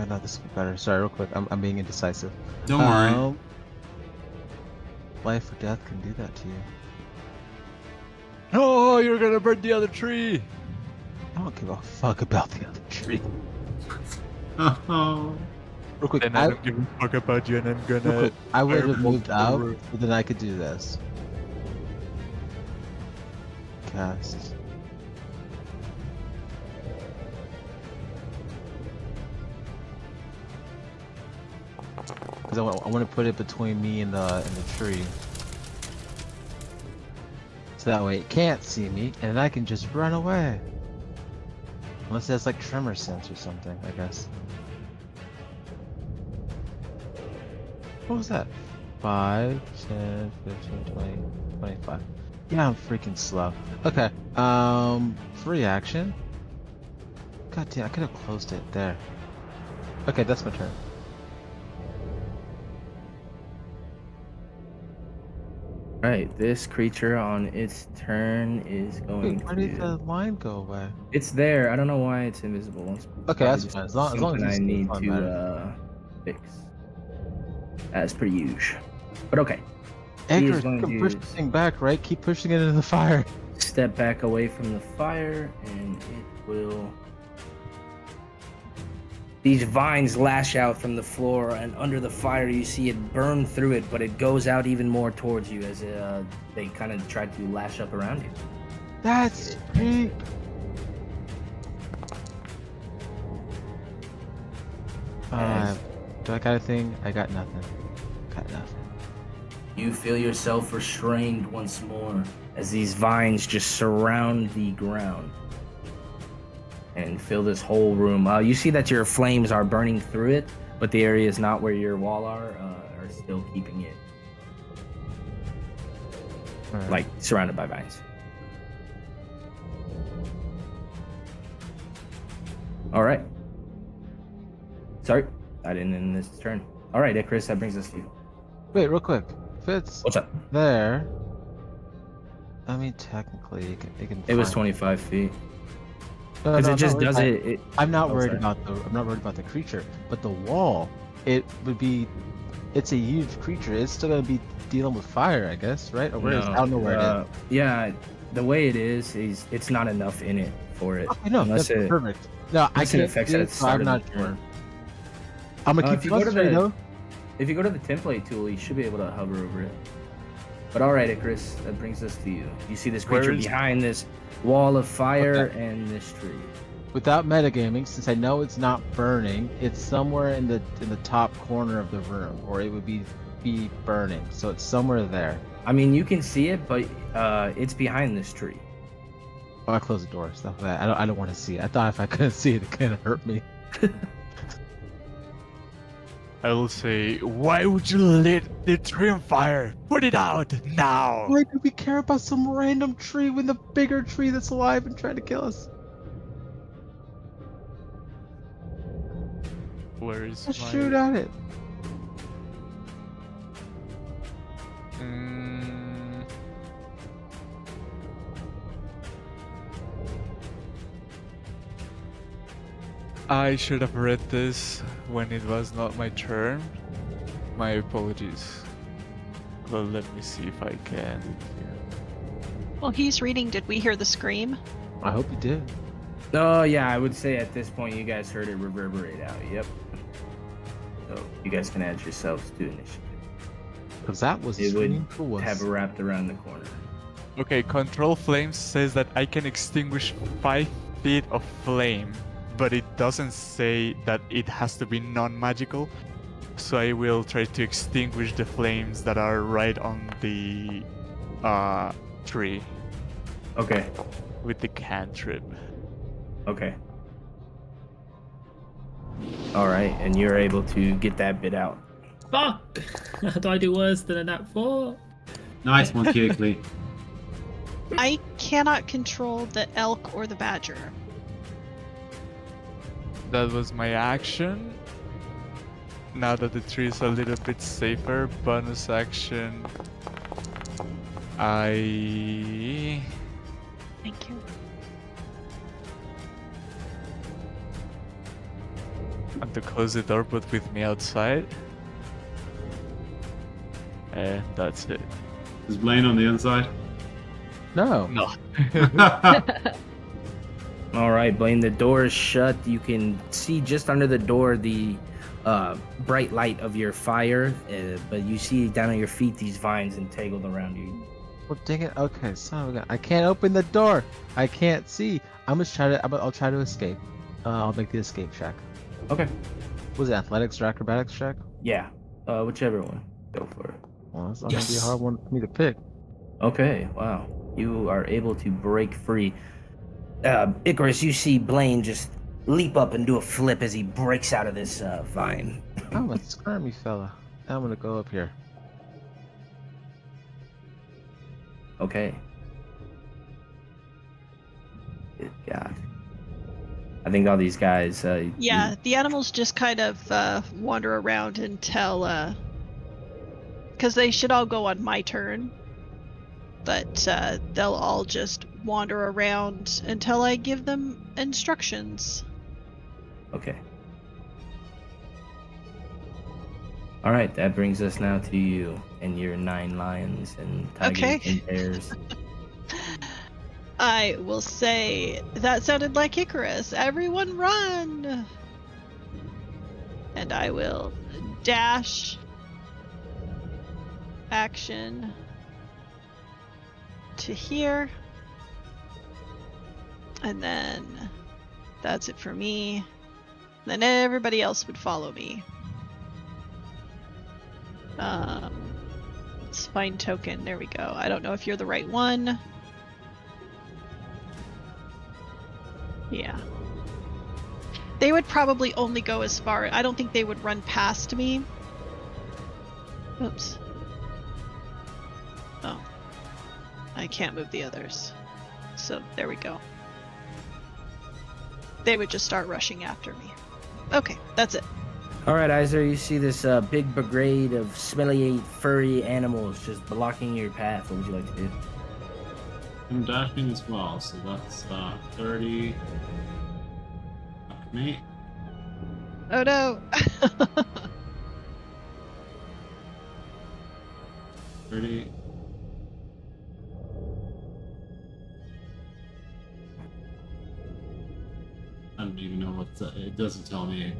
No, this will be better. Sorry, real quick. I'm being indecisive. Don't worry. Life or death can do that to you. Oh, you're gonna burn the other tree! I don't give a fuck about the other tree. Oh. Real quick, And I don't give a fuck about you, and I'm real gonna. quick, I would have fireball moved out, forward. but then I could do this. Cast. Because I want to put it between me and the tree. So that way it can't see me, and I can just run away. Unless it has like tremor sense or something, I guess. What was that? 5, 10, 15, 20, 25. Yeah, I'm freaking slow. Okay, free action. God damn, I could have closed it there. Okay, that's my turn. Right, this creature on its turn is going Wait, why did the line go away? It's there. I don't know why it's invisible. It's Okay, that's probably fine. just As long as something you I see need it's on to there. fix. As per usual. But okay. Anchor, going keep to pushing this thing back, right? Keep pushing it into the fire. Step back away from the fire, and it will. These vines lash out from the floor, and under the fire, you see it burn through it, but it goes out even more towards you as they kind of try to lash up around you. That's creep. Do I got a thing? I got nothing. Got nothing. You feel yourself restrained once more as these vines just surround the ground and fill this whole room. You see that your flames are burning through it, but the areas not where your wall are still keeping it like surrounded by vines. All right. Sorry, I didn't end this turn. All right, Icarus, that brings us to you. Wait, real quick. If it's What's up? there, I mean, technically, it can. It was find 25 feet. No, Because no, it just I'm not does worried it. I'm not worried sorry. about I'm not worried about the creature, but the wall. It would be. It's a huge creature. It's still gonna be dealing with fire, I guess, right? Or where is? I don't know where it is. Yeah, the way it is it's not enough in it for it. Okay, no, unless that's it, perfect. No, I unless it can't affects see it it, at the so start I'm of not the sure. turn. I'm gonna if keep you go to tree the though. if you go to the template tool, you should be able to hover over it. But all right, Icarus, that brings us to you. You see this creature behind this wall of fire and this tree. Without metagaming, since I know it's not burning, it's somewhere in the top corner of the room, or it would be burning. So it's somewhere there. I mean, you can see it, but it's behind this tree. Oh, I closed the door. Stuff like that. I don't want to see it. I thought if I couldn't see it, it kind of hurt me. I will say, why would you lit the tree on fire? Put it out now! Why do we care about some random tree when the bigger tree that's alive and trying to kill us? Where is Let's my... shoot at it. I should have read this when it was not my turn. My apologies. Well, let me see if I can. Well, he's reading. Did we hear the scream? I hope you did. Oh, yeah, I would say at this point you guys heard it reverberate out. Yep. So you guys can add yourselves to initiative. Because that was It would cool. have wrapped around the corner. Okay, Control Flames says that I can extinguish 5 feet of flame, but it doesn't say that it has to be non-magical. So I will try to extinguish the flames that are right on the tree. Okay. With the cantrip. Okay. All right, and you're able to get that bit out. Fuck! How do I do worse than a nat 4? Nice one, Keekley. I cannot control the elk or the badger. That was my action. Now that the tree is a little bit safer, bonus action. Thank you. And to close the door, but with me outside. And that's it. Is Blaine on the inside? No. No. All right, Blaine, the door is shut. You can see just under the door the bright light of your fire, but you see down at your feet these vines entangled around you. Well, dang it. Okay, son of a gun. I can't open the door. I can't see. I'll try to escape. I'll make the escape check. Okay. Was it athletics or acrobatics check? Yeah, whichever one. Go for it. Well, that's not gonna be a hard one for me to pick. Okay, wow. You are able to break free. Icarus, you see Blaine just leap up and do a flip as he breaks out of this vine. I'm a squirmy fella. I'm gonna go up here. Okay. Good God. I think all these guys... Yeah, the animals just kind of wander around until... Because they should all go on my turn. But they'll all just wander around until I give them instructions. Okay. All right, that brings us now to you and your 9 lions and tigers and bears. I will say that sounded like Icarus. Everyone run! And I will dash action to here. And then that's it for me. Then everybody else would follow me. Let's find token. There we go. I don't know if you're the right one. Yeah. They would probably only go as far. I don't think they would run past me. Oops. Oh. I can't move the others. So there we go. They would just start rushing after me. Okay, that's it. All right, Iser, you see this big brigade of smelly, furry animals just blocking your path. What would you like to do? I'm dashing as well, so that's 30. Fuck me. Oh no! 30. I don't even know what it doesn't tell me.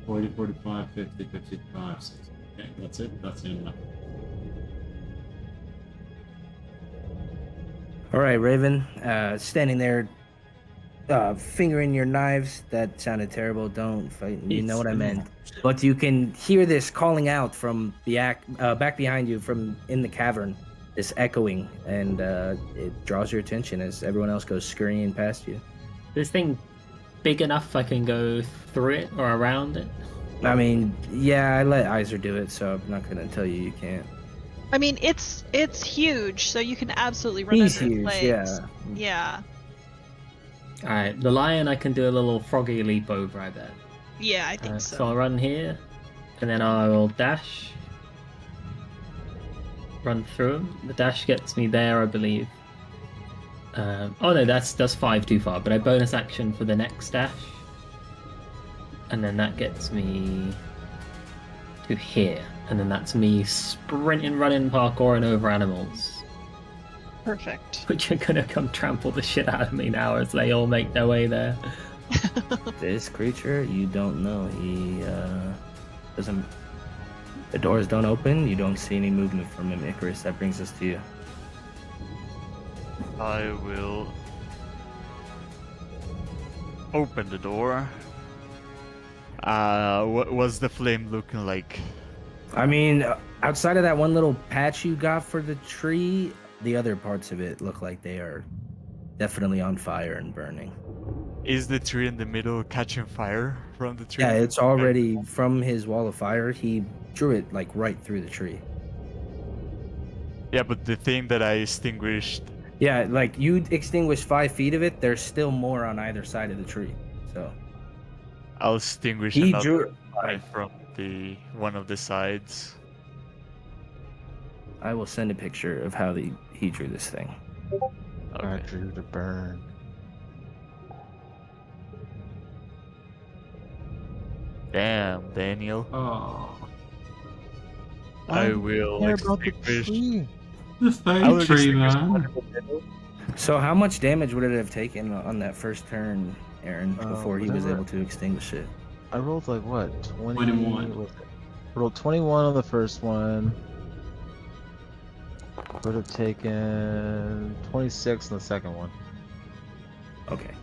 40, 45, 50, 55, 60. Okay, that's it. That's enough. All right, Raven, standing there, fingering your knives. That sounded terrible. Don't fight. You know what I meant. But you can hear this calling out from the back behind you from in the cavern, this echoing, and it draws your attention as everyone else goes scurrying past you. This thing big enough I can go through it or around it? I mean, yeah, I let Iser do it, so I'm not going to tell you can't. I mean, it's huge, so you can absolutely run He's under huge, its legs. Yeah. Alright, the lion I can do a little froggy leap over, I bet. Yeah, I think so. So I'll run here, and then I will dash. Run through him. The dash gets me there, I believe. Oh no, that's 5 too far, but I bonus action for the next dash. And then that gets me to here. And then that's me sprinting, running, parkouring over animals. Perfect. Which are gonna come trample the shit out of me now as they all make their way there. This creature, you don't know. He doesn't. The doors don't open. You don't see any movement from him, Icarus. That brings us to you. I will open the door. What was the flame looking like? I mean, outside of that one little patch you got for the tree, the other parts of it look like they are definitely on fire and burning. Is the tree in the middle catching fire from the tree? Yeah, it's already from his wall of fire. He drew it like right through the tree. Yeah, but the thing that I extinguished. Yeah, like you extinguished 5 feet of it. There's still more on either side of the tree. So I'll extinguish he another drew fire from the one of the sides. I will send a picture of how he drew this thing. I drew to burn. Damn, Daniel. Oh. I will extinguish. The fairy tree, man. So how much damage would it have taken on that first turn, Aaron, before he was whatever. able to extinguish it? I rolled like what? 21. Rolled 21 on the first one. Would have taken 26 on the second one. Okay.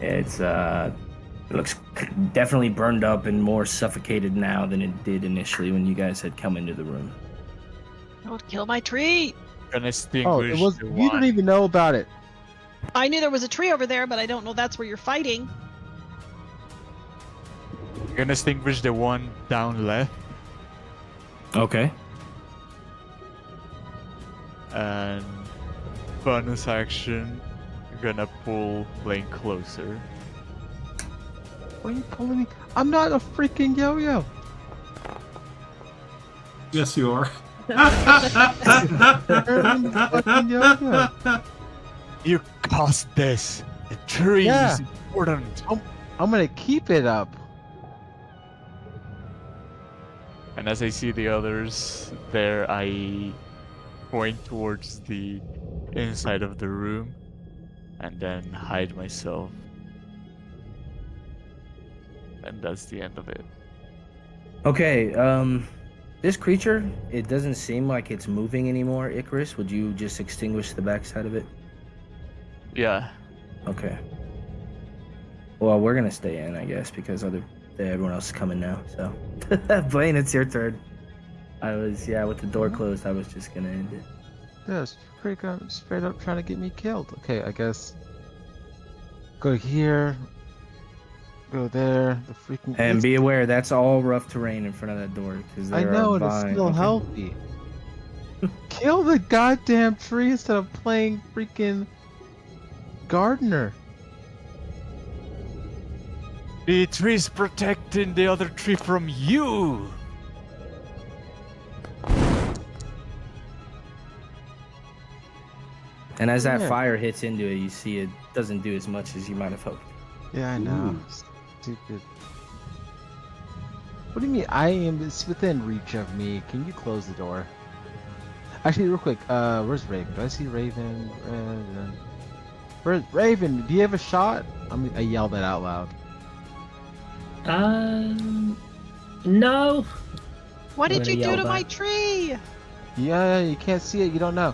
It's it looks definitely burned up and more suffocated now than it did initially when you guys had come into the room. Don't kill my tree! Gonna Oh, extinguish it was. the You one. don't even know about it. I knew there was a tree over there, but I don't know that's where you're fighting. Gonna extinguish the one down left, Okay. and bonus action, gonna pull Blaine closer. Why are you pulling me? I'm not a freaking yo-yo. Yes, you are. Fucking yo-yo. You caused this. The tree Yeah. is important. I'm gonna keep it up. And as I see the others there, I point towards the inside of the room and then hide myself. And that's the end of it. Okay, this creature, it doesn't seem like it's moving anymore, Icarus. Would you just extinguish the backside of it? Yeah. Okay. Well, we're gonna stay in, I guess, because everyone else is coming now. So, Blaine, it's your turn. With the door closed, I was just gonna end it. Yeah, straight up trying to get me killed. Okay, I guess. Go here. Go there. The freaking. And be aware, that's all rough terrain in front of that door. Because I know, and it's still healthy. Kill the goddamn tree instead of playing freaking gardener. The tree's protecting the other tree from you. And as that Yeah. fire hits into it, you see it doesn't do as much as you might have hoped. Yeah, I know. Stupid. What do you mean? It's within reach of me. Can you close the door? Actually, real quick. Where's Raven? Do I see Raven? Where's Raven? Do you have a shot? I yelled that out loud. No. What I'm did gonna you do yell to my back. tree? Yeah, you can't see it. You don't know.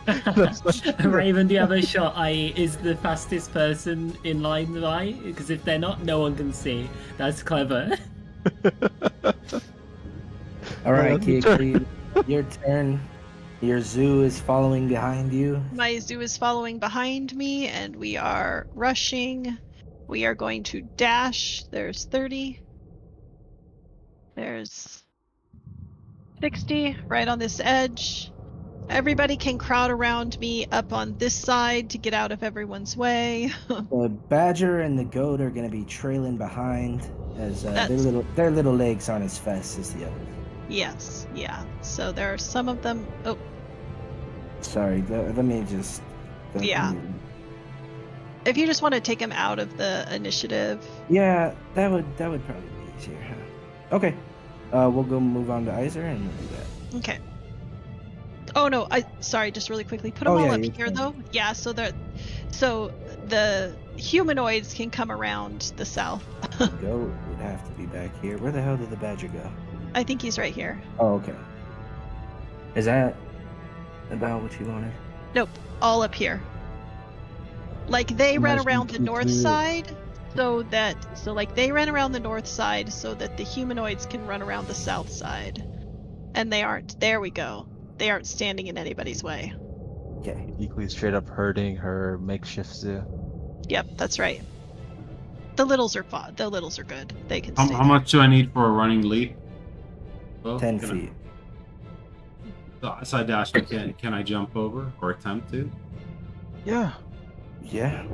That's like- Raven, do you have a shot? I.e., is the fastest person in line right? Because if they're not, no one can see. That's clever. All right, that's your Keekly, your turn. Your zoo is following behind you. My zoo is following behind me, and we are rushing. We are going to dash. There's 30. There's 60 right on this edge. Everybody can crowd around me up on this side to get out of everyone's way. The badger and the goat are going to be trailing behind, as their That's- little legs aren't as fast as the others. Yes, yeah. So there are some of them. Oh, Sorry, let me just. Yeah. If you just want to take him out of the initiative. Yeah, that would probably be easier. Huh? Okay, we'll go move on to Iser and we'll do that. Okay. Oh no, sorry, just really quickly. Put them Oh, all yeah, up you're here fine. though. Yeah, so the humanoids can come around the south. The goat would have to be back here. Where the hell did the badger go? I think he's right here. Oh, okay. Is that about what you wanted? Nope, all up here. Like they ran Imagine around the north Q2. side so they ran around the north side so that the humanoids can run around the south side. And they aren't. There we go. They aren't standing in anybody's way. Okay. Equally straight up hurting her makeshift zoo. Yep, that's right. The littles are good. They can stay. How much do I need for a running leap? Well, 10 can feet. So I dash. Can I jump over or attempt to? Yeah. Yeah.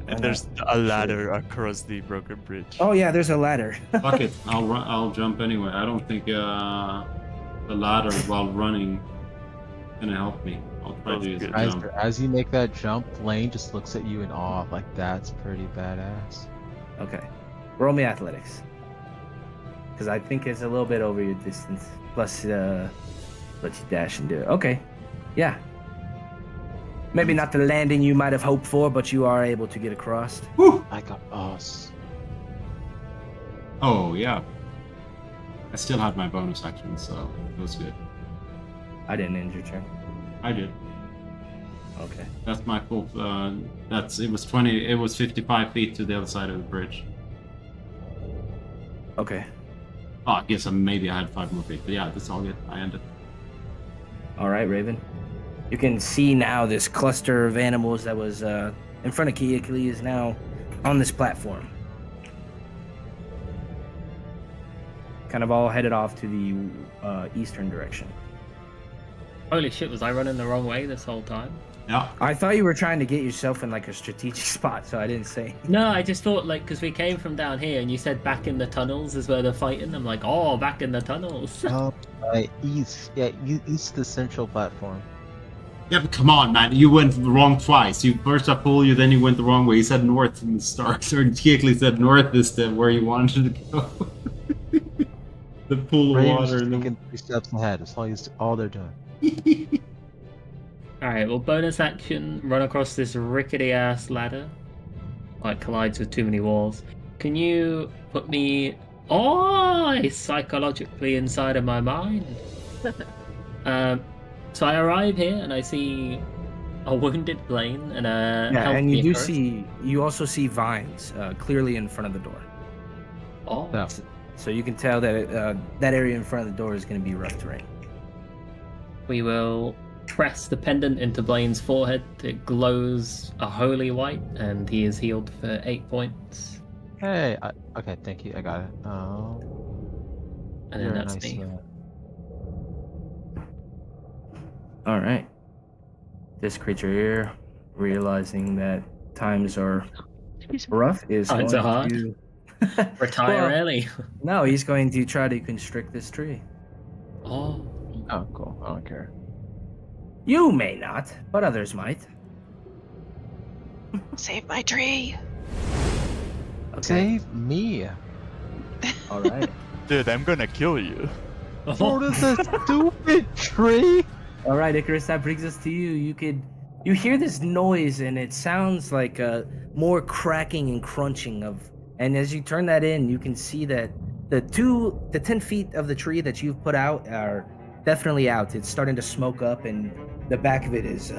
And there's a ladder across the broken bridge. Oh yeah, there's a ladder. Fuck it. I'll run. I'll jump anyway. I don't think the ladder while running gonna help me. I'll try to use a jump. As you make that jump, Lane just looks at you in awe, like that's pretty badass. Okay. Roll me athletics. Because I think it's a little bit over your distance. Plus, let you dash and do it. Okay. Yeah. Maybe not the landing you might have hoped for, but you are able to get across. Woo! I got us. Oh yeah. I still had my bonus action, so it was good. I didn't end your turn. I did. Okay. That's my full. It was 20. It was 55 feet to the other side of the bridge. Okay. Oh, I guess maybe I had 5 more feet, but yeah, that's all good. I ended. All right, Raven. You can see now this cluster of animals that was in front of Keekly is now on this platform. Kind of all headed off to the eastern direction. Holy shit, was I running the wrong way this whole time? Yeah. I thought you were trying to get yourself in like a strategic spot, so I didn't say. No, I just thought because we came from down here and you said back in the tunnels is where they're fighting. I'm like, oh, back in the tunnels. Oh, right, east. Yeah, east the central platform. Yeah, but come on, man. You went wrong twice. You first up pull you, then you went the wrong way. You said north from the start. Or Keekly said north is where you wanted to go. The pool of Raven's water. just And thinking the... 3 steps ahead. That's all they're doing. Alright, well, bonus action, run across this rickety ass ladder. Like, collides with too many walls. Can you put me psychologically inside of my mind? So I arrive here and I see a wounded Blaine and a Yeah, and you do Icarus. you also see vines clearly in front of the door. Oh, Yeah. So you can tell that that area in front of the door is going to be rough terrain. we will press the pendant into Blaine's forehead. It glows a holy white, and he is healed for 8 points. Hey, okay, thank you. I got it. Oh, And you're then a that's nice me. man. All right. This creature here, realizing that times are rough, is Times going are hard. to Retire Well, early. No, he's going to try to constrict this tree. Oh, Oh, cool. I don't care. You may not, but others might. Save my tree. Okay. Save me. All right. Dude, I'm gonna kill you. For the stupid tree. All right, Icarus. That brings us to you. You hear this noise, and it sounds like more cracking and crunching of And as you turn that in, you can see that the 10 feet of the tree that you've put out are definitely out. It's starting to smoke up, and the back of it is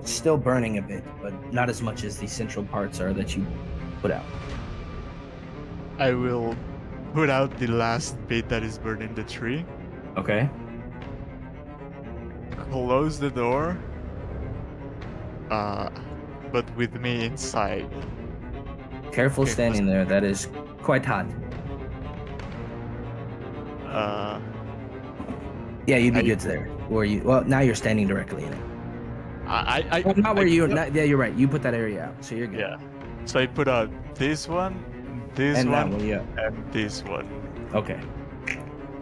still burning a bit, but not as much as the central parts are that you put out. I will put out the last bit that is burning the tree. Okay. Close the door. But with me inside. Careful Okay, standing there. That is quite hot. Yeah, you'd be good there. Well, now you're standing directly in it. Well, not where you're. Yeah, you're right. You put that area out, so you're good. Yeah. So I put out this one, this And that one, one, yeah. and this one. Okay.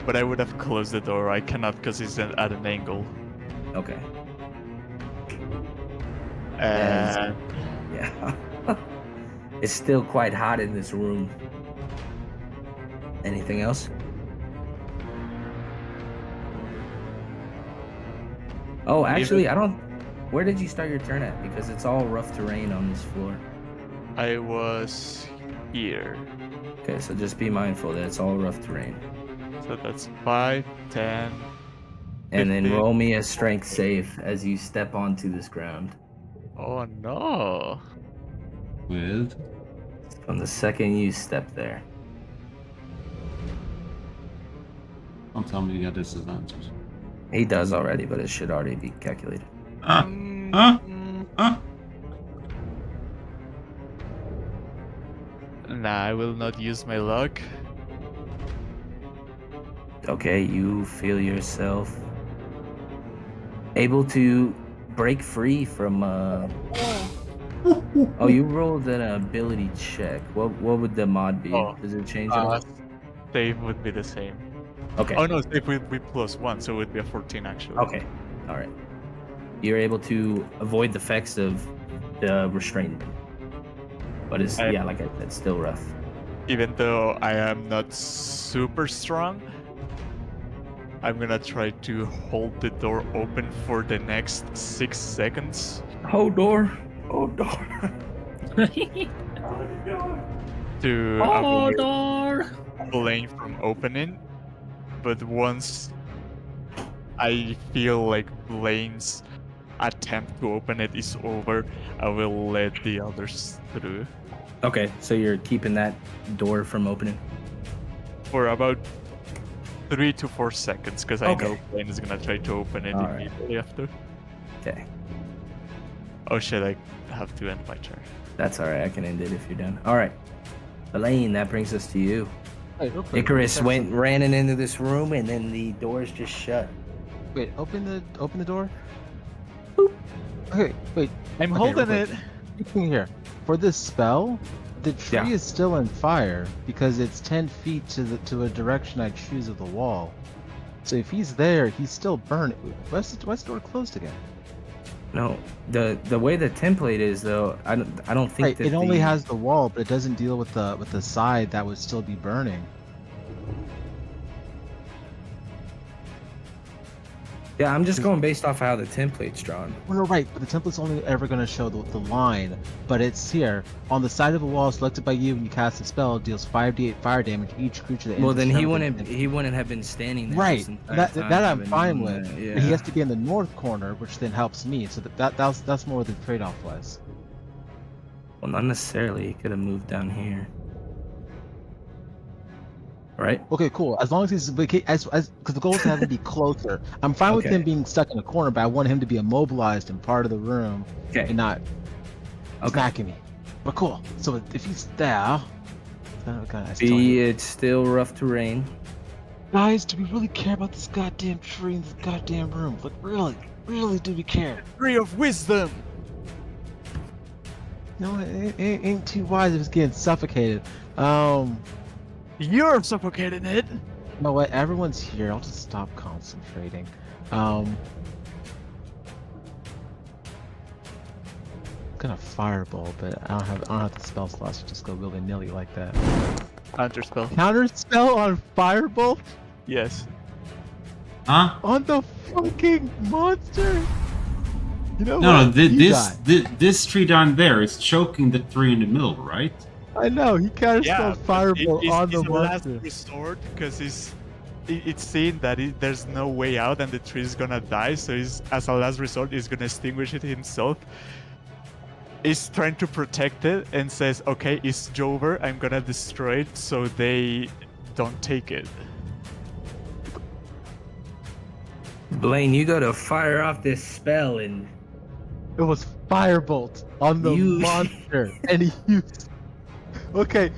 But I would have closed the door. I cannot because it's at an angle. Okay. And yeah. It's still quite hot in this room. Anything else? Oh, actually, I don't. Where did you start your turn at? Because it's all rough terrain on this floor. I was here. Okay, so just be mindful that it's all rough terrain. So that's 5, 10. And then 15. roll me a strength save as you step onto this ground. Oh no. With? From the second you step there. Don't tell me you got disadvantage. He does already, but it should already be calculated. Huh? Nah, I will not use my luck. Okay, you feel yourself able to break free from Oh, you rolled an ability check. What would the mod be? Oh, Does it change at all? Save would be the same. Okay. Oh no, save would be +1, so it would be a 14 actually. Okay. All right. You're able to avoid the effects of the restraint. But it's, yeah, like I said, still rough. Even though I am not super strong, I'm gonna try to hold the door open for the next 6 seconds. Hold door. Hold door. To Hold door. Blaine from opening. But once I feel like Blaine's attempt to open it is over, I will let the others through. Okay, so you're keeping that door from opening? For about 3 to 4 seconds, because I Okay. know Blaine is gonna try to open it All right. immediately after. Okay. Oh shit, I have to end my turn. That's all right. I can end it if you're done. All right. Elaine, that brings us to you. Wait, real quick, Icarus check ran into this room, and then the doors just shut. Wait, open the door. Boop. Okay, wait. I'm Okay, holding real it. quick. Looking here. For this spell, the tree Yeah. is still on fire because it's 10 feet to a direction I choose of the wall. So if he's there, he's still burning. Why's the door closed again? No, the way the template is though, I don't think Right, that it only has the wall, but it doesn't deal with the side that would still be burning. Yeah, I'm just going based off how the template's drawn. Well, no, right, but the template's only ever going to show the line, but it's here. On the side of the wall selected by you when you cast a spell, deals 5d8 fire damage to each creature that Well, enters then the he template. wouldn't have been standing there. Right, this entire that time, I'm having fine done with. that, But he yeah. has to be in the north corner, which then helps me. So that's more what the trade-off was. Well, not necessarily. He could have moved down here. Right? Okay, cool. As long as he's because the goal is to have him be closer. I'm fine with Okay. him being stuck in a corner, but I want him to be immobilized in part of the room Okay. and not attacking me. But cool. So if he's there, It's still rough terrain. guys, do we really care about this goddamn tree in this goddamn room? Like, really do we care? Tree of wisdom. No, it ain't too wise if it's getting suffocated. You're suffocating it. You know what? Everyone's here. I'll just stop concentrating. I'm gonna fireball, but I don't have the spell slots to just go willy nilly like that. Counter spell. Counter spell on firebolt Yes. Huh? on the fucking monster. You know No, what? no. You die. This tree down there is choking the tree in the middle, right? I know, he cast Yeah, spell Firebolt on the it's a last monster. resort because it's seen that there's no way out and the tree is gonna die, so he's, as a last resort, he's gonna extinguish it himself. He's trying to protect it and says, okay, it's over, I'm gonna destroy it so they don't take it. Blaine, you gotta fire off this spell and It was Firebolt on the monster, and he used. Okay,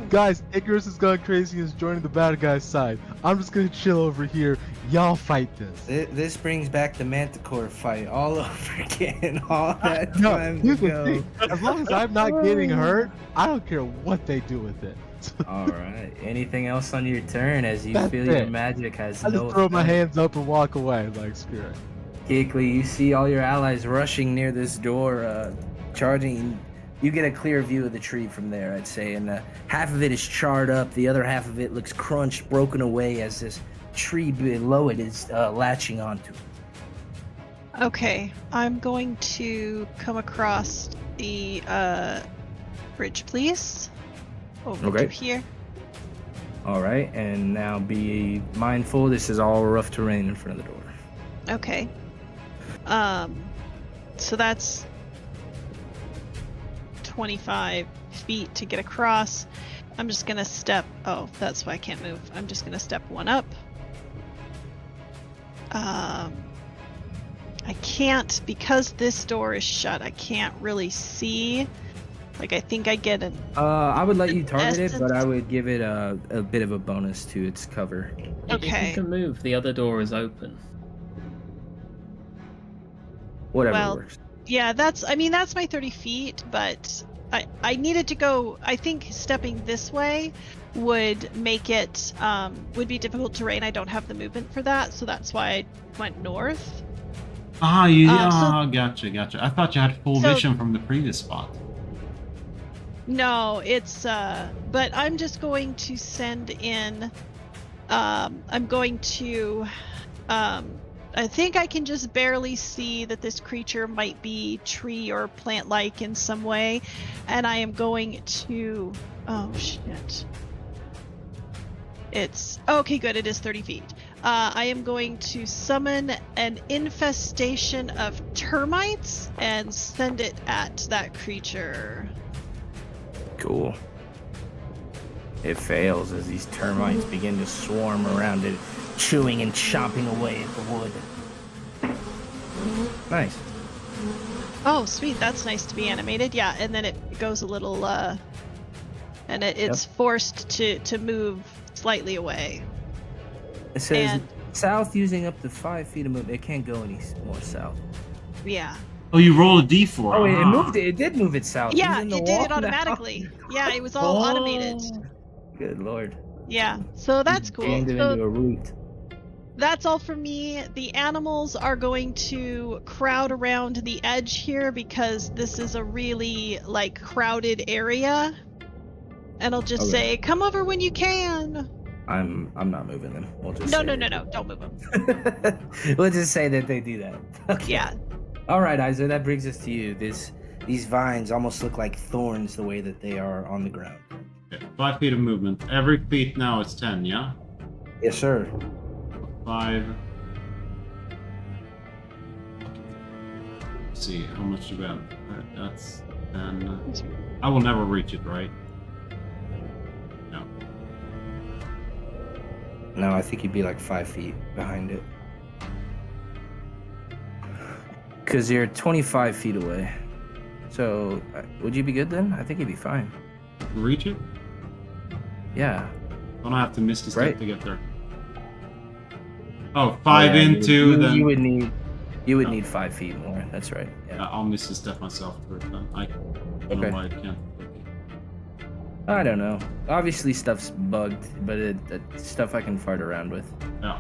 guys, Icarus is going crazy and is joining the bad guy's side. I'm just gonna chill over here. Y'all fight this. this brings back the Manticore fight all over again. All that No, time here's the ago. thing. As long as I'm not getting hurt, I don't care what they do with it. All right. Anything else on your turn as you That's feel your it. magic has I no just throw my effect? hands up and walk away like screw it. Keekley, you see all your allies rushing near this door, charging. You get a clear view of the tree from there, I'd say, and half of it is charred up. The other half of it looks crunched, broken away as this tree below it is latching onto it. Okay, I'm going to come across the bridge, please. Over Okay. to here. All right, and now be mindful. This is all rough terrain in front of the door. Okay. So that's 25 feet to get across. I'm just gonna step. Oh, that's why I can't move. I'm just gonna step one up. I can't, because this door is shut, I can't really see. Like, I think I get an. I would let you target it, but I essence. would give it a bit of a bonus to its cover. If Okay. you can move, the other door is open. Whatever Well, works. Yeah, that's my 30 feet, but I needed to go. I think stepping this way would make it would be difficult terrain. I don't have the movement for that, so that's why I went north. Gotcha. I thought you had full So- vision from the previous spot. No, it's but I'm just going to send in I'm going to I think I can just barely see that this creature might be tree or plant-like in some way, and I am going to oh shit. It's okay, good, it is 30 feet. I am going to summon an infestation of termites and send it at that creature. Cool. It fails as these termites begin to swarm around it, chewing and chomping away at the wood. Nice. Oh, sweet. That's nice to be animated. Yeah, and then it goes a little, and it's forced to move slightly away. It says And- south using up to 5 feet of movement. It can't go any more south. Yeah. Oh, you roll a d4. Oh, it ah. moved. It did move it south. Yeah, Even the it did wall it now. automatically. Yeah, it was all automated. Good lord. Yeah, so that's cool. Jammed it So into a root. that's all for me. The animals are going to crowd around the edge here because this is a really like crowded area. And I'll just Okay. say, "Come over when you can." I'm not moving them. We'll just No, say no, that. no, no, don't move them. We'll just say that they do that. Okay. Yeah. All right, Isa, that brings us to you. These vines almost look like thorns the way that they are on the ground. Okay, 5 feet of movement. Every feet now it's 10, yeah? Yes, sir. 5. Let's see, how much do we have? That's 10. I will never reach it, right? No. No, I think you'd be like 5 feet behind it. Because you're 25 feet away. So, would you be good then? I think you'd be fine. Reach it? Yeah. Don't have to miss the step Right. to get there. Oh, 5 Yeah, into, then you would need 5 feet more. That's right. Yeah. I'll miss the step myself first then. I don't Okay. know why I can't. I don't know. Obviously, stuff's bugged, but stuff I can fart around with. Yeah.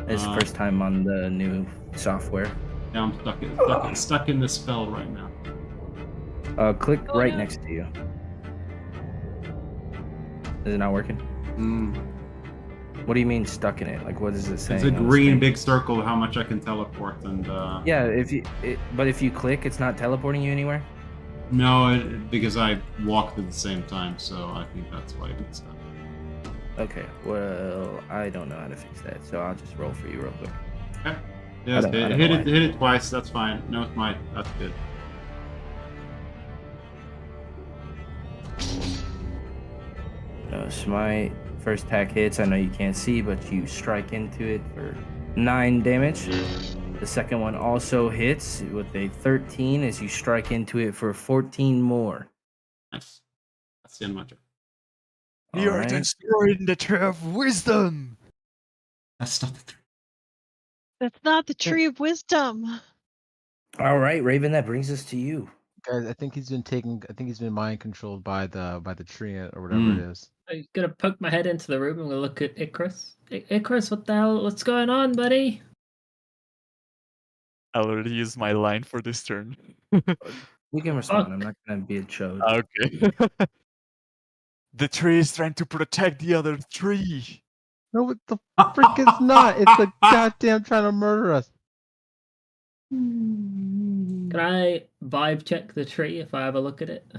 It's the first time on the new software. Yeah, I'm stuck in the spell right now. Click Oh, right no. next to you. Is it not working? What do you mean stuck in it? Like, what is it saying? It's a on the green screen? big circle how much I can teleport and Yeah, but if you click, it's not teleporting you anywhere. No, because I walked at the same time, so I think that's why it did that. Okay, well, I don't know how to fix that, so I'll just roll for you real quick. Okay. Yeah, hit it twice. That's fine. No, it might. That's good. So my first attack hits. I know you can't see, but you strike into it for 9 damage. The second one also hits with a 13 as you strike into it for 14 more. Nice. That's the end of my turn. You are destroying the tree of wisdom. That's not the tree. That's not the tree of wisdom. All right, Raven, that brings us to you. Guys, I think he's been mind controlled by the tree or whatever it is. I'm gonna poke my head into the room and we'll look at Icarus. Icarus, what the hell? What's going on, buddy? I already used my line for this turn. You can respond. I'm not gonna be a chode. Okay. The tree is trying to protect the other tree. No, what the frick it's not. It's a goddamn trying to murder us. Can I vibe check the tree if I have a look at it?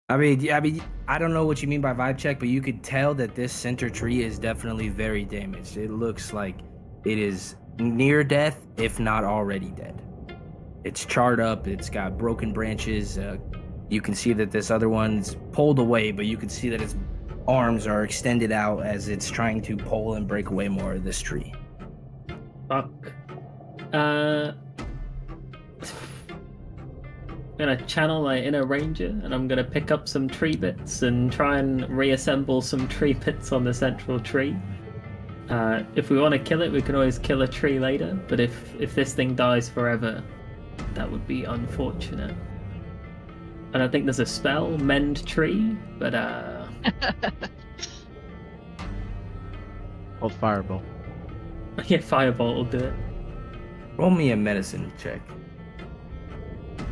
I mean, I don't know what you mean by vibe check, but you could tell that this center tree is definitely very damaged. It looks like it is near death, if not already dead. It's charred up. It's got broken branches. You can see that this other one's pulled away, but you can see that its arms are extended out as it's trying to pull and break away more of this tree. Fuck. I'm gonna channel my inner ranger and I'm gonna pick up some tree bits and try and reassemble some tree bits on the central tree. If we want to kill it, we can always kill a tree later, but if this thing dies forever, that would be unfortunate. I don't think there's a spell, mend tree, but Called Fireball. yeah, firebolt will do it. Roll me a medicine check.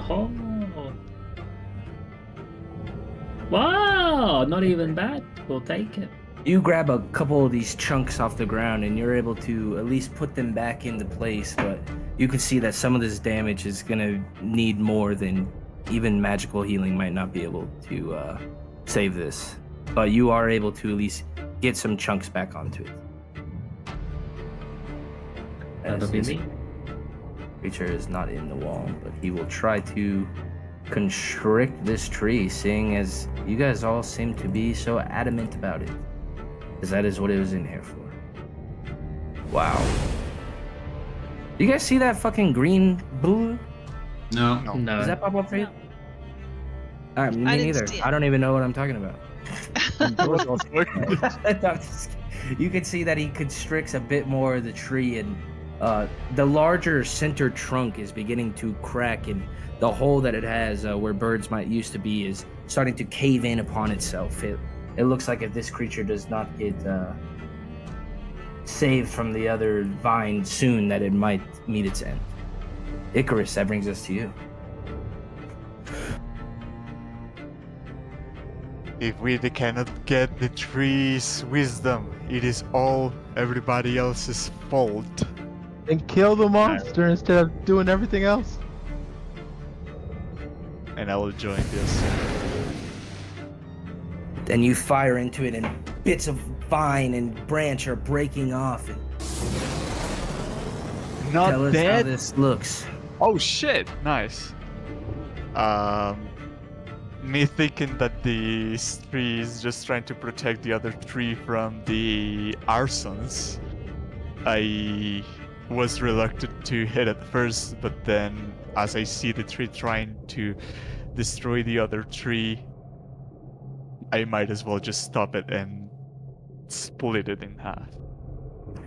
Oh. Wow, not even bad. We'll take it. You grab a couple of these chunks off the ground and you're able to at least put them back into place, but you can see that some of this damage is going to need more than even magical healing might not be able to save this. But you are able to at least get some chunks back onto it. That'll be me. Creature is not in the wall, but he will try to constrict this tree, seeing as you guys all seem to be so adamant about it. Because that is what it was in here for. Wow. You guys see that fucking green blue? No. No. Does that pop up for you? Alright, me I didn't neither. see it. I don't even know what I'm talking about. You can see that he constricts a bit more of the tree, and the larger center trunk is beginning to crack, and the hole that it has where birds might used to be is starting to cave in upon itself. It looks like if this creature does not get saved from the other vine soon, that it might meet its end. Icarus, that brings us to you. If we cannot get the tree's wisdom, it is all everybody else's fault. And kill the monster instead of doing everything else. And I will join this. Then you fire into it, and bits of vine and branch are breaking off. And Not tell us how dead? this looks. Oh shit! Nice. Me thinking that this tree is just trying to protect the other tree from the arsons. I was reluctant to hit at first, but then as I see the tree trying to destroy the other tree, I might as well just stop it and split it in half.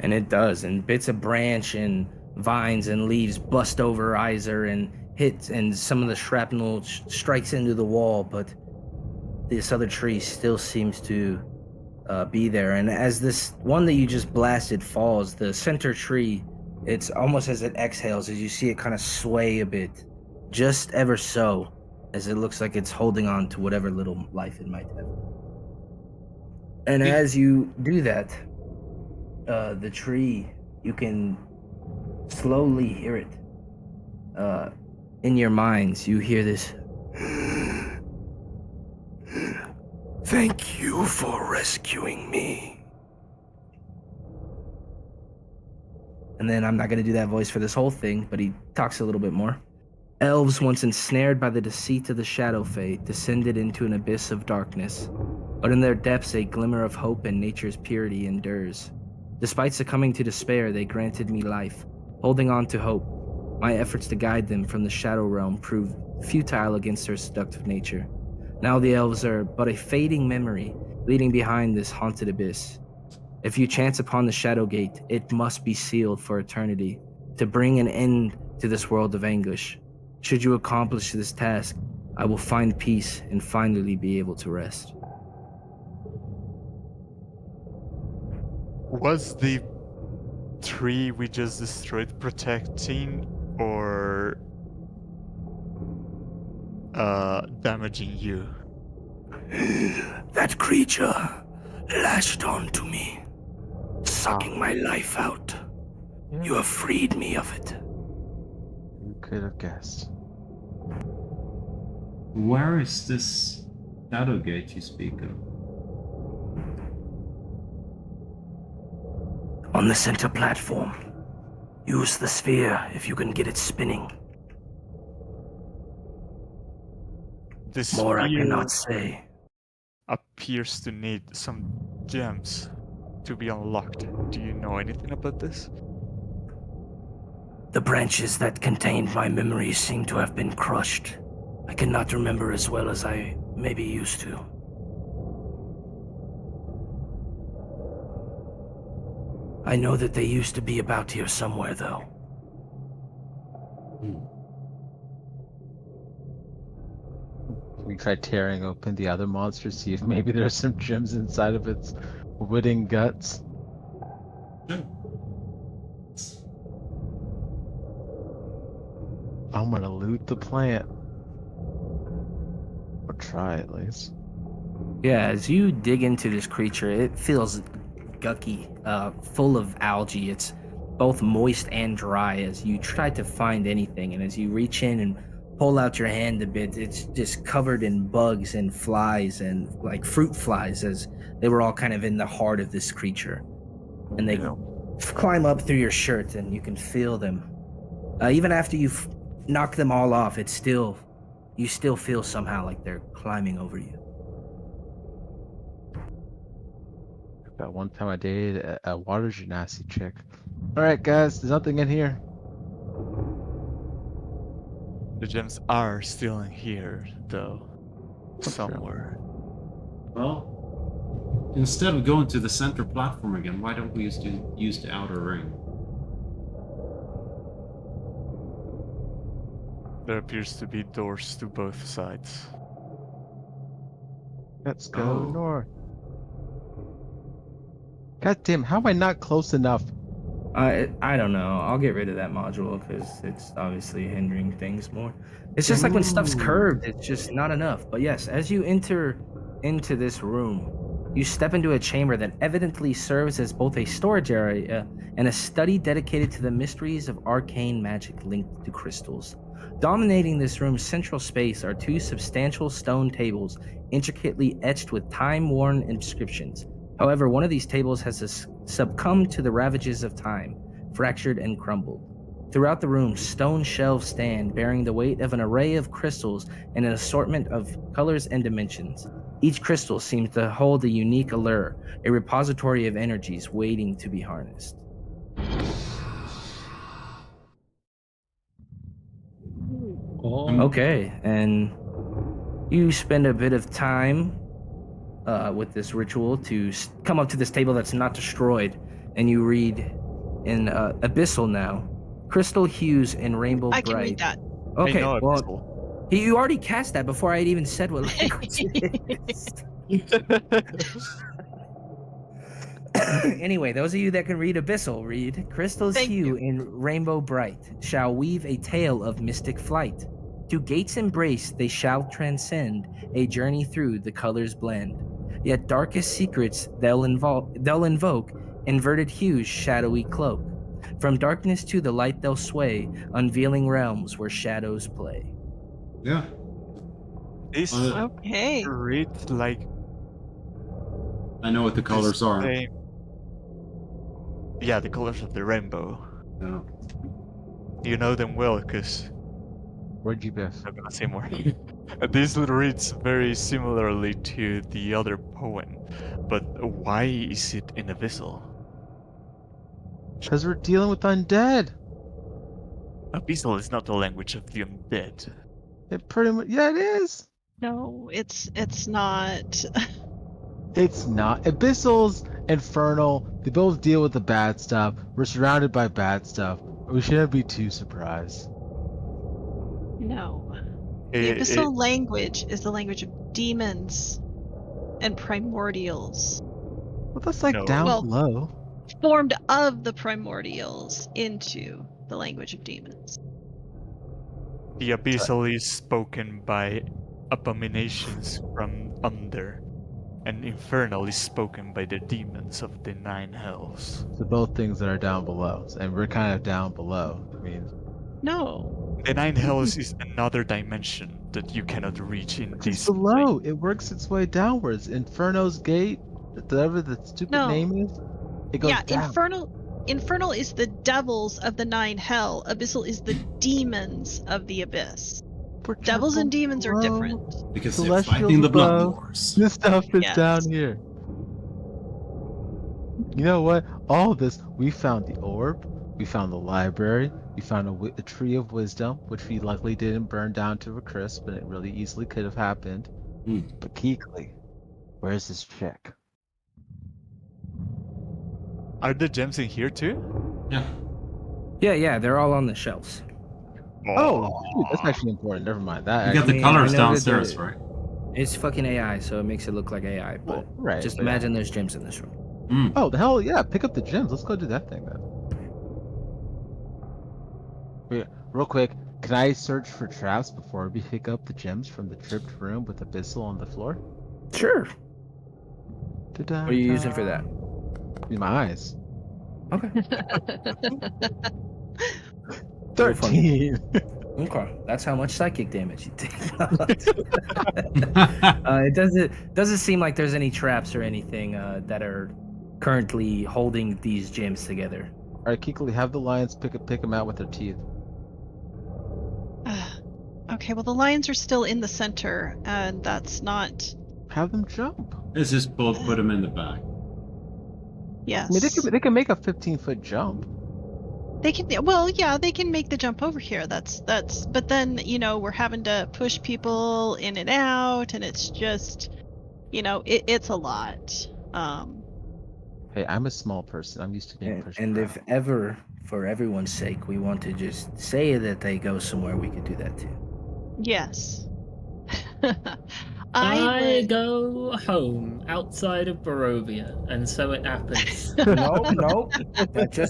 And it does, and bits of branch and vines and leaves bust over Iser and hits, and some of the shrapnel strikes into the wall, but this other tree still seems to be there. And as this one that you just blasted falls, the center tree, it's almost as it exhales, as you see it kind of sway a bit, just ever so, as it looks like it's holding on to whatever little life it might have. And as you do that, the tree, you can slowly hear it. In your minds, you hear this. Thank you for rescuing me. And then I'm not going to do that voice for this whole thing, but he talks a little bit more. Elves, once ensnared by the deceit of the Shadow Fate, descended into an abyss of darkness. But in their depths, a glimmer of hope and nature's purity endures. Despite succumbing to despair, they granted me life, holding on to hope. My efforts to guide them from the Shadow Realm proved futile against their seductive nature. Now the elves are but a fading memory, leading behind this haunted abyss. If you chance upon the Shadow Gate, it must be sealed for eternity, to bring an end to this world of anguish. Should you accomplish this task, I will find peace and finally be able to rest. Was the tree we just destroyed protecting or damaging you? That creature lashed onto me, sucking my life out. You have freed me of it. You could have guessed. Where is this shadow gate you speak of? On the center platform. Use the sphere if you can get it spinning. This More I sphere cannot say. appears to need some gems to be unlocked. Do you know anything about this? The branches that contained my memories seem to have been crushed. I cannot remember as well as I maybe used to. I know that they used to be about here somewhere, though. We try tearing open the other monster, see if maybe there's some gems inside of its wooden guts. I'm gonna loot the plant. Or try at least. Yeah, as you dig into this creature, it feels gucky, full of algae. It's both moist and dry as you try to find anything. And as you reach in and pull out your hand a bit, it's just covered in bugs and flies and like fruit flies, as they were all kind of in the heart of this creature. And they climb up through your shirt and you can feel them. Even after you've knocked them all off, you still feel somehow like they're climbing over you. That one time I dated a water genasi chick. Alright guys, there's nothing in here. The gems are still in here, though. Somewhere. Well, instead of going to the center platform again, why don't we use the outer ring? There appears to be doors to both sides. Let's go north. God damn, how am I not close enough? I don't know. I'll get rid of that module because it's obviously hindering things more. It's just like when stuff's curved, it's just not enough. But yes, as you enter into this room, you step into a chamber that evidently serves as both a storage area and a study dedicated to the mysteries of arcane magic linked to crystals. Dominating this room's central space are two substantial stone tables intricately etched with time-worn inscriptions. However, one of these tables has succumbed to the ravages of time, fractured and crumbled. Throughout the room, stone shelves stand, bearing the weight of an array of crystals and an assortment of colors and dimensions. Each crystal seems to hold a unique allure, a repository of energies waiting to be harnessed. Okay, and you spend a bit of time with this ritual to come up to this table that's not destroyed, and you read in Abyssal now, crystal hues and rainbow bright. I can read that. Okay, well, you already cast that before I had even said what language it is. Anyway, those of you that can read Abyssal, read crystal's hue in rainbow bright shall weave a tale of mystic flight. To gates embrace they shall transcend, a journey through the colors blend. Yet darkest secrets they'll invoke, inverted hues shadowy cloak. From darkness to the light they'll sway, unveiling realms where shadows play. Yeah. This Okay. reads like I know what the colors are. same. Yeah, the colors of the rainbow. Yeah. You know them well, because Where'd you guess? I'm gonna say more. This reads very similarly to the other poem, but why is it in a vessel? Because we're dealing with undead. Abyssal is not the language of the undead. It pretty much, yeah, it is. No, it's not. It's not. Abyssal's infernal. They both deal with the bad stuff. We're surrounded by bad stuff. We shouldn't be too surprised. No. The abyssal language is the language of demons and primordials. Well, that's like down below. Formed of the primordials into the language of demons. The abyssal is spoken by abominations from under, and infernal is spoken by the demons of the 9 hells. So both things that are down below, and we're kind of down below. I mean, no. The 9 hells is another dimension that you cannot reach in this below. It works its way downwards. Inferno's gate, whatever the stupid name is, it goes down. Infernal is the devils of the 9 hell. Abyssal is the demons of the abyss. Devils and demons are different. Because they're fighting the blood wars. This stuff is down here. You know what? All of this, we found the orb, we found the library, we found a tree of wisdom, which we luckily didn't burn down to a crisp, and it really easily could have happened. But Keekly, where's this chick? Are the gems in here too? Yeah, they're all on the shelves. Oh, shoot, that's actually important. Never mind that. You got the colors downstairs, right? It's fucking AI, so it makes it look like AI. But just imagine there's gems in this room. Oh, the hell yeah! Pick up the gems. Let's go do that thing then. Wait, real quick, can I search for traps before we pick up the gems from the tripped room with Abyssal on the floor? Sure. What are you using for that? My eyes. Okay. 13. Okay, that's how much psychic damage you take. It doesn't seem like there's any traps or anything that are currently holding these gems together. All right, Keekly, have the lions pick them out with their teeth. Okay, well the lions are still in the center, and that's not. Have them jump. Let's just both put them in the bag. Yes. I mean, they can make a 15-foot jump. They can, well, yeah, they can make the jump over here. That's, but then, we're having to push people in and out, and it's just, it's a lot. Hey, I'm a small person. I'm used to being pushed And around. if ever, for everyone's sake, we want to just say that they go somewhere, we could do that too. Yes. I go home outside of Barovia, and so it happens. No.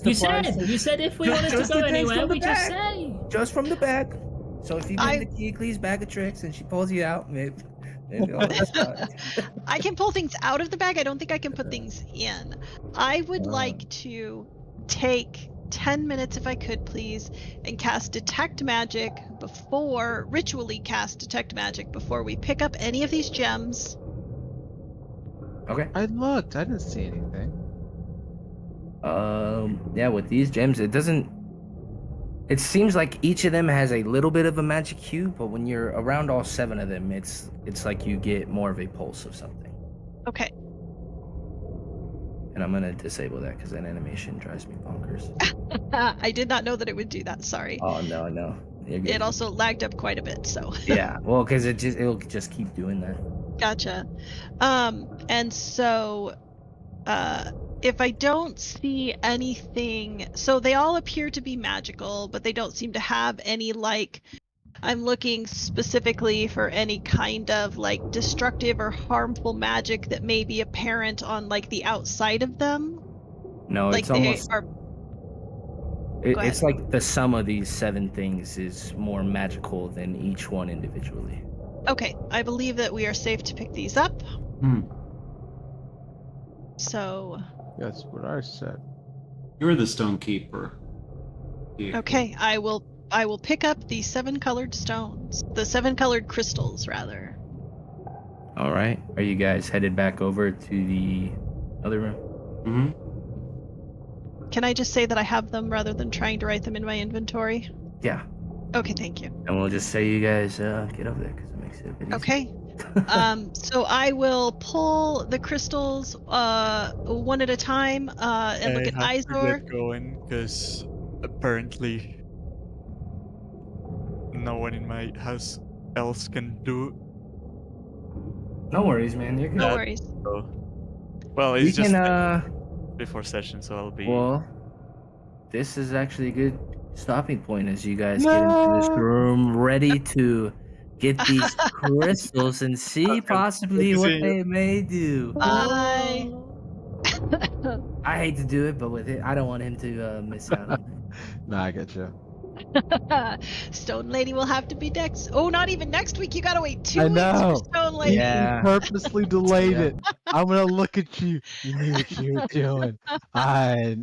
You said if we wanted to go anywhere, we just say. Just from the back. So if you bring the Keekly's bag of tricks and she pulls you out, maybe I can pull things out of the bag. I don't think I can put things in. I would like to take 10 minutes, if I could, please, and cast Detect Magic ritually cast Detect Magic before we pick up any of these gems. Okay. I looked. I didn't see anything. Yeah, with these gems, it seems like each of them has a little bit of a magic hue, but when you're around all 7 of them, it's like you get more of a pulse of something. Okay. And I'm gonna disable that because that animation drives me bonkers. I did not know that it would do that. Sorry. Oh no. It also lagged up quite a bit, so. Yeah, well, because it'll just keep doing that. Gotcha. And so, if I don't see anything, so they all appear to be magical, but they don't seem to have any, I'm looking specifically for any kind of, destructive or harmful magic that may be apparent on, the outside of them. No, it's almost... Are... It's like the sum of these 7 things is more magical than each one individually. Okay, I believe that we are safe to pick these up. So... That's what I said. You're the stone keeper. Okay, I will pick up the 7 colored stones. The 7 colored crystals, rather. All right. Are you guys headed back over to the other room? Mm-hmm. Can I just say that I have them rather than trying to write them in my inventory? Yeah. Okay, thank you. And we'll just say you guys get over there because it makes it a bit easier. Okay. So I will pull the crystals one at a time and look at I have to Izor. get going because apparently no one in my house else can do No worries, man. You're good. No that. worries. So, well, We it's just can, before session, so I'll be. well, this is actually a good stopping point as you guys get into this room ready to get these crystals and see possibly Good to what see you. they may do. Bye. I hate to do it, but with it, I don't want him to miss out on it. Nah, I get you. Stone Lady will have to be next. Oh, not even next week. You gotta wait 2 I weeks know. for Stone Lady. Yeah. Purposely delayed Yeah. it. I'm gonna look at you. You knew what you were doing. I